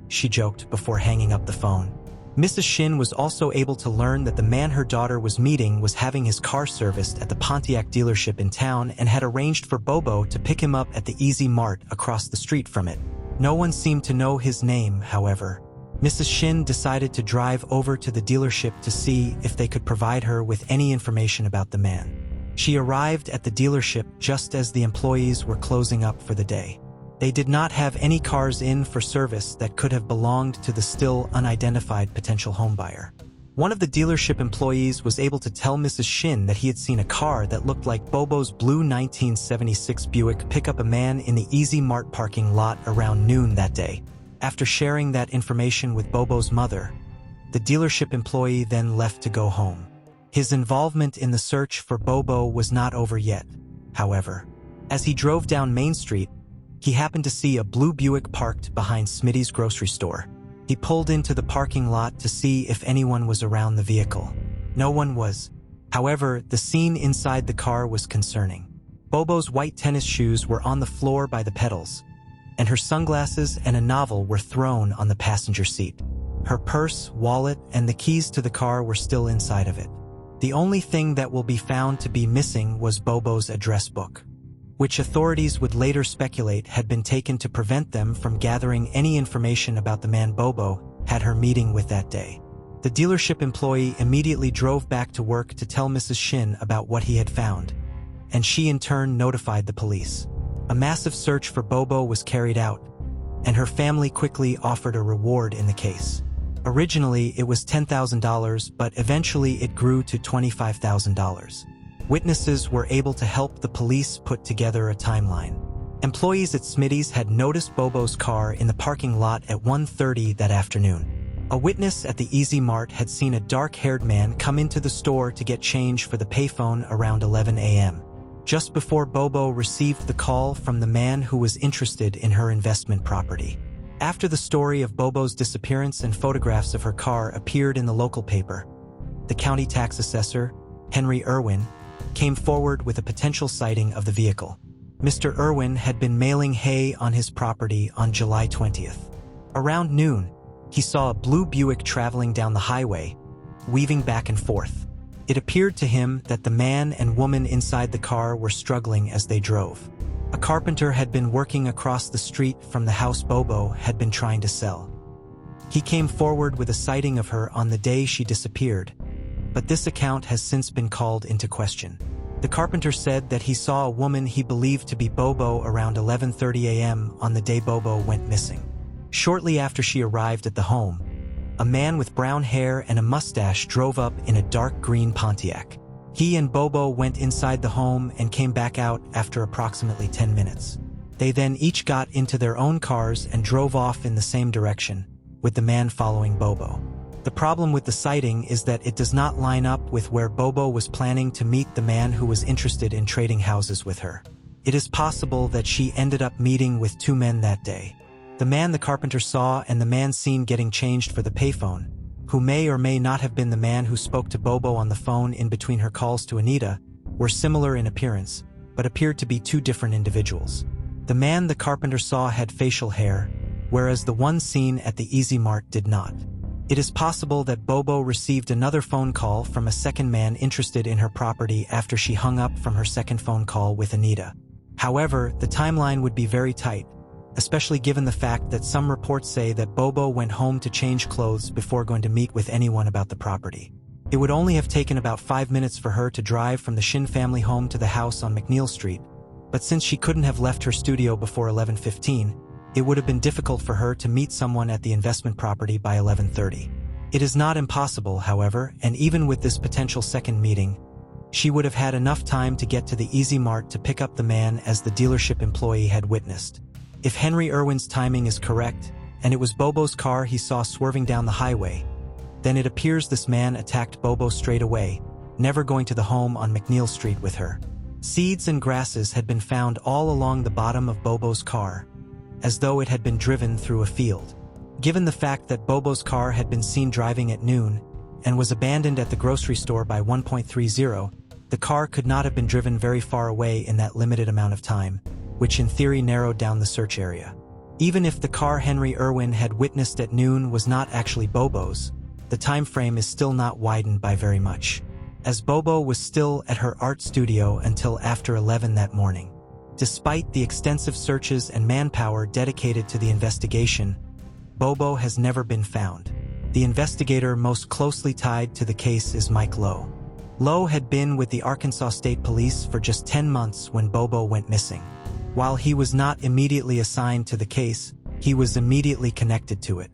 she joked before hanging up the phone. Mrs. Shin was also able to learn that the man her daughter was meeting was having his car serviced at the Pontiac dealership in town and had arranged for Bobo to pick him up at the Easy Mart across the street from it. No one seemed to know his name, however. Mrs. Shin decided to drive over to the dealership to see if they could provide her with any information about the man. She arrived at the dealership just as the employees were closing up for the day. They did not have any cars in for service that could have belonged to the still unidentified potential homebuyer. One of the dealership employees was able to tell Mrs. Shin that he had seen a car that looked like Bobo's blue 1976 Buick pick up a man in the Easy Mart parking lot around noon that day. After sharing that information with Bobo's mother, the dealership employee then left to go home. His involvement in the search for Bobo was not over yet, however. As he drove down Main Street, he happened to see a blue Buick parked behind Smitty's grocery store. He pulled into the parking lot to see if anyone was around the vehicle. No one was. However, the scene inside the car was concerning. Bobo's white tennis shoes were on the floor by the pedals, and her sunglasses and a novel were thrown on the passenger seat. Her purse, wallet, and the keys to the car were still inside of it. The only thing that will be found to be missing was Bobo's address book, which authorities would later speculate had been taken to prevent them from gathering any information about the man Bobo had her meeting with that day. The dealership employee immediately drove back to work to tell Mrs. Shin about what he had found, and she in turn notified the police. A massive search for Bobo was carried out, and her family quickly offered a reward in the case. Originally, it was $10,000, but eventually it grew to $25,000. Witnesses were able to help the police put together a timeline. Employees at Smitty's had noticed Bobo's car in the parking lot at 1:30 that afternoon. A witness at the Easy Mart had seen a dark-haired man come into the store to get change for the payphone around 11 a.m., just before Bobo received the call from the man who was interested in her investment property. After the story of Bobo's disappearance and photographs of her car appeared in the local paper, the county tax assessor, Henry Irwin, came forward with a potential sighting of the vehicle. Mr. Irwin had been mailing hay on his property on July 20th. Around noon, he saw a blue Buick traveling down the highway, weaving back and forth. It appeared to him that the man and woman inside the car were struggling as they drove. A carpenter had been working across the street from the house Bobo had been trying to sell. He came forward with a sighting of her on the day she disappeared, but this account has since been called into question. The carpenter said that he saw a woman he believed to be Bobo around 11:30 a.m. on the day Bobo went missing. Shortly after she arrived at the home, a man with brown hair and a mustache drove up in a dark green Pontiac. He and Bobo went inside the home and came back out after approximately 10 minutes. They then each got into their own cars and drove off in the same direction, with the man following Bobo. The problem with the sighting is that it does not line up with where Bobo was planning to meet the man who was interested in trading houses with her. It is possible that she ended up meeting with two men that day. The man the carpenter saw and the man seen getting changed for the payphone, who may or may not have been the man who spoke to Bobo on the phone in between her calls to Anita, were similar in appearance, but appeared to be two different individuals. The man the carpenter saw had facial hair, whereas the one seen at the Easy Mart did not. It is possible that Bobo received another phone call from a second man interested in her property after she hung up from her second phone call with Anita. However, the timeline would be very tight, especially given the fact that some reports say that Bobo went home to change clothes before going to meet with anyone about the property. It would only have taken about 5 minutes for her to drive from the Shin family home to the house on McNeil Street, but since she couldn't have left her studio before 11:15, it would have been difficult for her to meet someone at the investment property by 11:30. It is not impossible, however, and even with this potential second meeting, she would have had enough time to get to the Easy Mart to pick up the man as the dealership employee had witnessed. If Henry Irwin's timing is correct, and it was Bobo's car he saw swerving down the highway, then it appears this man attacked Bobo straight away, never going to the home on McNeil Street with her. Seeds and grasses had been found all along the bottom of Bobo's car, as though it had been driven through a field. Given the fact that Bobo's car had been seen driving at noon and was abandoned at the grocery store by 1:30, the car could not have been driven very far away in that limited amount of time, which in theory narrowed down the search area. Even if the car Henry Irwin had witnessed at noon was not actually Bobo's, the time frame is still not widened by very much, as Bobo was still at her art studio until after 11 that morning. Despite the extensive searches and manpower dedicated to the investigation, Bobo has never been found. The investigator most closely tied to the case is Mike Lowe. Lowe had been with the Arkansas State Police for just 10 months when Bobo went missing. While he was not immediately assigned to the case, he was immediately connected to it.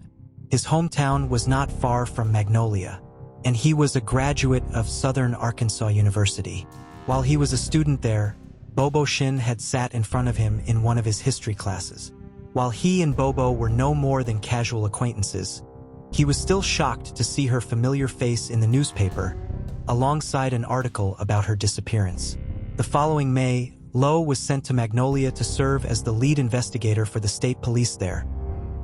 His hometown was not far from Magnolia, and he was a graduate of Southern Arkansas University. While he was a student there, Bobo Shin had sat in front of him in one of his history classes. While he and Bobo were no more than casual acquaintances, he was still shocked to see her familiar face in the newspaper, alongside an article about her disappearance. The following May, Lowe was sent to Magnolia to serve as the lead investigator for the state police there,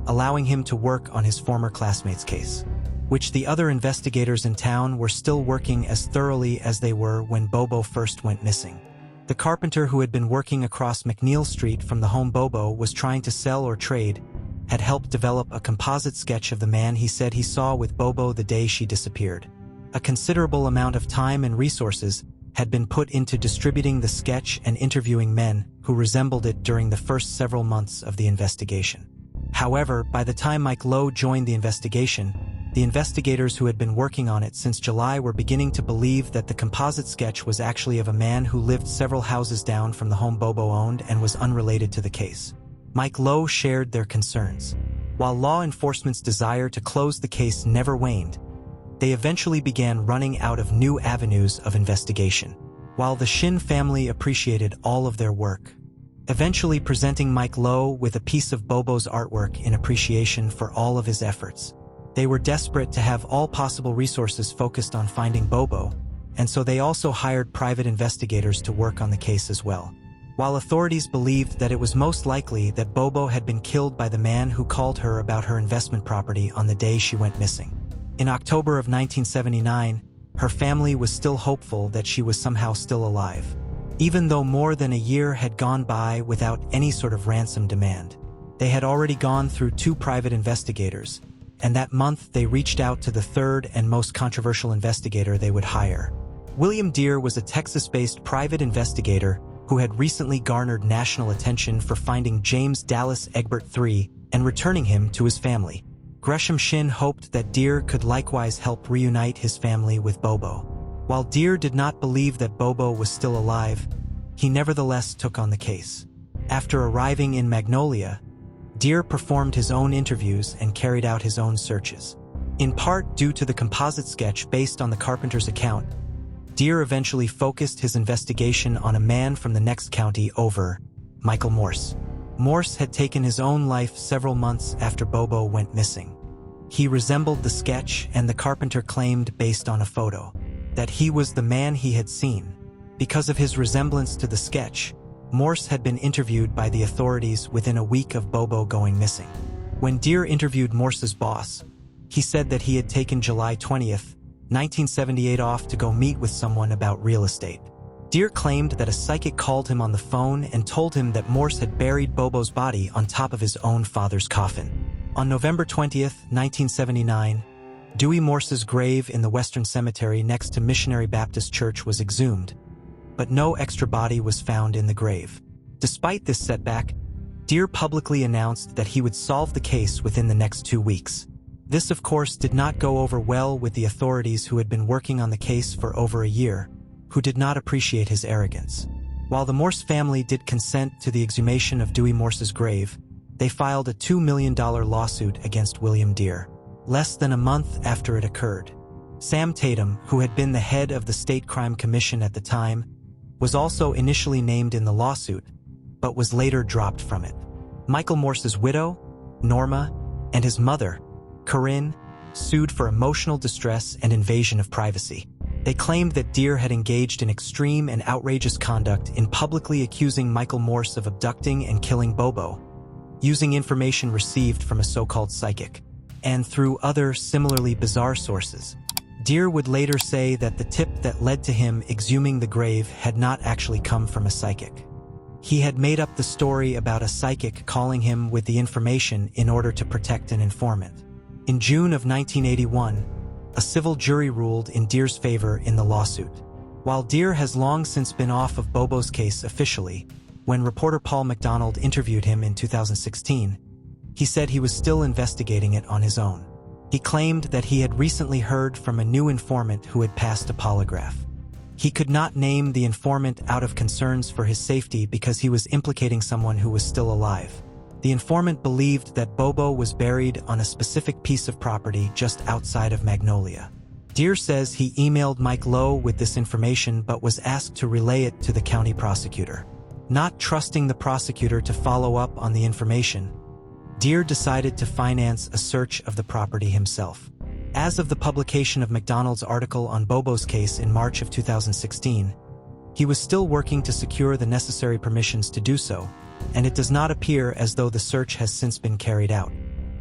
allowing him to work on his former classmate's case, which the other investigators in town were still working as thoroughly as they were when Bobo first went missing. The carpenter who had been working across McNeil Street from the home Bobo was trying to sell or trade had helped develop a composite sketch of the man he said he saw with Bobo the day she disappeared. A considerable amount of time and resources had been put into distributing the sketch and interviewing men who resembled it during the first several months of the investigation. However, by the time Mike Lowe joined the investigation, the investigators who had been working on it since July were beginning to believe that the composite sketch was actually of a man who lived several houses down from the home Bobo owned and was unrelated to the case. Mike Lowe shared their concerns. While law enforcement's desire to close the case never waned, they eventually began running out of new avenues of investigation. While the Shin family appreciated all of their work, eventually presenting Mike Lowe with a piece of Bobo's artwork in appreciation for all of his efforts. They were desperate to have all possible resources focused on finding Bobo, and so they also hired private investigators to work on the case as well. While authorities believed that it was most likely that Bobo had been killed by the man who called her about her investment property on the day she went missing. In October of 1979, her family was still hopeful that she was somehow still alive. Even though more than a year had gone by without any sort of ransom demand, they had already gone through 2 private investigators, and that month they reached out to the third and most controversial investigator they would hire. William Deere was a Texas-based private investigator who had recently garnered national attention for finding James Dallas Egbert III and returning him to his family. Gresham Shin hoped that Deere could likewise help reunite his family with Bobo. While Deere did not believe that Bobo was still alive, he nevertheless took on the case. After arriving in Magnolia, Deere performed his own interviews and carried out his own searches. In part due to the composite sketch based on the carpenter's account, Deere eventually focused his investigation on a man from the next county over, Michael Morse. Morse had taken his own life several months after Bobo went missing. He resembled the sketch, and the carpenter claimed, based on a photo, that he was the man he had seen. Because of his resemblance to the sketch, Morse had been interviewed by the authorities within a week of Bobo going missing. When Deere interviewed Morse's boss, he said that he had taken July 20th, 1978 off to go meet with someone about real estate. Deere claimed that a psychic called him on the phone and told him that Morse had buried Bobo's body on top of his own father's coffin. On November 20th, 1979, Dewey Morse's grave in the Western Cemetery next to Missionary Baptist Church was exhumed, but no extra body was found in the grave. Despite this setback, Deere publicly announced that he would solve the case within the next 2 weeks. This, of course, did not go over well with the authorities who had been working on the case for over a year, who did not appreciate his arrogance. While the Morse family did consent to the exhumation of Dewey Morse's grave, they filed a $2 million lawsuit against William Deere. Less than a month after it occurred, Sam Tatum, who had been the head of the State Crime Commission at the time, was also initially named in the lawsuit, but was later dropped from it. Michael Morse's widow, Norma, and his mother, Corinne, sued for emotional distress and invasion of privacy. They claimed that Deere had engaged in extreme and outrageous conduct in publicly accusing Michael Morse of abducting and killing Bobo, using information received from a so-called psychic, and through other similarly bizarre sources. Deere would later say that the tip that led to him exhuming the grave had not actually come from a psychic. He had made up the story about a psychic calling him with the information in order to protect an informant. In June of 1981, a civil jury ruled in Deere's favor in the lawsuit. While Deere has long since been off of Bobo's case officially, when reporter Paul McDonald interviewed him in 2016, he said he was still investigating it on his own. He claimed that he had recently heard from a new informant who had passed a polygraph. He could not name the informant out of concerns for his safety because he was implicating someone who was still alive. The informant believed that Bobo was buried on a specific piece of property just outside of Magnolia. Deere says he emailed Mike Lowe with this information but was asked to relay it to the county prosecutor. Not trusting the prosecutor to follow up on the information, Deere decided to finance a search of the property himself. As of the publication of McDonald's article on Bobo's case in March of 2016, he was still working to secure the necessary permissions to do so, and it does not appear as though the search has since been carried out.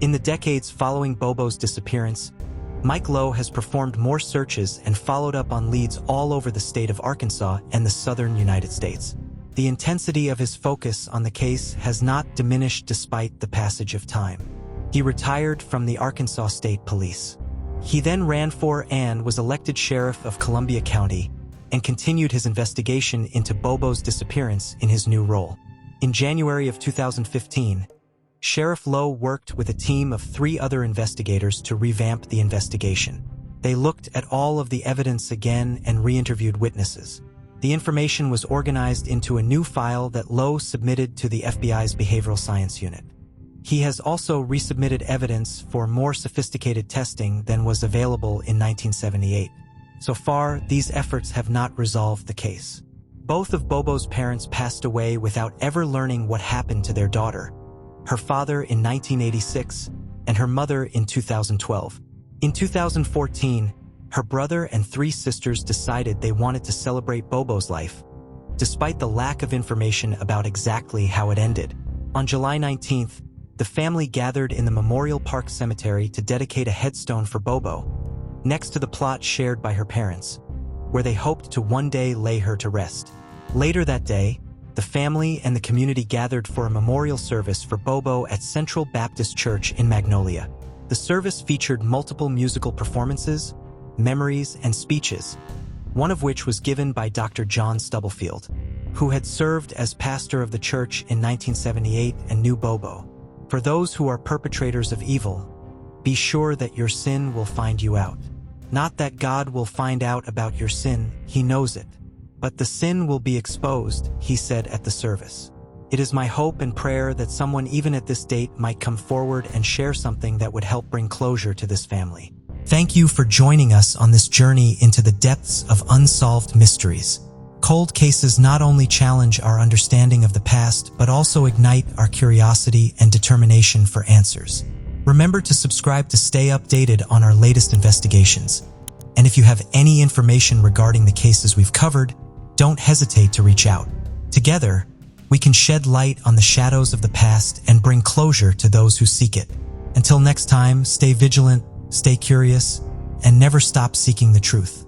In the decades following Bobo's disappearance, Mike Lowe has performed more searches and followed up on leads all over the state of Arkansas and the southern United States. The intensity of his focus on the case has not diminished despite the passage of time. He retired from the Arkansas State Police. He then ran for and was elected sheriff of Columbia County and continued his investigation into Bobo's disappearance in his new role. In January of 2015, Sheriff Lowe worked with a team of 3 other investigators to revamp the investigation. They looked at all of the evidence again and re-interviewed witnesses. The information was organized into a new file that Lowe submitted to the FBI's Behavioral Science Unit. He has also resubmitted evidence for more sophisticated testing than was available in 1978. So far, these efforts have not resolved the case. Both of Bobo's parents passed away without ever learning what happened to their daughter, her father in 1986 and her mother in 2012. In 2014, her brother and 3 sisters decided they wanted to celebrate Bobo's life, despite the lack of information about exactly how it ended. On July 19th, the family gathered in the Memorial Park Cemetery to dedicate a headstone for Bobo, next to the plot shared by her parents, where they hoped to one day lay her to rest. Later that day, the family and the community gathered for a memorial service for Bobo at Central Baptist Church in Magnolia. The service featured multiple musical performances, memories, and speeches, one of which was given by Dr. John Stubblefield, who had served as pastor of the church in 1978 and knew Bobo. For those who are perpetrators of evil, be sure that your sin will find you out. Not that God will find out about your sin, He knows it. But the sin will be exposed, he said at the service. It is my hope and prayer that someone even at this date might come forward and share something that would help bring closure to this family. Thank you for joining us on this journey into the depths of unsolved mysteries. Cold cases not only challenge our understanding of the past, but also ignite our curiosity and determination for answers. Remember to subscribe to stay updated on our latest investigations. And if you have any information regarding the cases we've covered, don't hesitate to reach out. Together, we can shed light on the shadows of the past and bring closure to those who seek it. Until next time, stay vigilant, stay curious, and never stop seeking the truth.